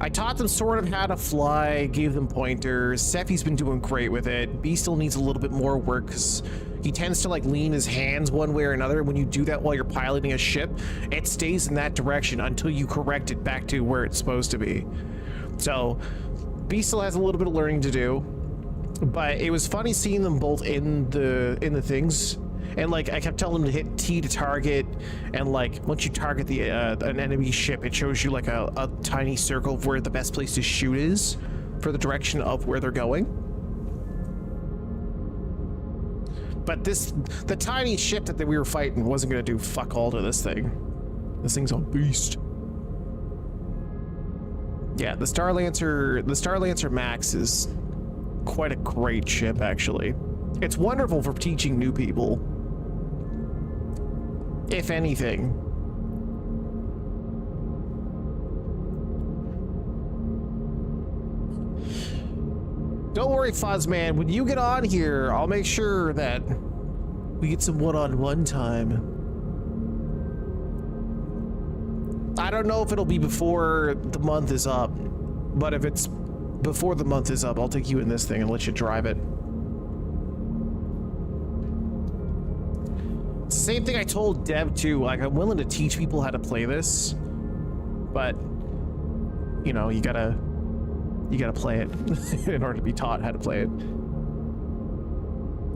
I taught them sort of how to fly, gave them pointers. Sephi's been doing great with it. B still needs a little bit more work because he tends to like lean his hands one way or another. When you do that while you're piloting a ship, it stays in that direction until you correct it back to where it's supposed to be. So B still has a little bit of learning to do, but it was funny seeing them both in the things. And like I kept telling them to hit T to target, and like once you target the an enemy ship, it shows you like a tiny circle of where the best place to shoot is for the direction of where they're going. But the tiny ship that we were fighting wasn't gonna do fuck all to this thing. This thing's a beast. Yeah, the Starlancer Max is quite a great ship, actually. It's wonderful for teaching new people, if anything. Don't worry, Fuzzman. When you get on here, I'll make sure that we get some one-on-one time. I don't know if it'll be before the month is up, but if it's before the month is up, I'll take you in this thing and let you drive it. It's the same thing I told Deb too. Like, I'm willing to teach people how to play this, but you know, you gotta play it in order to be taught how to play it.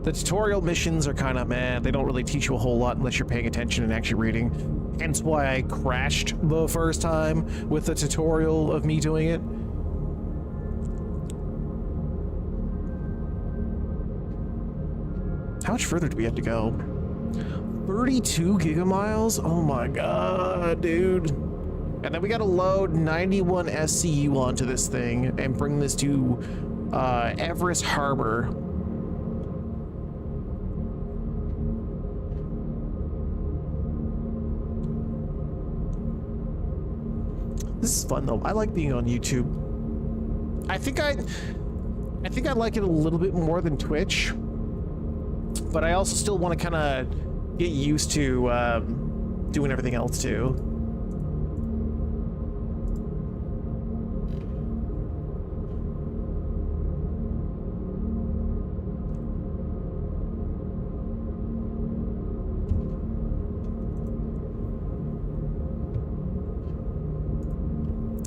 The tutorial missions are kind of meh. They don't really teach you a whole lot unless you're paying attention and actually reading. Hence why I crashed the first time with the tutorial of me doing it. How much further do we have to go? 32 gigamiles? Oh my god, dude. And then we gotta load 91 SCU onto this thing and bring this to Everest Harbor. This is fun though. I like being on YouTube. I think I like it a little bit more than Twitch, but I also still want to kind of get used to doing everything else too.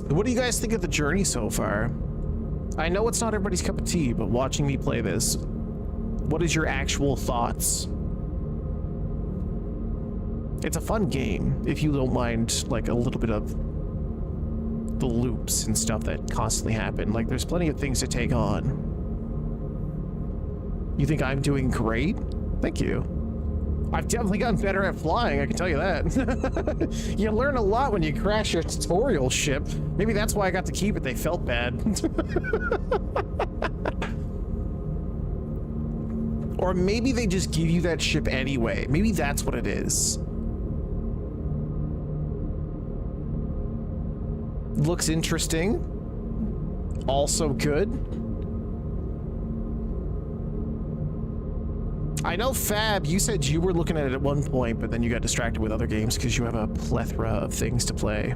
What do you guys think of the journey so far? I know it's not everybody's cup of tea, but watching me play this, what is your actual thoughts? It's a fun game, if you don't mind, like, a little bit of the loops and stuff that constantly happen. Like, there's plenty of things to take on. You think I'm doing great? Thank you. I've definitely gotten better at flying, I can tell you that. You learn a lot when you crash your tutorial ship. Maybe that's why I got to keep it. They felt bad. Or maybe they just give you that ship anyway. Maybe that's what it is. Looks interesting. Also good. I know, Fab, you said you were looking at it at one point, but then you got distracted with other games because you have a plethora of things to play.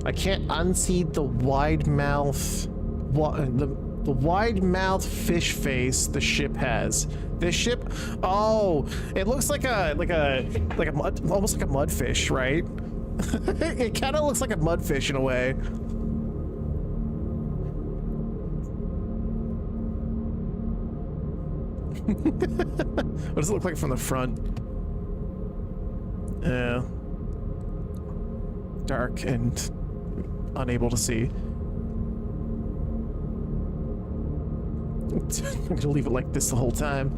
I can't unsee the wide mouth, the wide mouth fish face the ship has. This ship, oh, it looks like a almost like a mudfish, right? It kind of looks like a mudfish in a way. What does it look like from the front? Yeah. Dark and unable to see. I'm gonna leave it like this the whole time.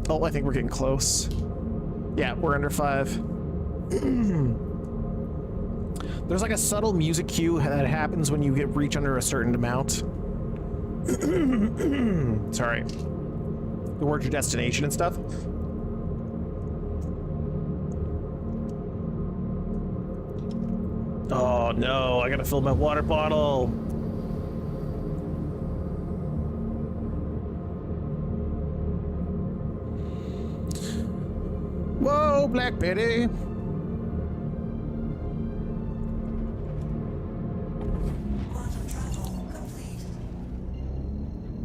Oh, I think we're getting close. Yeah, we're under 5. There's like a subtle music cue that happens when you reach under a certain amount. Sorry. Towards your destination and stuff. Oh no, I gotta fill my water bottle. Whoa, Black Betty.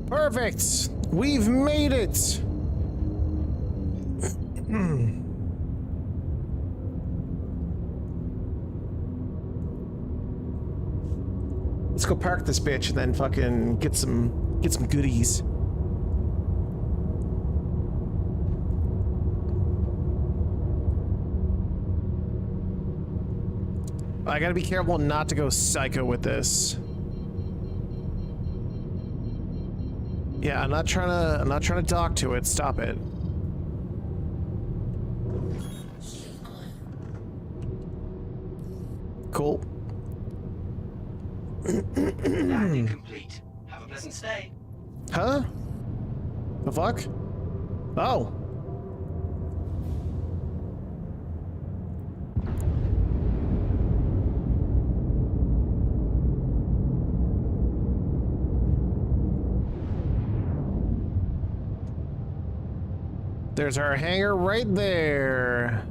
Perfect. We've made it. Let's go park this bitch and then fucking get some goodies. I gotta be careful not to go psycho with this. Yeah, I'm not trying to dock to it. Stop it. Cool. Landing complete. Have a pleasant stay. Huh? The fuck? Oh. There's our hangar right there.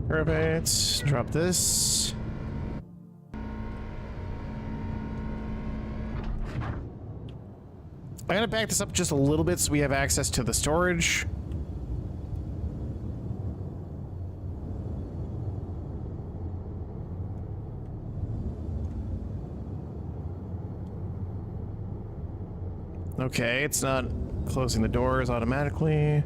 Perfect. Drop this. I'm gonna back this up just a little bit so we have access to the storage. Okay, it's not closing the doors automatically.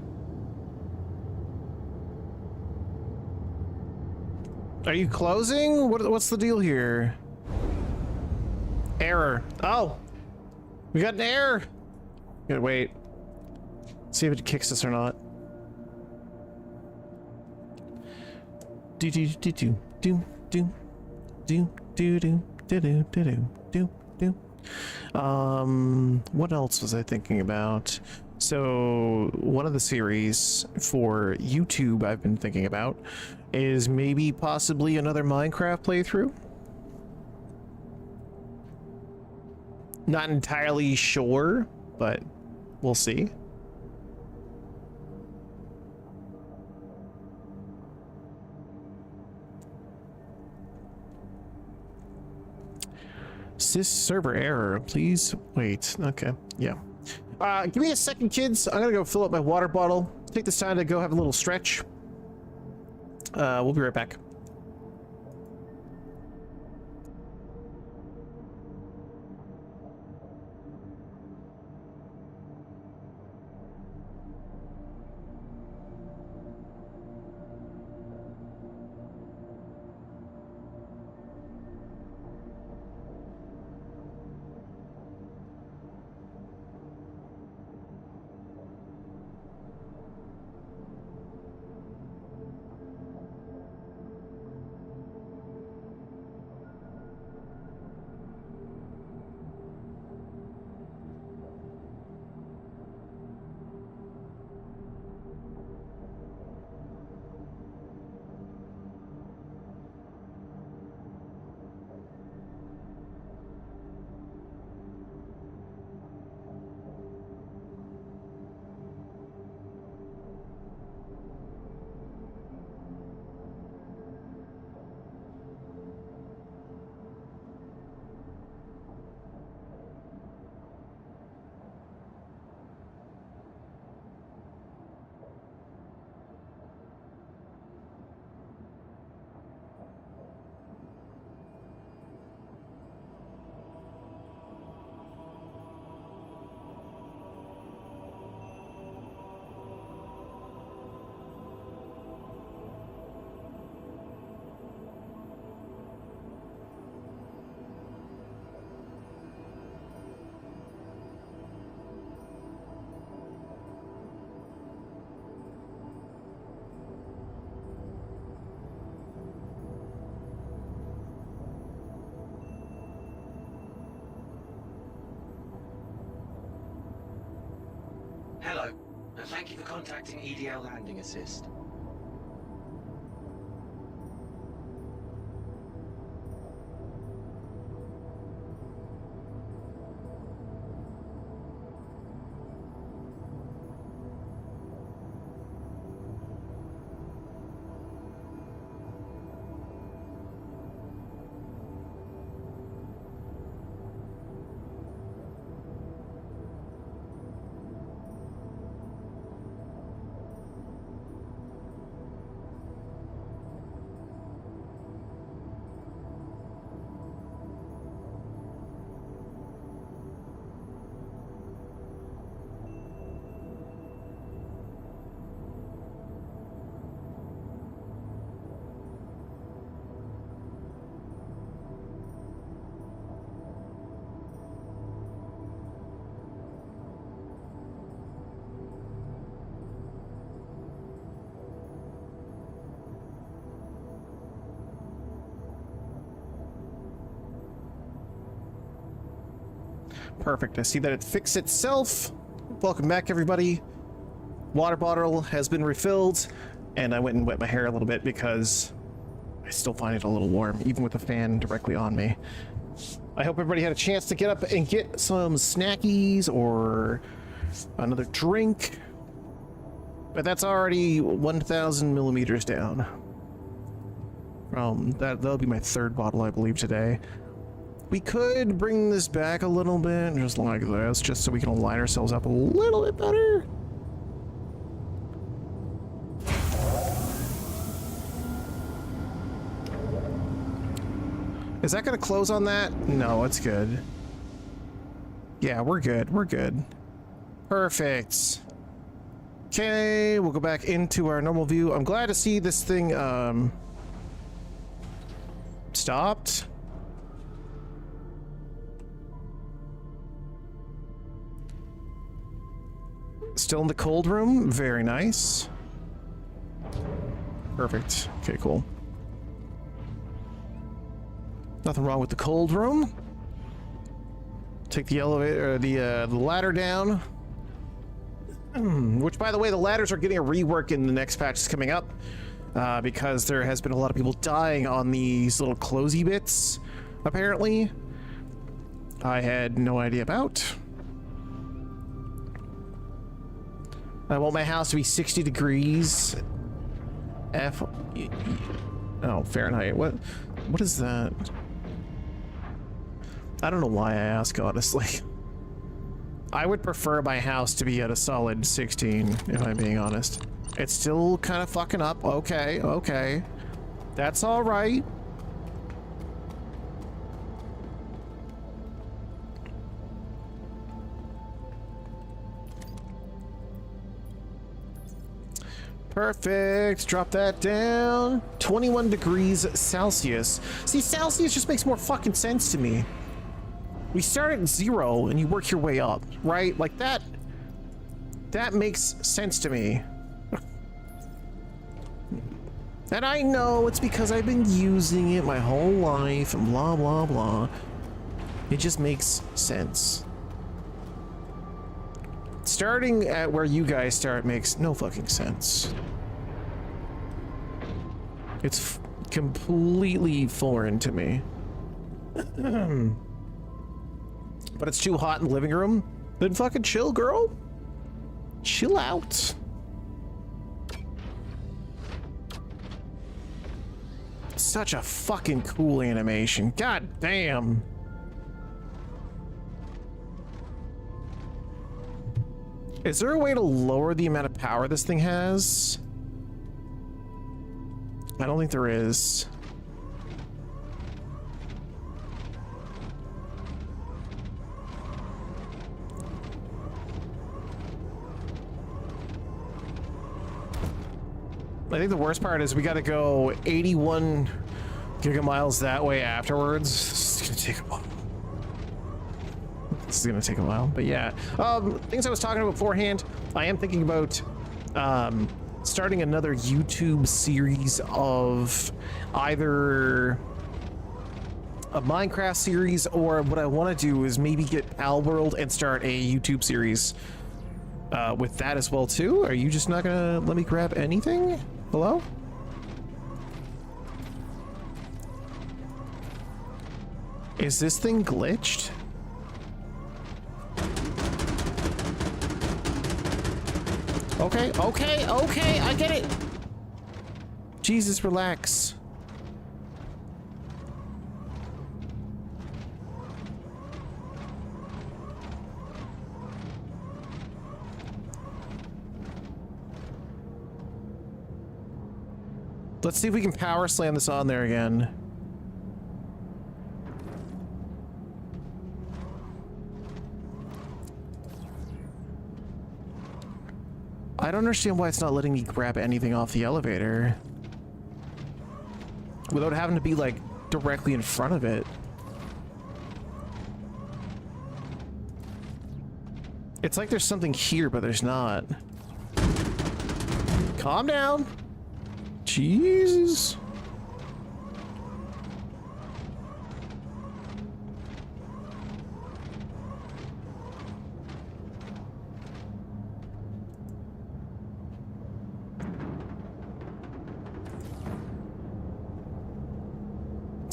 Are you closing? What's the deal here? Error. Oh! We got an error! Gotta wait. See if it kicks us or not. Do do do do do do do do do do do do do do. What else was I thinking about? So one of the series for YouTube I've been thinking about is maybe possibly another Minecraft playthrough. Not entirely sure, but we'll see. Sys server error, please wait. Okay, yeah. Give me a second, kids. I'm gonna go fill up my water bottle. Take this time to go have a little stretch. We'll be right back. Hello, and thank you for contacting EDL Landing Assist. Perfect. I see that it fixed itself. Welcome back, everybody. Water bottle has been refilled, and I went and wet my hair a little bit because I still find it a little warm, even with the fan directly on me. I hope everybody had a chance to get up and get some snackies or another drink. But that's already 1,000 millimeters down. That'll be my third bottle, I believe, today. We could bring this back a little bit, just like this, just so we can line ourselves up a little bit better. Is that gonna close on that? No, it's good. Yeah, we're good. We're good. Perfect. Okay, we'll go back into our normal view. I'm glad to see this thing stopped. Still in the cold room. Very nice. Perfect. Okay, cool. Nothing wrong with the cold room. Take the elevator, the ladder down. Which, by the way, the ladders are getting a rework in the next patch that's coming up, because there has been a lot of people dying on these little closey bits, apparently. I had no idea about. I want my house to be 60 degrees. Oh, Fahrenheit. What is that? I don't know why I ask, honestly. I would prefer my house to be at a solid 16, if I'm being honest. It's still kind of fucking up. Okay, okay. That's all right. Perfect. Drop that down. 21 degrees Celsius. See, Celsius just makes more fucking sense to me. We start at 0 and you work your way up, right? Like that makes sense to me. And I know it's because I've been using it my whole life and blah, blah, blah. It just makes sense. Starting at where you guys start makes no fucking sense. It's completely foreign to me. But it's too hot in the living room? Then fucking chill, girl. Chill out. Such a fucking cool animation. God damn. Is there a way to lower the amount of power this thing has? I don't think there is. I think the worst part is we got to go 81 gigamiles that way afterwards. This is gonna take a while. This is gonna take a while, but yeah. Things I was talking about beforehand. I am thinking about starting another YouTube series of either a Minecraft series, or what I want to do is maybe get Palworld and start a YouTube series with that as well too? Are you just not gonna let me grab anything? Hello? Is this thing glitched? Okay, okay, okay, I get it. Jesus, relax. Let's see if we can power slam this on there again. I don't understand why it's not letting me grab anything off the elevator without having to be like directly in front of it. It's like there's something here, but there's not. Calm down. Jesus.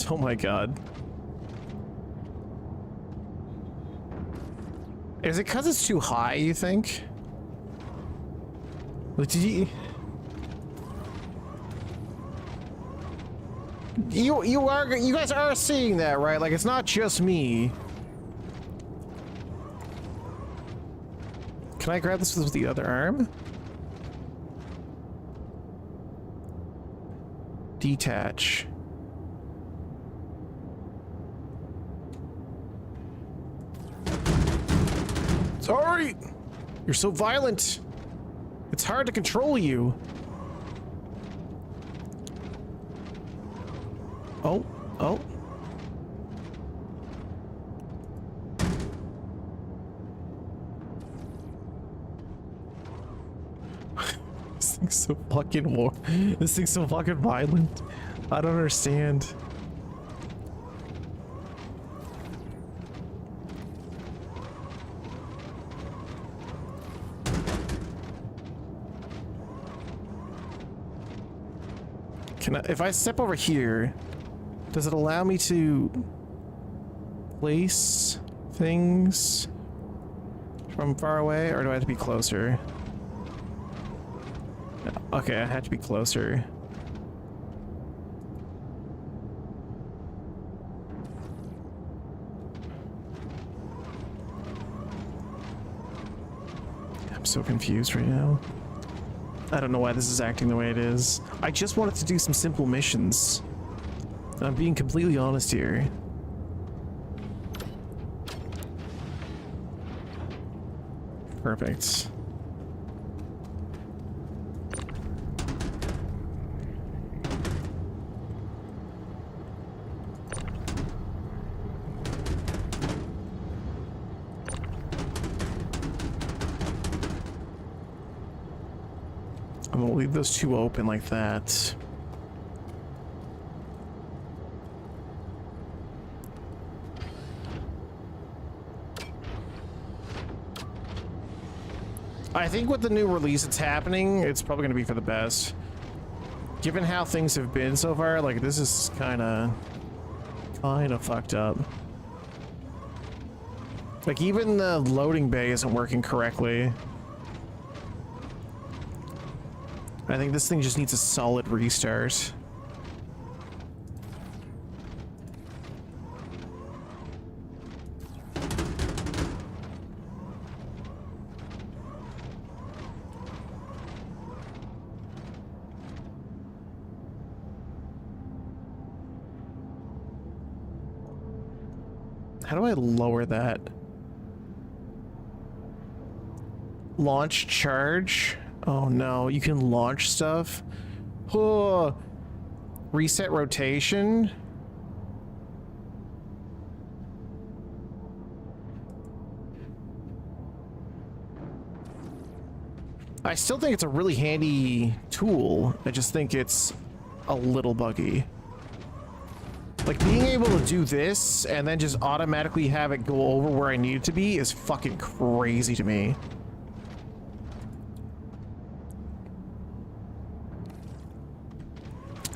Oh my god. Is it because it's too high, you think? Like, did you... You guys are seeing that, right? Like, it's not just me. Can I grab this with the other arm? Detach. Sorry! You're so violent. It's hard to control you. Oh, oh. This thing's so fucking This thing's so fucking violent. I don't understand. If I step over here, does it allow me to place things from far away, or do I have to be closer? Okay, I have to be closer. I'm so confused right now. I don't know why this is acting the way it is. I just wanted to do some simple missions. I'm being completely honest here. Perfect. I'm gonna leave those two open like that. I think with the new release that's happening, it's probably gonna be for the best. Given how things have been so far, like this is kinda fucked up. Like even the loading bay isn't working correctly. I think this thing just needs a solid restart. How do I lower that? Launch charge? Oh no, you can launch stuff? Oh, reset rotation? I still think it's a really handy tool. I just think it's a little buggy. Like being able to do this and then just automatically have it go over where I need it to be is fucking crazy to me.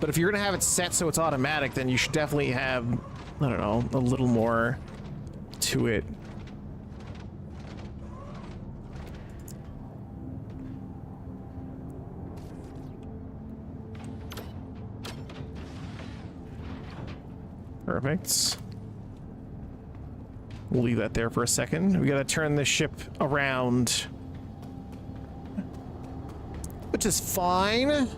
But if you're gonna have it set so it's automatic, then you should definitely have, I don't know, a little more to it. Perfect. We'll leave that there for a second. We gotta turn this ship around. Which is fine.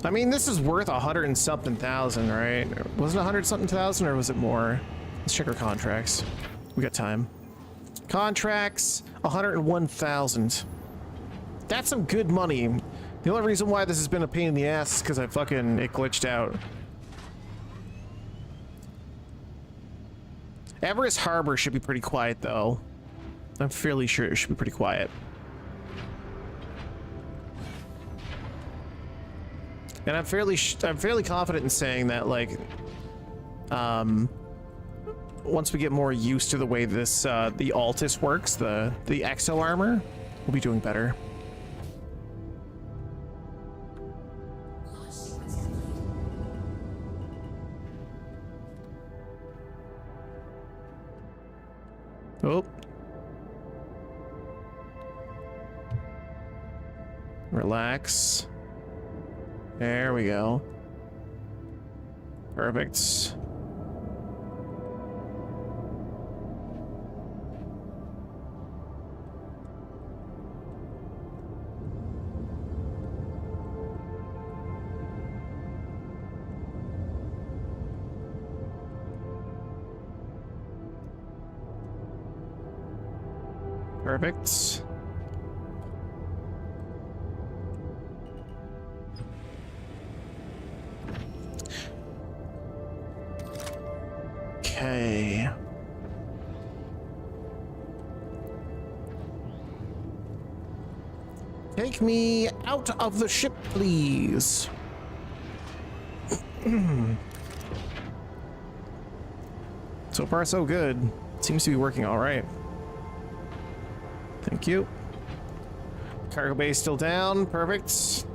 I mean, this is worth 100 and something thousand, right? Was it 100 something thousand or was it more? Let's check our contracts. We got time. Contracts, 101,000. That's some good money. The only reason why this has been a pain in the ass is because it glitched out. Everest Harbor should be pretty quiet, though. I'm fairly sure it should be pretty quiet. And I'm fairly confident in saying that, like, once we get more used to the way this the Altis works, the exo armor, we'll be doing better. Launch sequence complete. Oh. Relax. There we go. Perfect. Perfect. Okay. Take me out of the ship, please. So far, so good. Seems to be working all right. Thank you. Cargo bay still down. Perfect.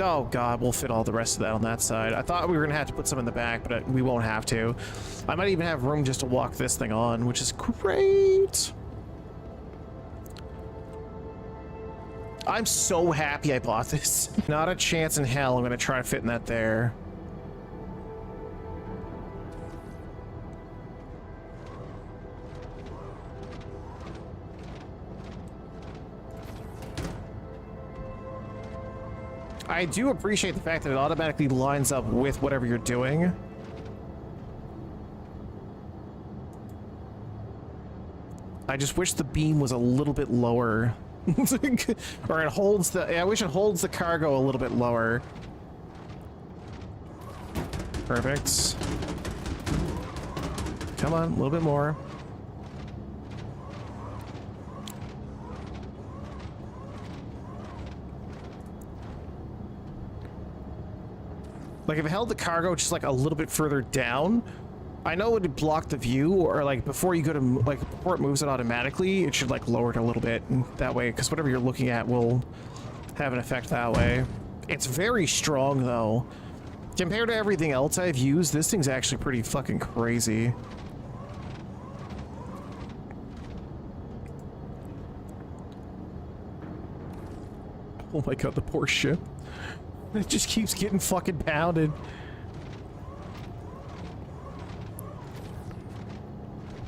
Oh god, we'll fit all the rest of that on that side. I thought we were gonna have to put some in the back, but we won't have to. I might even have room just to walk this thing on, which is great. I'm so happy I bought this. Not a chance in hell I'm gonna try to fit in that there. I do appreciate the fact that it automatically lines up with whatever you're doing. I just wish the beam was a little bit lower. Or it holds the... I wish it holds the cargo a little bit lower. Perfect. Come on, a little bit more. Like, if it held the cargo just like a little bit further down, I know it would block the view, or like before you go to, like, before it moves it automatically, it should like lower it a little bit, and that way, because whatever you're looking at will have an effect that way. It's very strong though. Compared to everything else I've used, this thing's actually pretty fucking crazy. Oh my god, the poor ship. It just keeps getting fucking pounded.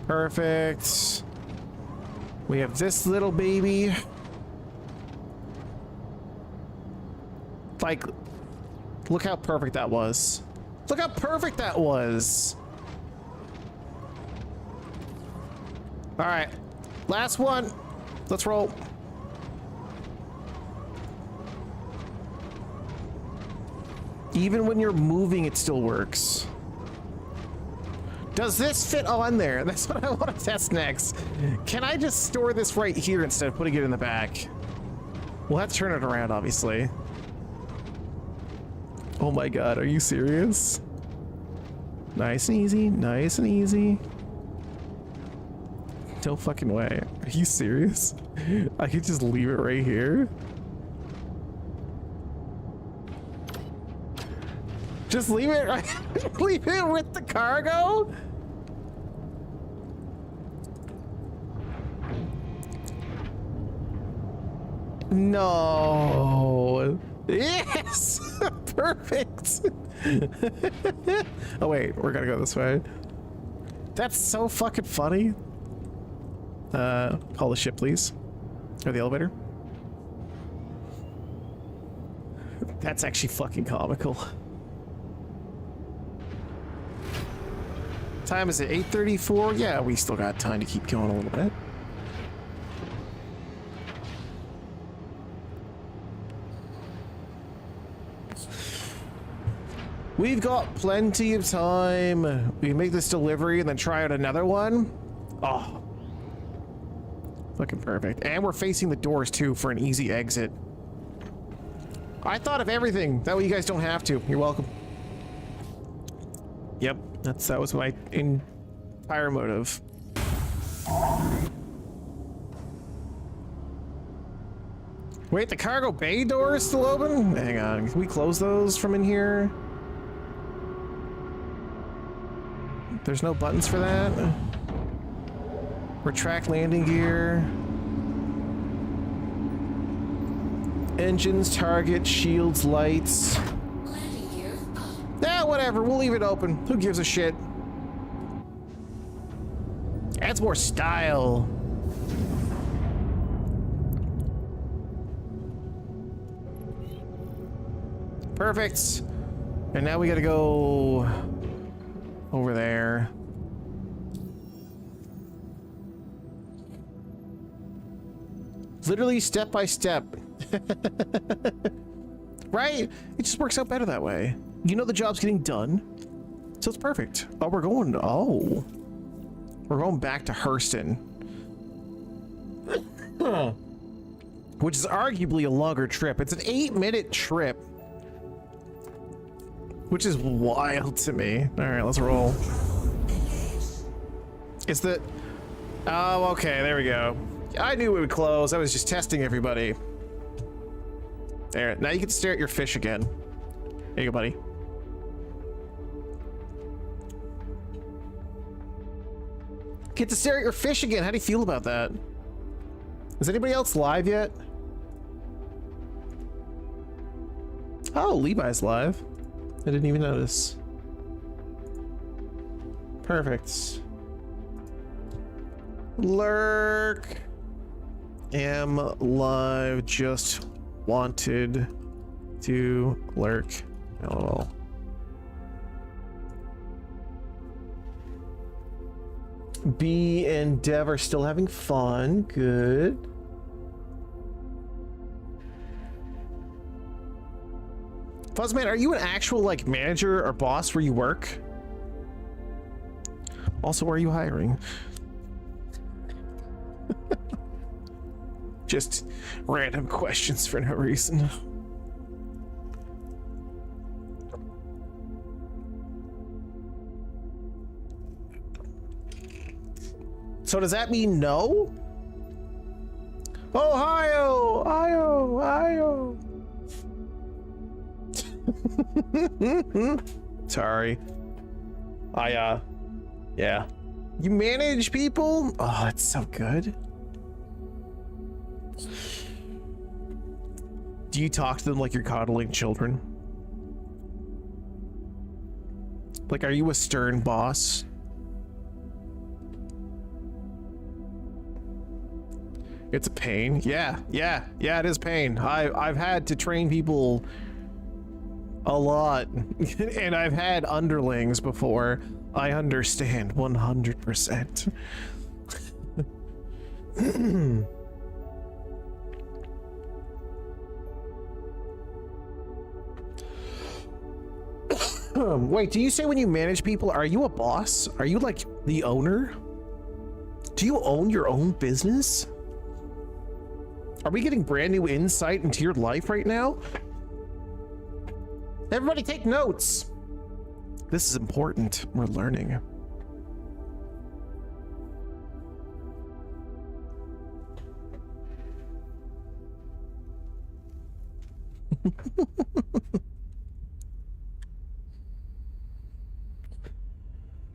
Perfect. We have this little baby. Like, look how perfect that was. Look how perfect that was. All right, last one. Let's roll. Even when you're moving, it still works. Does this fit on there? That's what I want to test next. Can I just store this right here instead of putting it in the back? We'll have to turn it around, obviously. Oh my god, are you serious? Nice and easy, nice and easy. No fucking way. Are you serious? I could just leave it right here? Just leave it right. Leave it with the cargo. No. Yes. Perfect. Oh wait, we're gonna go this way. That's so fucking funny. Call the ship, please. Or the elevator. That's actually fucking comical. Time is it 8:34? Yeah, we still got time to keep going a little bit. We've got plenty of time. We can make this delivery and then try out another one. Oh. Looking perfect. And we're facing the doors too for an easy exit. I thought of everything. That way you guys don't have to. You're welcome. Yep, that was my entire motive. Wait, the cargo bay door is still open? Hang on, can we close those from in here? There's no buttons for that. Retract landing gear. Engines, target, shields, lights. Landing gear up. Yeah, whatever. We'll leave it open. Who gives a shit? Adds more style. Perfect. And now we gotta go over there. Literally step by step. Right? It just works out better that way. You know the job's getting done, so it's perfect. Oh, we're going back to Hurston. Which is arguably a longer trip. It's an 8-minute trip. Which is wild to me. Alright, let's roll. Is that... Oh, okay, there we go. I knew it would close. I was just testing everybody. There, now you get to stare at your fish again. There you go, buddy. Get to stare at your fish again. How do you feel about that? Is anybody else live yet? Oh, Levi's live. I didn't even notice. Perfect. Lurk. Am live. Just wanted to lurk. LOL. B and Dev are still having fun. Good. Fuzzman, are you an actual like manager or boss where you work? Also, are you hiring? Just random questions for no reason. So does that mean no? Ohio! Ohio! Sorry. Yeah. You manage people? Oh, that's so good. Do you talk to them like you're coddling children? Like, are you a stern boss? It's a pain. Yeah, it is pain. I've had to train people a lot, and I've had underlings before. I understand 100%. Wait, do you say when you manage people, are you a boss? Are you like the owner? Do you own your own business? Are we getting brand new insight into your life right now? Everybody take notes. This is important. We're learning.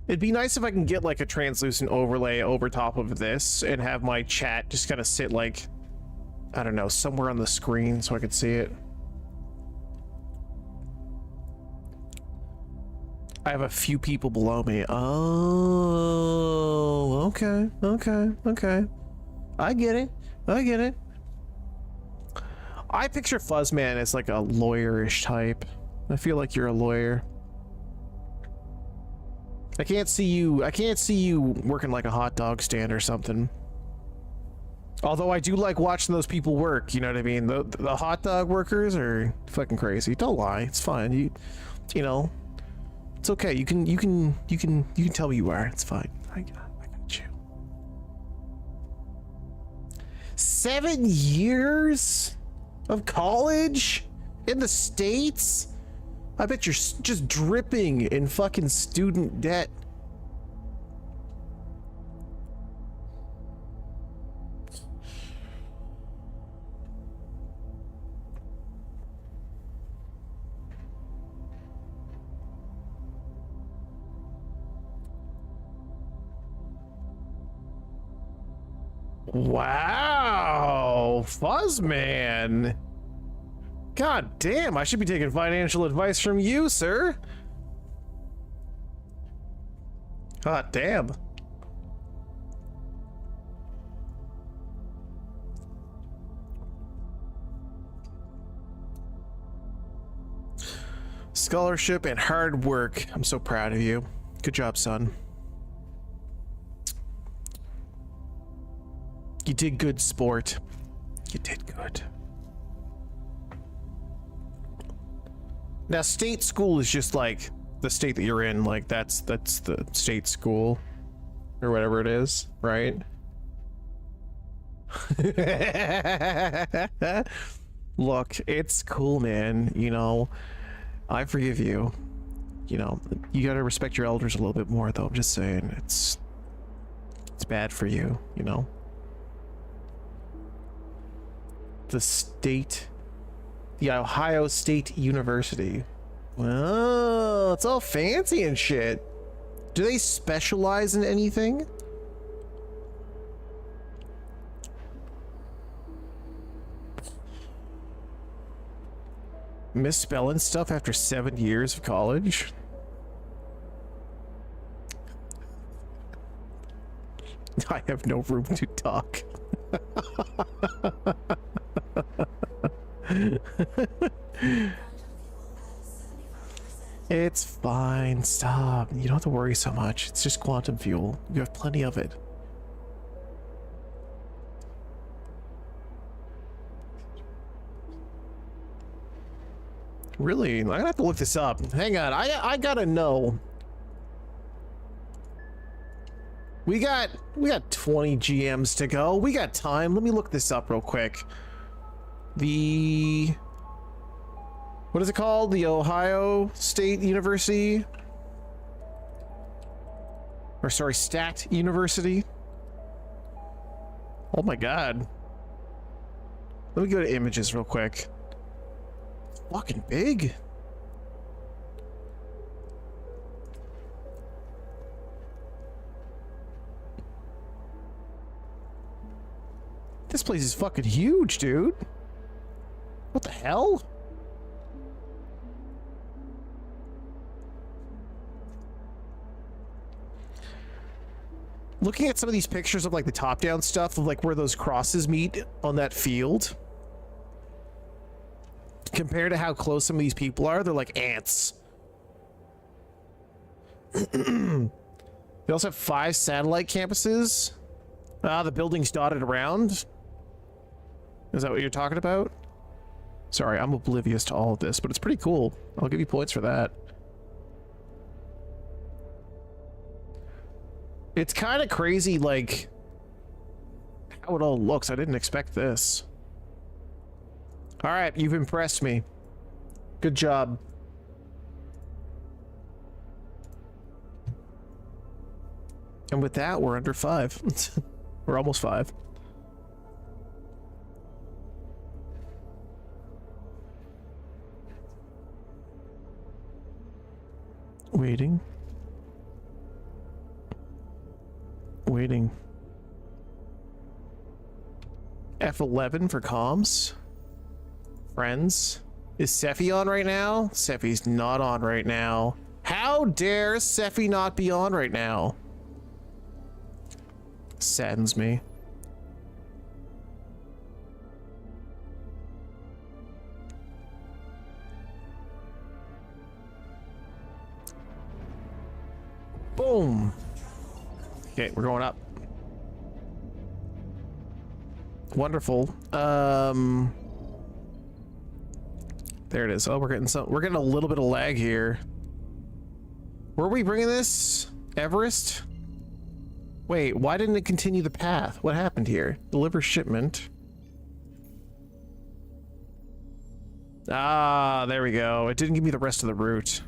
It'd be nice if I can get like a translucent overlay over top of this and have my chat just kind of sit like, I don't know, somewhere on the screen so I could see it. I have a few people below me. Oh, okay, okay, okay. I get it. I get it. I picture Fuzzman as like a lawyerish type. I feel like you're a lawyer. I can't see you working like a hot dog stand or something. Although I do like watching those people work, you know what I mean? The hot dog workers are fucking crazy. Don't lie. It's fine. You know, it's okay. You can tell me you are. It's fine. I got you. 7 years of college in the States? I bet you're just dripping in fucking student debt. Wow, Fuzzman. God damn, I should be taking financial advice from you, sir. God damn. Scholarship and hard work. I'm so proud of you. Good job, son. You did good, sport. You did good. Now, state school is just like the state that you're in. Like that's the state school or whatever it is, right? Look, it's cool, man. You know, I forgive you. You know, you gotta respect your elders a little bit more, though. I'm just saying, it's bad for you. You know, the Ohio State University. Well, it's all fancy and shit. Do they specialize in anything? Misspelling stuff after 7 years of college? I have no room to talk. It's fine. Stop. You don't have to worry so much. It's just quantum fuel. You have plenty of it. Really? I'm gonna have to look this up. Hang on. I gotta know. We got 20 GMs to go. We got time. Let me look this up real quick. What is it called? The Ohio State University? Or sorry, Stat University? Oh my god. Let me go to images real quick. It's fucking big. This place is fucking huge, dude. What the hell? Looking at some of these pictures of like the top-down stuff of like where those crosses meet on that field, compared to how close some of these people are, they're like ants. They also have 5 satellite campuses. The buildings dotted around. Is that what you're talking about? Sorry, I'm oblivious to all of this, but it's pretty cool. I'll give you points for that. It's kind of crazy, like, how it all looks. I didn't expect this. All right, you've impressed me. Good job. And with that, we're under 5. We're almost 5. Waiting. waiting. F11 for comms. Friends. Is Sephi on right now? Sephi's not on right now. How dare Sephi not be on right now? Saddens me. Boom. Okay, we're going up. Wonderful. There it is. Oh, we're getting a little bit of lag here. Were we bringing this? Everest? Wait, why didn't it continue the path? What happened here? Deliver shipment. Ah, there we go. It didn't give me the rest of the route.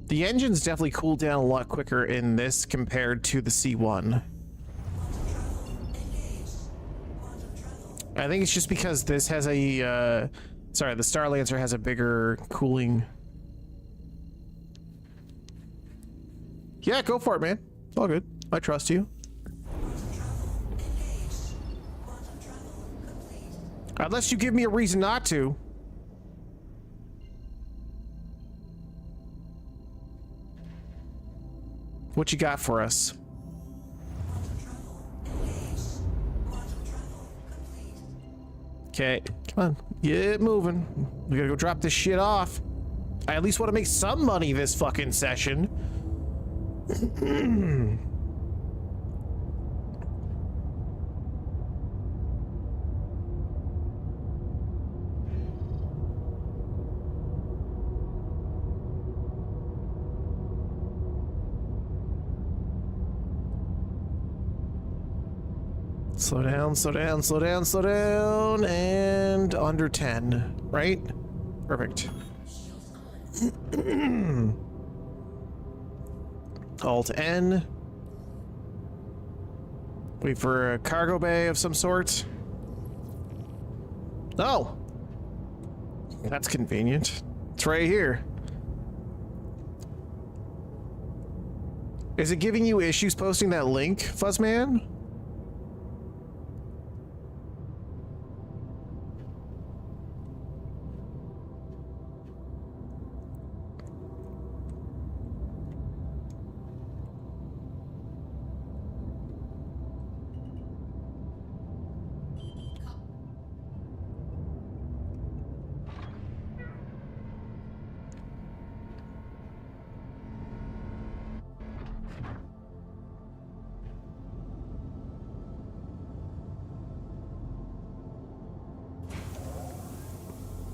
The engines definitely cool down a lot quicker in this compared to the C1. I think it's just because this has a, sorry, the Starlancer has a bigger cooling. Yeah, go for it, man. It's all good. I trust you. Unless you give me a reason not to. What you got for us? Okay, come on, get moving. We gotta go drop this shit off. I at least want to make some money this fucking session. Slow down, slow down, slow down, slow down, and under 10, right? Perfect. Alt N. Wait for a cargo bay of some sort. Oh! That's convenient. It's right here. Is it giving you issues posting that link, Fuzzman?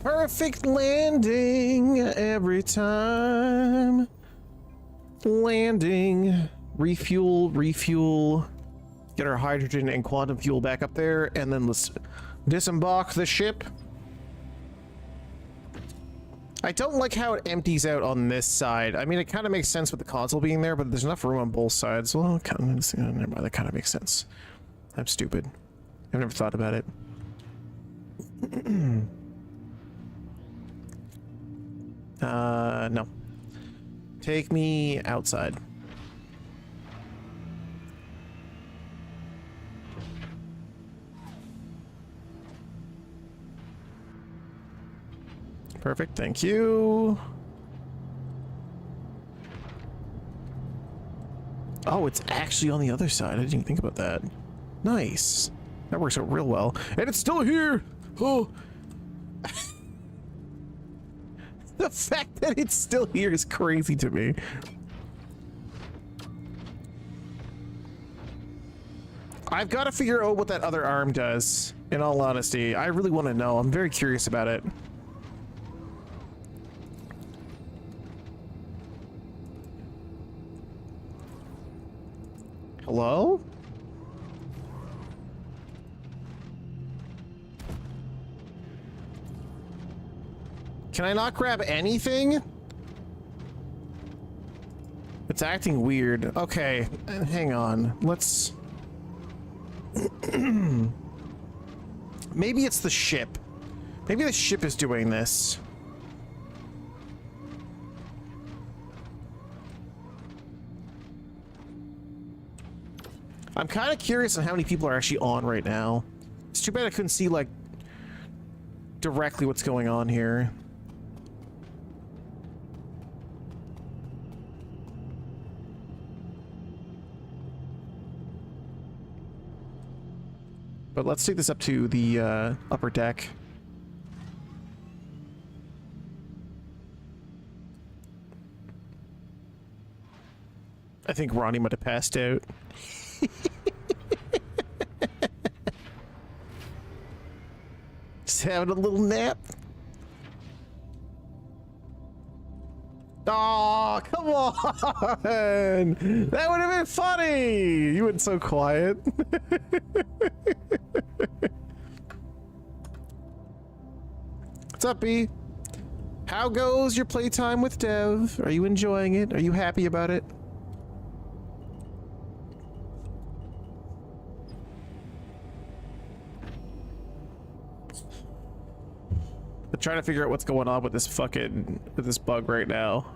Perfect landing every time. Landing. Refuel, refuel. Get our hydrogen and quantum fuel back up there, and then let's disembark the ship. I don't like how it empties out on this side. I mean, it kind of makes sense with the console being there, but there's enough room on both sides. Well, never mind, that kind of makes sense. I'm stupid. I've never thought about it. No. Take me outside. Perfect, thank you. Oh, it's actually on the other side. I didn't even think about that. Nice. That works out real well. And it's still here! Oh! The fact that it's still here is crazy to me. I've got to figure out what that other arm does, in all honesty. I really want to know. I'm very curious about it. Hello? Can I not grab anything? It's acting weird. Okay, hang on. Let's... Maybe it's the ship. Maybe the ship is doing this. I'm kind of curious on how many people are actually on right now. It's too bad I couldn't see, like, directly what's going on here. But let's take this up to the upper deck. I think Ronnie might have passed out. Just having a little nap. Oh, come on! That would have been funny! You went so quiet. What's up, B? How goes your playtime with Dev? Are you enjoying it? Are you happy about it? I'm trying to figure out what's going on with this bug right now.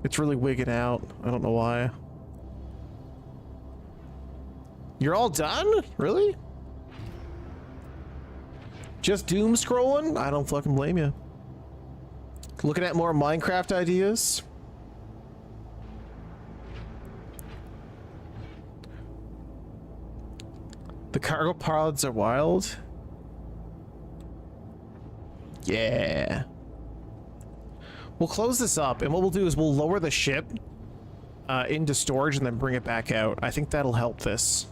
It's really wigging out. I don't know why. You're all done? Really? Just doom scrolling? I don't fucking blame you. Looking at more Minecraft ideas? The cargo pods are wild. Yeah. We'll close this up, and what we'll do is we'll lower the ship into storage and then bring it back out. I think that'll help this.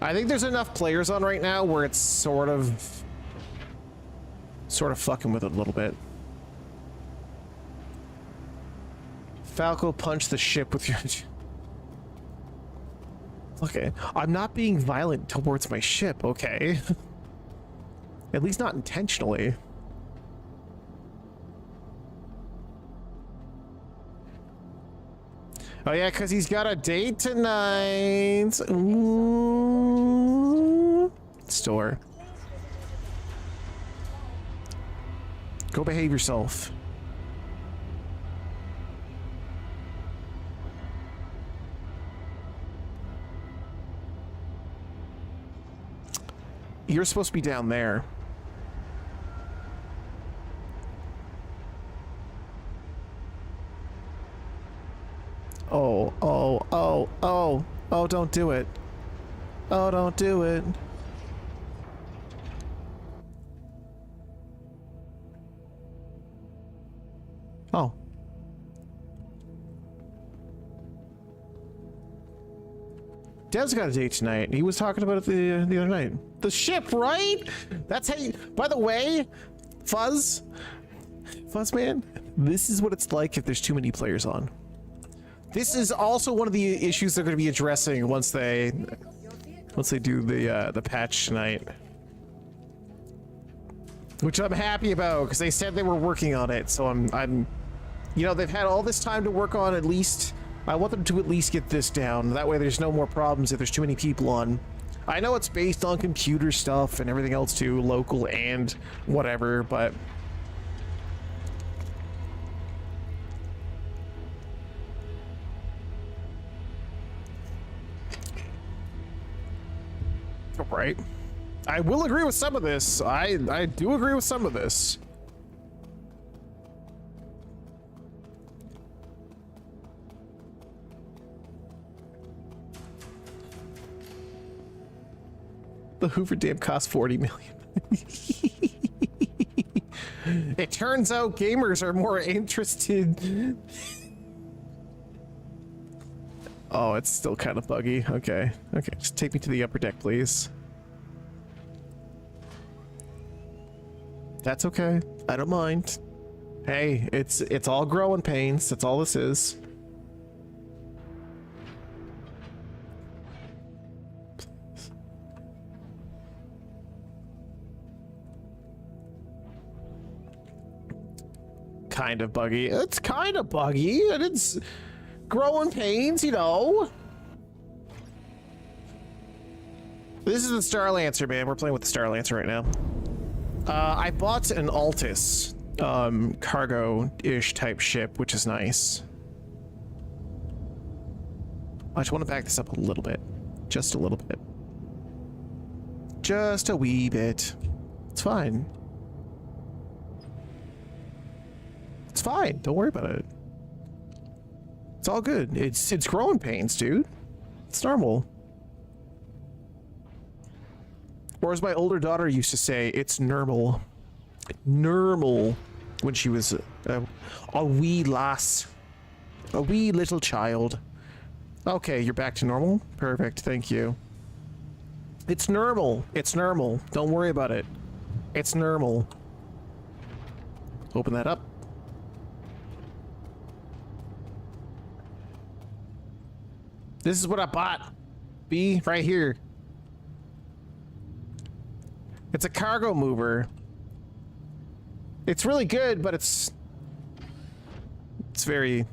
I think there's enough players on right now where it's sort of fucking with it a little bit. Falco punch the ship with your... Okay, I'm not being violent towards my ship, okay? At least not intentionally. Oh yeah, because he's got a date tonight. Ooh. Store. Go behave yourself. You're supposed to be down there. Oh, don't do it. Oh, don't do it. Oh. Dev's got a date tonight. He was talking about it the other night. The ship, right? That's how you... By the way, Fuzzman, this is what it's like if there's too many players on. This is also one of the issues they're going to be addressing once they do the patch tonight, which I'm happy about because they said they were working on it. So I'm, you know, they've had all this time to work on. At least I want them to at least get this down. That way, there's no more problems if there's too many people on. I know it's based on computer stuff and everything else too, local and whatever, but. Right. I will agree with some of this. I do agree with some of this. The Hoover Dam cost 40 million. It turns out gamers are more interested. Oh, it's still kind of buggy. Okay. Okay, just take me to the upper deck, please. That's okay. I don't mind. Hey, it's all growing pains. That's all this is. Kind of buggy. It's kind of buggy, and it's growing pains, you know. This is the Star Lancer, man. We're playing with the Star Lancer right now. I bought an Altus cargo-ish type ship, which is nice. I just want to back this up a little bit. Just a little bit. Just a wee bit. It's fine. It's fine. Don't worry about it. It's all good. It's growing pains, dude. It's normal. Or as my older daughter used to say, it's normal. Normal. When she was a wee lass. A wee little child. Okay, you're back to normal? Perfect, thank you. It's normal. It's normal. Don't worry about it. It's normal. Open that up. This is what I bought. B, right here. It's a cargo mover. It's really good, but it's very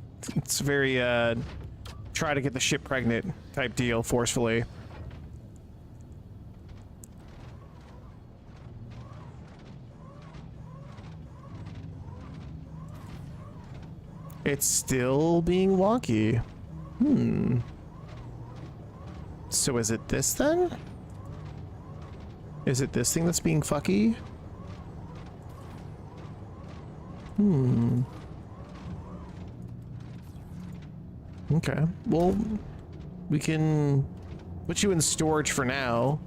try to get the ship pregnant type deal forcefully. It's still being wonky. So is it this then? Is it this thing that's being fucky? Okay, well, we can put you in storage for now.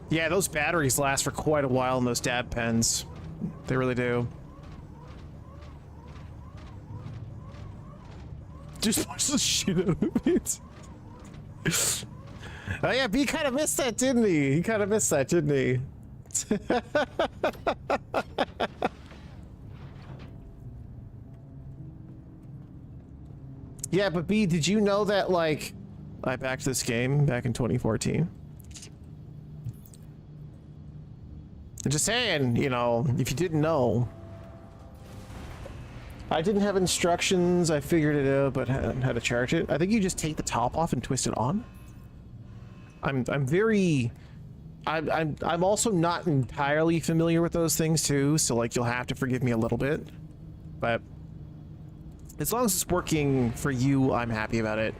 Yeah, those batteries last for quite a while in those dab pens. They really do. Just push the shit out of it. Oh yeah, B kind of missed that, didn't he? He kind of missed that, didn't he? Yeah, but B, did you know that, like, I backed this game back in 2014? I'm just saying, you know, if you didn't know. I didn't have instructions, I figured it out, but how to charge it. I think you just take the top off and twist it on. I'm also not entirely familiar with those things too, so like you'll have to forgive me a little bit. But as long as it's working for you, I'm happy about it.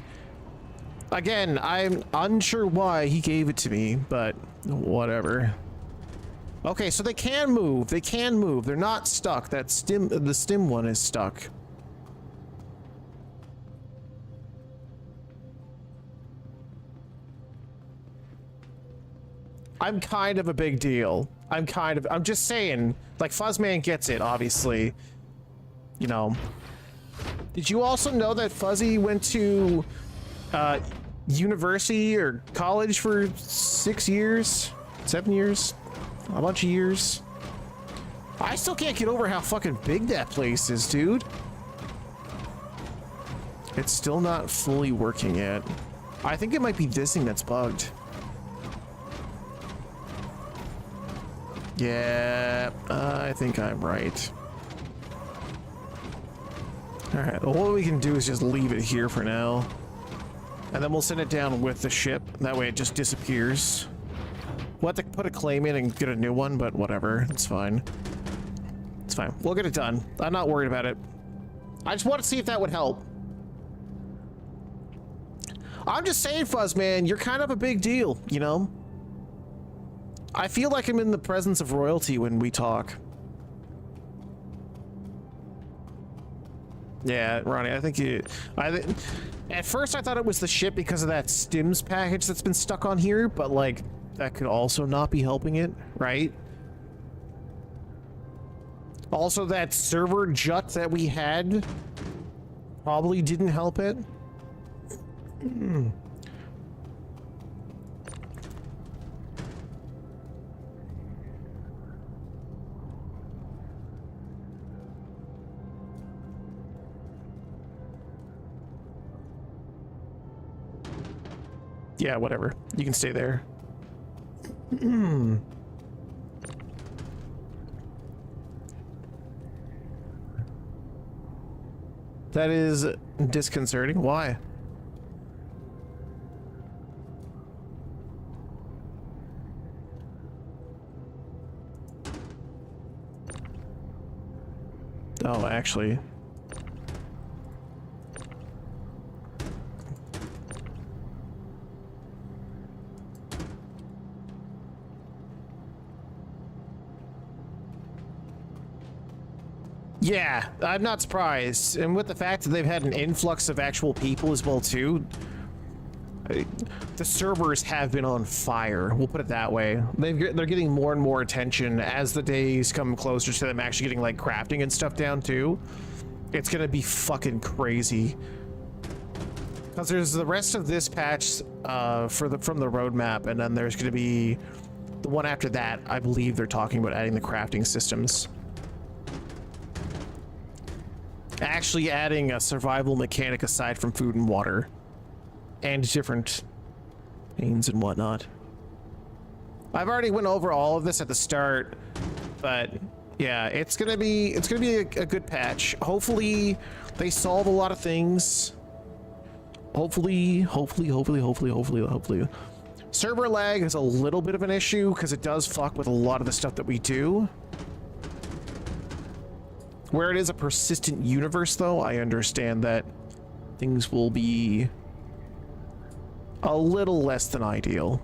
Again, I'm unsure why he gave it to me, but whatever. Okay, so they can move. They can move. They're not stuck. The stim one is stuck. I'm kind of a big deal. I'm just saying, like, Fuzzman gets it, obviously. You know. Did you also know that Fuzzy went to university or college for 6 years? 7 years? A bunch of years? I still can't get over how fucking big that place is, dude. It's still not fully working yet. I think it might be this thing that's bugged. Yeah, I think I'm right. Alright, well, what we can do is just leave it here for now. And then we'll send it down with the ship. That way it just disappears. We'll have to put a claim in and get a new one, but whatever. It's fine. It's fine. We'll get it done. I'm not worried about it. I just want to see if that would help. I'm just saying, Fuzzman, you're kind of a big deal, you know? I feel like I'm in the presence of royalty when we talk. Yeah, Ronnie, I think you... at first I thought it was the ship because of that stims package that's been stuck on here, but like... that could also not be helping it, right? Also, that server jut that we had probably didn't help it. Yeah, whatever. You can stay there. That is disconcerting. Why? Oh, actually. Yeah, I'm not surprised. And with the fact that they've had an influx of actual people as well too, the servers have been on fire. We'll put it that way. They're getting more and more attention as the days come closer to them actually getting like crafting and stuff down too. It's gonna be fucking crazy. Because there's the rest of this patch from the roadmap, and then there's gonna be the one after that. I believe they're talking about adding the crafting systems. Actually adding a survival mechanic aside from food and water. And different pains and whatnot. I've already went over all of this at the start, but yeah, it's gonna be a good patch. Hopefully they solve a lot of things. Hopefully. Server lag is a little bit of an issue because it does fuck with a lot of the stuff that we do. Where it is a persistent universe though, I understand that things will be a little less than ideal.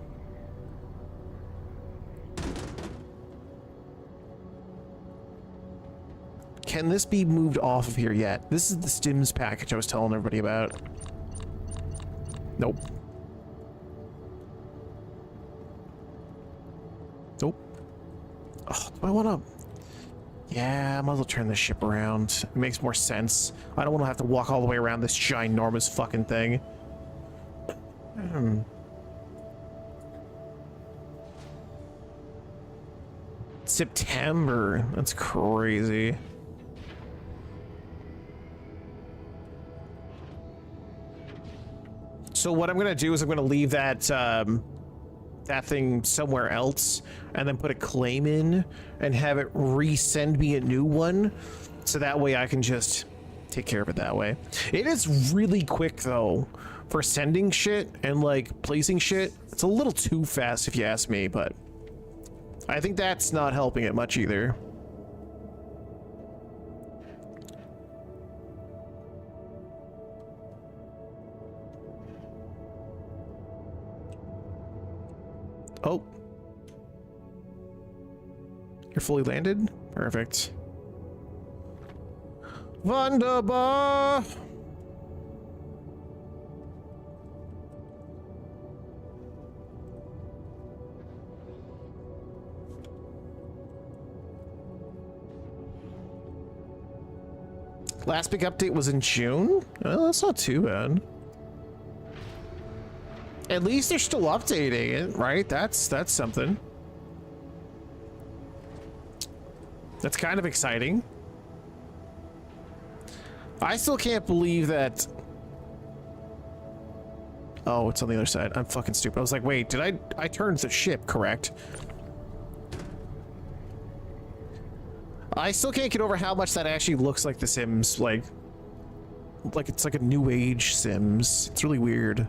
Can this be moved off of here yet? This is the stims package I was telling everybody about. Nope. Nope. Oh, do I want to... Yeah, I might as well turn this ship around. It makes more sense. I don't want to have to walk all the way around this ginormous fucking thing. September. That's crazy. So what I'm gonna do is I'm gonna leave that that thing somewhere else and then put a claim in and have it resend me a new one, so that way I can just take care of it that way. It is really quick though for sending shit and like placing shit. It's a little too fast if you ask me, but I think that's not helping it much either. Oh. You're fully landed? Perfect. Wunderbar! Last big update was in June? Well, that's not too bad. At least they're still updating it, right? That's something. That's kind of exciting. I still can't believe that... Oh, it's on the other side. I'm fucking stupid. I was like, wait, did I turned the ship, correct? I still can't get over how much that actually looks like The Sims, like it's like a new age Sims. It's really weird.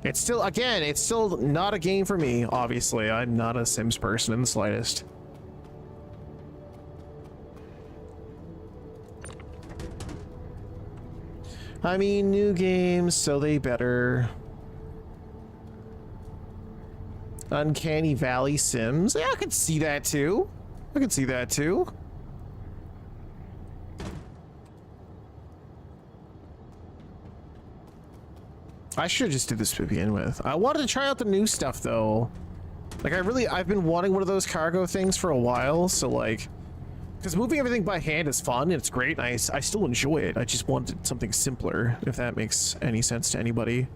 It's still, again, it's still not a game for me, obviously. I'm not a Sims person in the slightest. I mean, new games, so they better. Uncanny Valley Sims. Yeah, I could see that too. I could see that too. I should just do this to begin with. I wanted to try out the new stuff though. Like I've been wanting one of those cargo things for a while, so like, because moving everything by hand is fun and it's great and I still enjoy it. I just wanted something simpler, if that makes any sense to anybody.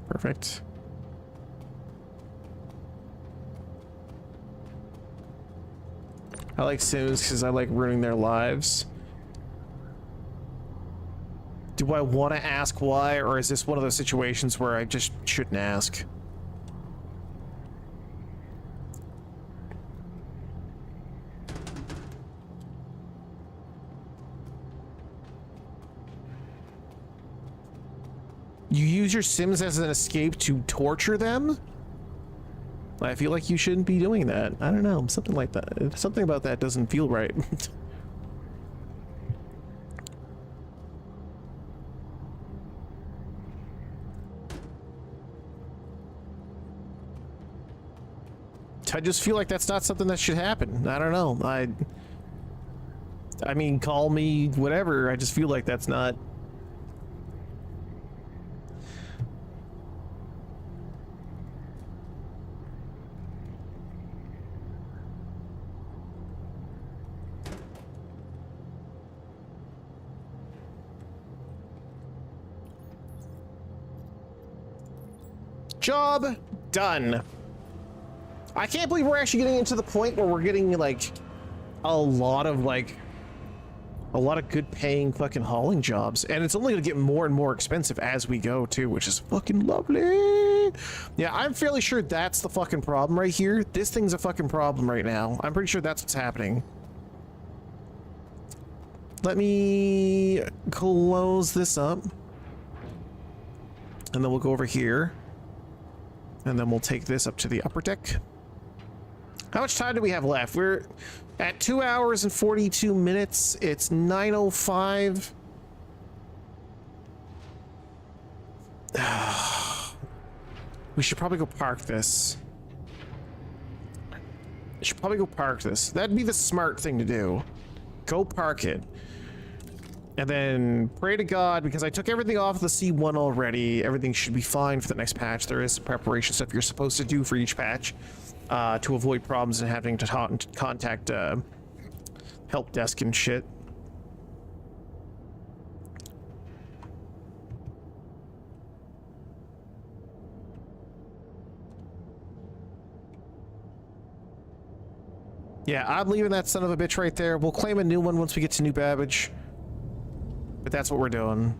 Perfect. I like Sims because I like ruining their lives. Do I want to ask why, or is this one of those situations where I just shouldn't ask? You use your Sims as an escape to torture them? I feel like you shouldn't be doing that. I don't know, something like that. Something about that doesn't feel right. I just feel like that's not something that should happen. I don't know. I mean, call me whatever. I just feel like that's not. Job done. I can't believe we're actually getting into the point where we're getting like a lot of good paying fucking hauling jobs, and it's only gonna get more and more expensive as we go too, which is fucking lovely. Yeah, I'm fairly sure that's the fucking problem right here. This thing's a fucking problem right now. I'm pretty sure that's what's happening. Let me close this up, and then we'll go over here, and then we'll take this up to the upper deck. How much time do we have left? We're at 2 hours and 42 minutes. It's 9:05. We should probably go park this. That'd be the smart thing to do. Go park it. And then pray to God, because I took everything off the C1 already. Everything should be fine for the next patch. There is some preparation stuff you're supposed to do for each patch to avoid problems and having to contact help desk and shit. Yeah, I'm leaving that son of a bitch right there. We'll claim a new one once we get to New Babbage. But that's what we're doing.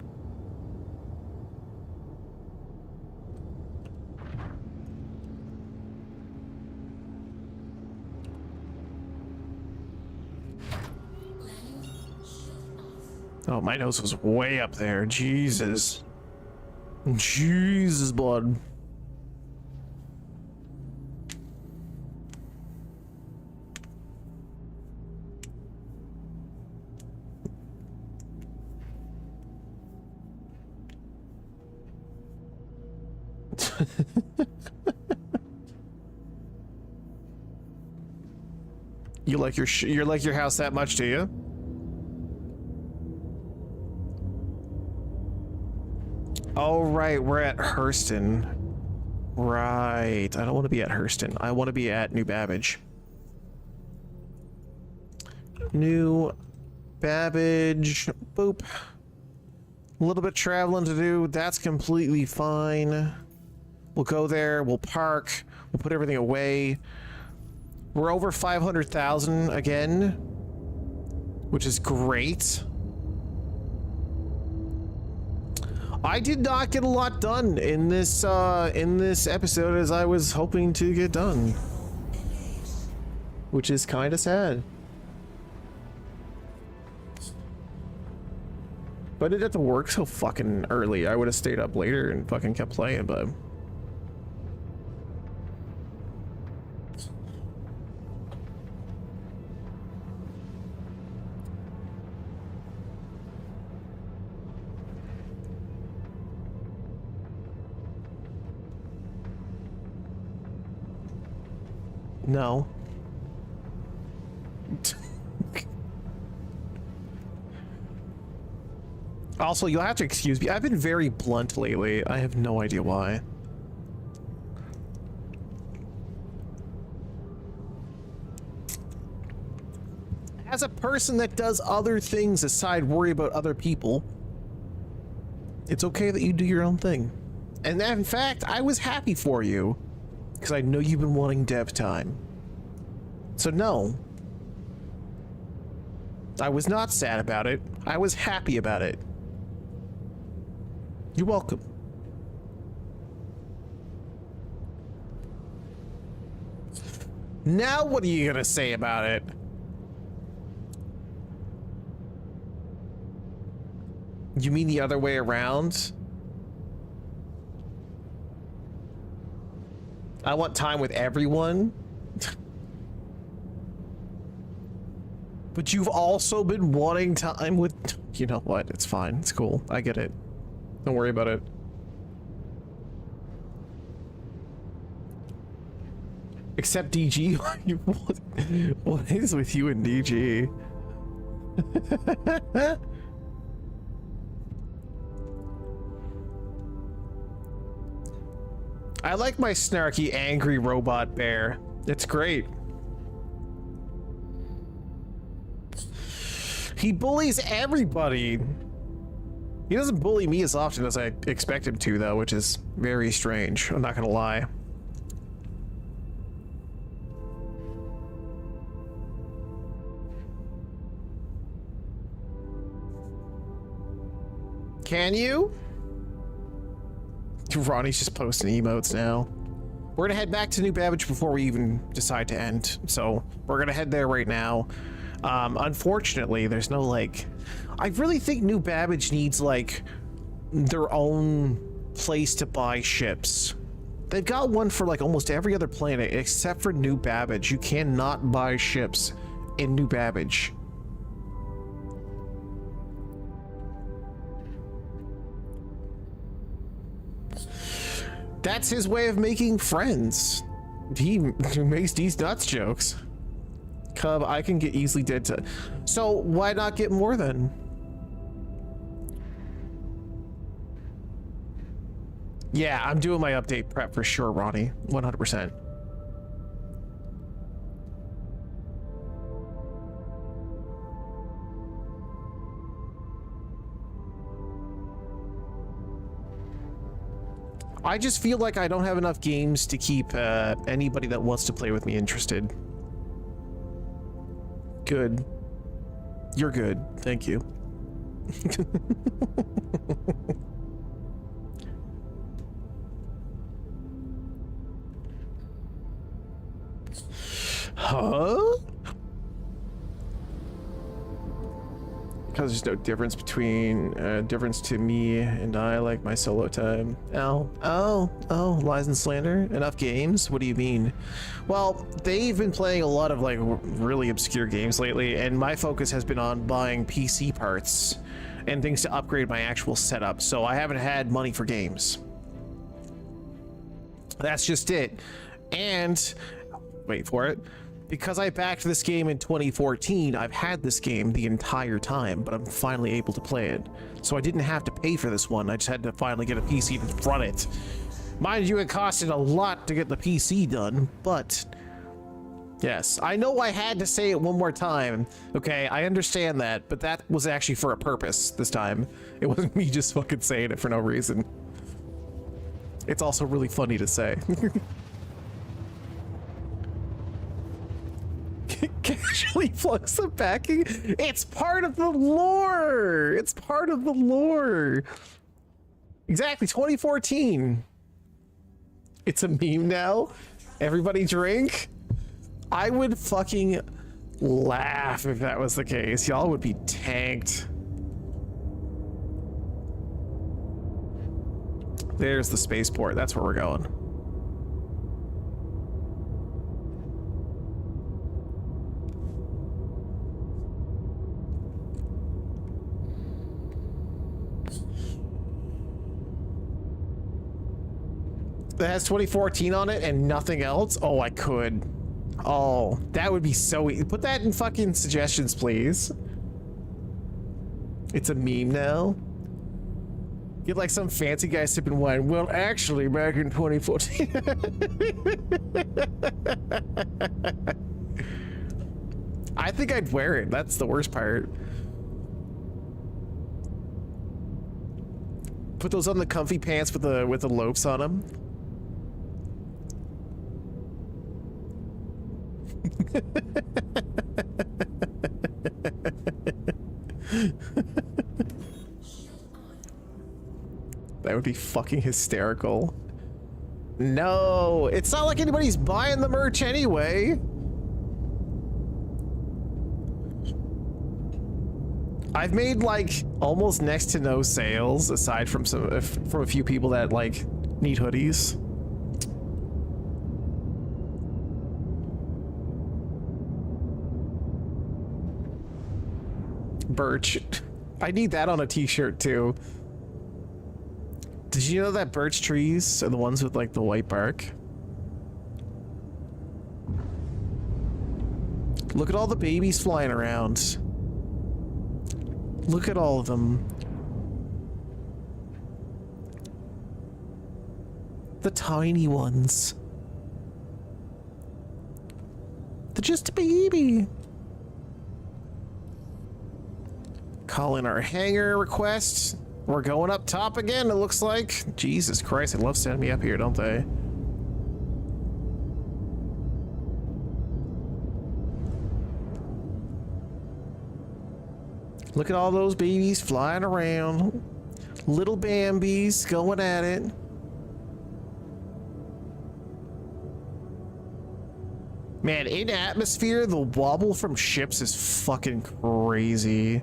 Oh, my nose was way up there. Jesus. Jesus, bud. You like your house that much, do you? Oh right, we're at Hurston. Right. I don't want to be at Hurston. I want to be at New Babbage. New Babbage. Boop. A little bit traveling to do. That's completely fine. We'll go there. We'll park. We'll put everything away. We're over 500,000 again, which is great. I did not get a lot done in this episode as I was hoping to get done, which is kind of sad. But I didn't have to work so fucking early. I would have stayed up later and fucking kept playing, but. No. Also, you'll have to excuse me. I've been very blunt lately. I have no idea why. As a person that does other things aside worry about other people, it's okay that you do your own thing. And in fact, I was happy for you. Because I know you've been wanting dev time. So no. I was not sad about it. I was happy about it. You're welcome. Now what are you gonna say about it? You mean the other way around? I want time with everyone. But you've also been wanting time with... You know what? It's fine. It's cool. I get it. Don't worry about it. Except DG. What is with you and DG? I like my snarky, angry robot bear. It's great. He bullies everybody. He doesn't bully me as often as I expect him to, though, which is very strange. I'm not gonna lie. Can you? Ronnie's just posting emotes now. We're gonna head back to New Babbage before we even decide to end. So we're gonna head there right now. Unfortunately, there's no, like... I really think New Babbage needs, like, their own place to buy ships. They've got one for, like, almost every other planet except for New Babbage. You cannot buy ships in New Babbage. That's his way of making friends. He makes these nuts jokes. Cub, I can get easily dead to... So why not get more then? Yeah, I'm doing my update prep for sure, Ronnie. 100%. I just feel like I don't have enough games to keep anybody that wants to play with me interested. Good. You're good. Thank you. Huh? Because there's no difference between difference to me and I like my solo time. Oh, lies and slander. Enough games? What do you mean? Well, they've been playing a lot of like really obscure games lately, and my focus has been on buying PC parts and things to upgrade my actual setup. So I haven't had money for games. That's just it. And wait for it. Because I backed this game in 2014, I've had this game the entire time, but I'm finally able to play it. So I didn't have to pay for this one, I just had to finally get a PC to run it. Mind you, it costed a lot to get the PC done, but... Yes, I know I had to say it one more time, okay? I understand that, but that was actually for a purpose this time. It wasn't me just fucking saying it for no reason. It's also really funny to say. Casually flux the backing. It's part of the lore. It's part of the lore. Exactly, 2014. It's a meme now. Everybody drink. I would fucking laugh if that was the case. Y'all would be tanked. There's the spaceport. That's where we're going. That has 2014 on it and nothing else? Oh, I could. Oh, that would be so easy. Put that in fucking suggestions, please. It's a meme now. Get like some fancy guy sipping wine. Well, actually, back in 2014. I think I'd wear it. That's the worst part. Put those on the comfy pants with the loafs on them. That would be fucking hysterical. No, it's not like anybody's buying the merch anyway. I've made like almost next to no sales aside from from a few people that like need hoodies. birch. I need that on a t-shirt too. Did you know that birch trees are the ones with like the white bark? Look at all the babies flying around. Look at all of them. The tiny ones. They're just a baby. Call in our hangar request. We're going up top again, it looks like. Jesus Christ, they love sending me up here, don't they? Look at all those babies flying around. Little Bambies going at it. Man, in atmosphere, the wobble from ships is fucking crazy.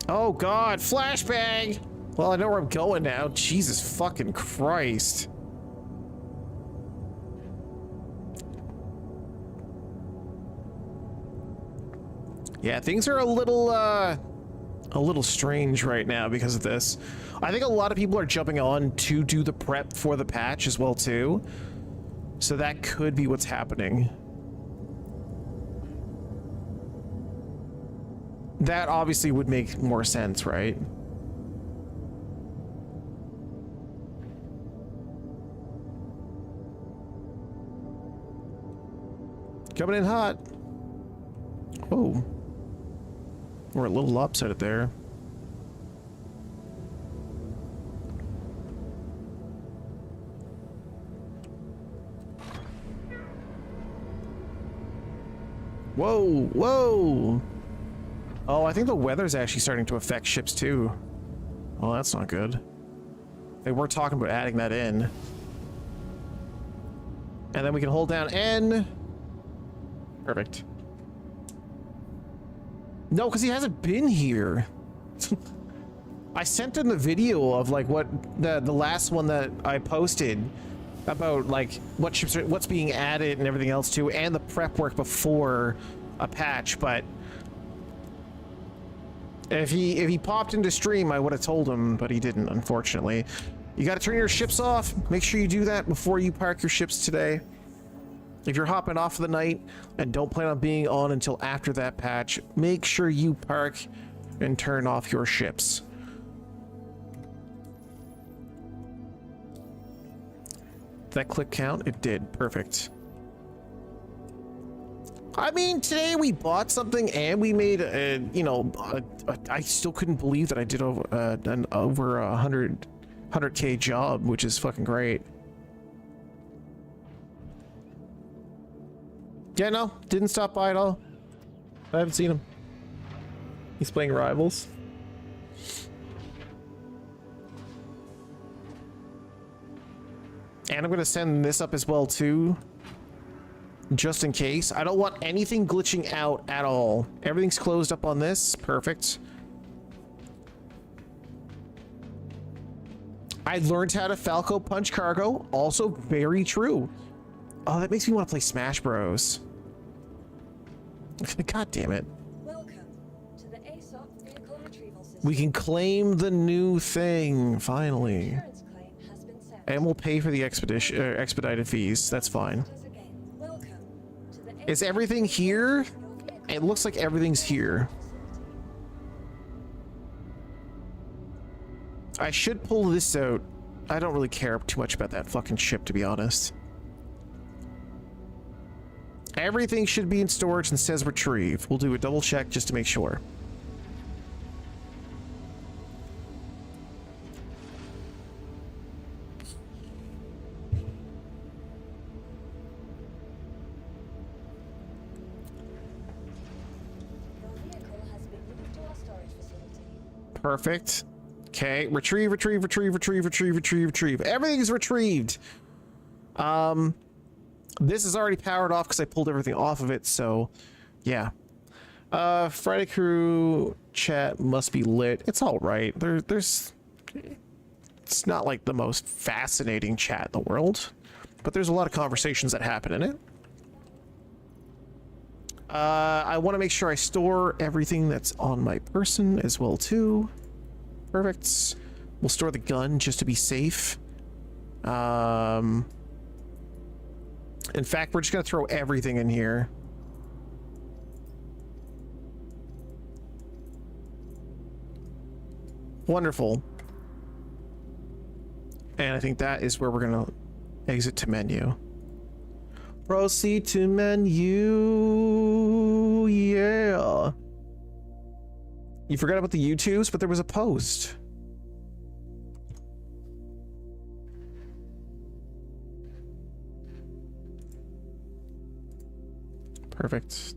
Oh god, flashbang! Well, I know where I'm going now. Jesus fucking Christ. Yeah, things are a little strange right now because of this. I think a lot of people are jumping on to do the prep for the patch as well too. So that could be what's happening. That obviously would make more sense, right? Coming in hot. Whoa. We're a little lopsided there. Whoa, whoa. Oh, I think the weather's actually starting to affect ships too. Well, that's not good. They were talking about adding that in. And then we can hold down N. Perfect. No, because he hasn't been here. I sent him the video of like what the last one that I posted about like what ships are, what's being added and everything else too, and the prep work before a patch. But if he popped into stream, I would have told him, but he didn't, unfortunately. You got to turn your ships off. Make sure you do that before you park your ships today. If you're hopping off for the night and don't plan on being on until after that patch, make sure you park and turn off your ships. Did that click count? It did. Perfect. I mean, today we bought something and we made a, you know, I still couldn't believe that I did over an over 100K job, which is fucking great. Yeah, no, didn't stop by at all. I haven't seen him. He's playing Rivals. And I'm gonna send this up as well too, just in case. I don't want anything glitching out at all. Everything's closed up on this. Perfect. I learned how to Falco punch cargo. Also very true. Oh, that makes me want to play Smash Bros. God damn it. Welcome to the ASOP vehicle retrieval system. We can claim the new thing, finally. Insurance claim has been set. And we'll pay for the expedited fees. That's fine. Welcome to the Is everything here? It looks like everything's here. I should pull this out. I don't really care too much about that fucking ship, to be honest. Everything should be in storage and says retrieve. We'll do a double check just to make sure. Your vehicle has been moved to our storage facility. Perfect. Okay, retrieve, retrieve, retrieve, retrieve, retrieve, retrieve, retrieve. Everything's retrieved. This is already powered off because I pulled everything off of it, so yeah. Friday crew chat must be lit. It's all right. There's it's not like the most fascinating chat in the world. but there's a lot of conversations that happen in it. I want to make sure I store everything that's on my person as well too. Perfect. We'll store the gun just to be safe. In fact, we're just gonna throw everything in here. Wonderful. And I think that is where we're gonna exit to menu. Proceed to menu. Yeah. You forgot about the YouTubes, but there was a post. Perfect.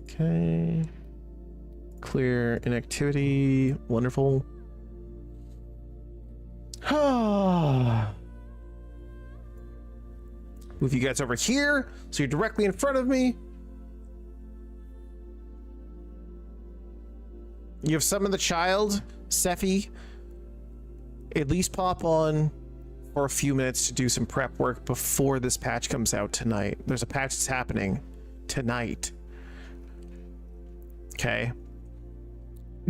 Okay. Clear inactivity. Wonderful. Move you guys over here so you're directly in front of me. You have summoned the child, Sephi. At least pop on for a few minutes to do some prep work before this patch comes out tonight. There's a patch that's happening tonight. Okay.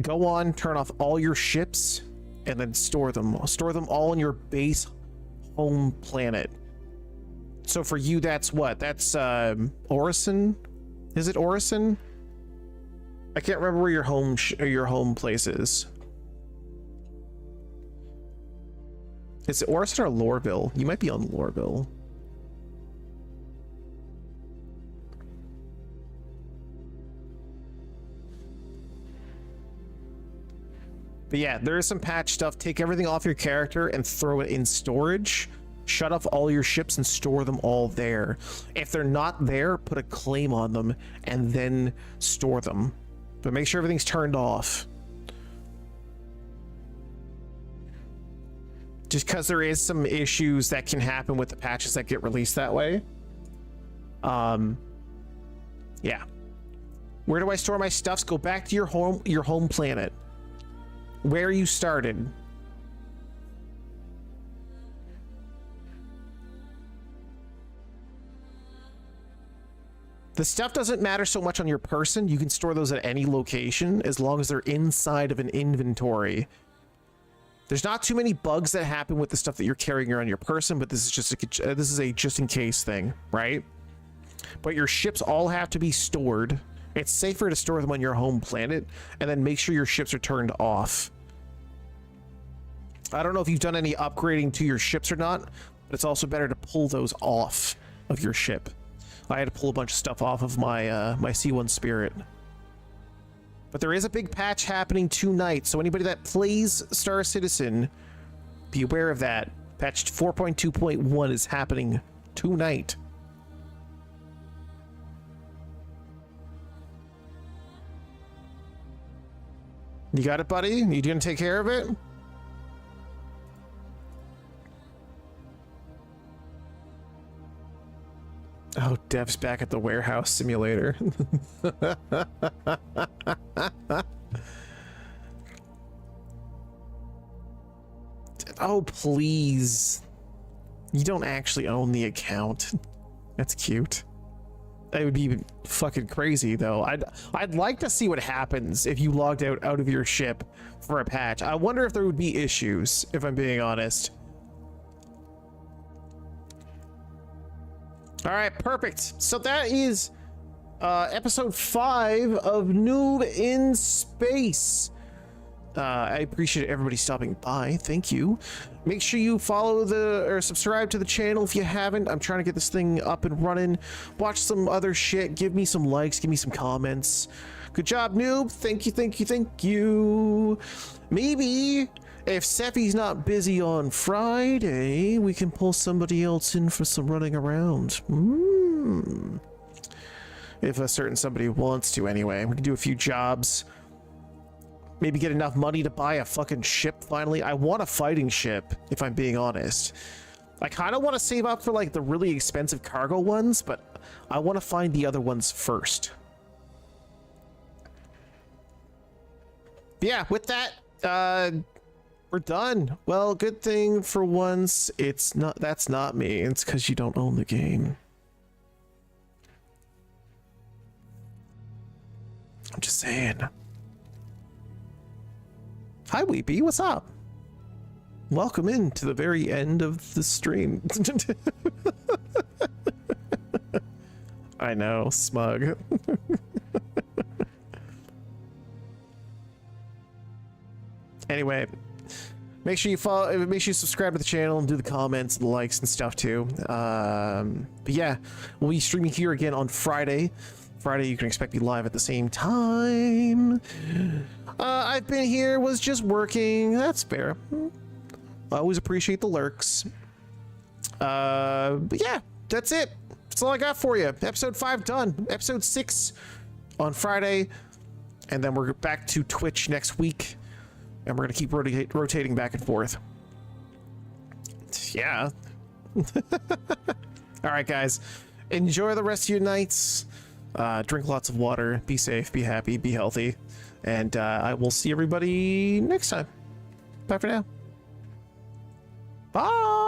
Go on, turn off all your ships, and then store them. Store them all in your base home planet. So for you, that's what? That's Orison? Is it Orison? I can't remember where your home place is. Is it Orison or Lorville? You might be on Lorville. But yeah, there is some patch stuff. Take everything off your character and throw it in storage. Shut off all your ships and store them all there. If they're not there, put a claim on them and then store them. But make sure everything's turned off. Just because there is some issues that can happen with the patches that get released that way. Yeah. Where do I store my stuffs? Go back to your home planet. Where you started. The stuff doesn't matter so much on your person. You can store those at any location as long as they're inside of an inventory. There's not too many bugs that happen with the stuff that you're carrying around your person, but this is just a just in case thing, right? But your ships all have to be stored. It's safer to store them on your home planet, and then make sure your ships are turned off. I don't know if you've done any upgrading to your ships or not, but it's also better to pull those off of your ship. I had to pull a bunch of stuff off of my my C1 Spirit. But there is a big patch happening tonight, so anybody that plays Star Citizen, be aware of that. Patch 4.2.1 is happening tonight. You got it, buddy? You gonna take care of it? Oh, Dev's back at the warehouse simulator. Oh, please. You don't actually own the account. That's cute. That would be fucking crazy, though. I'd like to see what happens if you logged out of your ship for a patch. I wonder if there would be issues, if I'm being honest. All right, perfect. So that is episode 5 of Noob in Space. I appreciate everybody stopping by. Thank you. Make sure you follow or subscribe to the channel if you haven't. I'm trying to get this thing up and running. Watch some other shit. Give me some likes. Give me some comments. Good job, Noob. Thank you, thank you, thank you. Maybe if Sephi's not busy on Friday, we can pull somebody else in for some running around. If a certain somebody wants to, anyway. We can do a few jobs. Maybe get enough money to buy a fucking ship finally. I want a fighting ship, if I'm being honest. I kind of want to save up for like the really expensive cargo ones, but I want to find the other ones first. Yeah, with that, we're We're done. Well, good thing for once it's not. That's not me. It's because you don't own the game. I'm just saying. Hi, Weepy. What's up? Welcome in to the very end of the stream. I know, smug. Anyway, make sure you follow, make sure you subscribe to the channel and do the comments and the likes and stuff too. But yeah, we'll be streaming here again on Friday. Friday, you can expect me live at the same time. I've been here, was just working. That's fair. I always appreciate the lurks. But yeah, that's it. That's all I got for you. Episode 5 done. Episode 6 on Friday. And then we're back to Twitch next week. And we're going to keep rotating back and forth. Yeah. All right, guys. Enjoy the rest of your nights. Drink lots of water. Be safe. Be happy. Be healthy. And I will see everybody next time. Bye for now. Bye.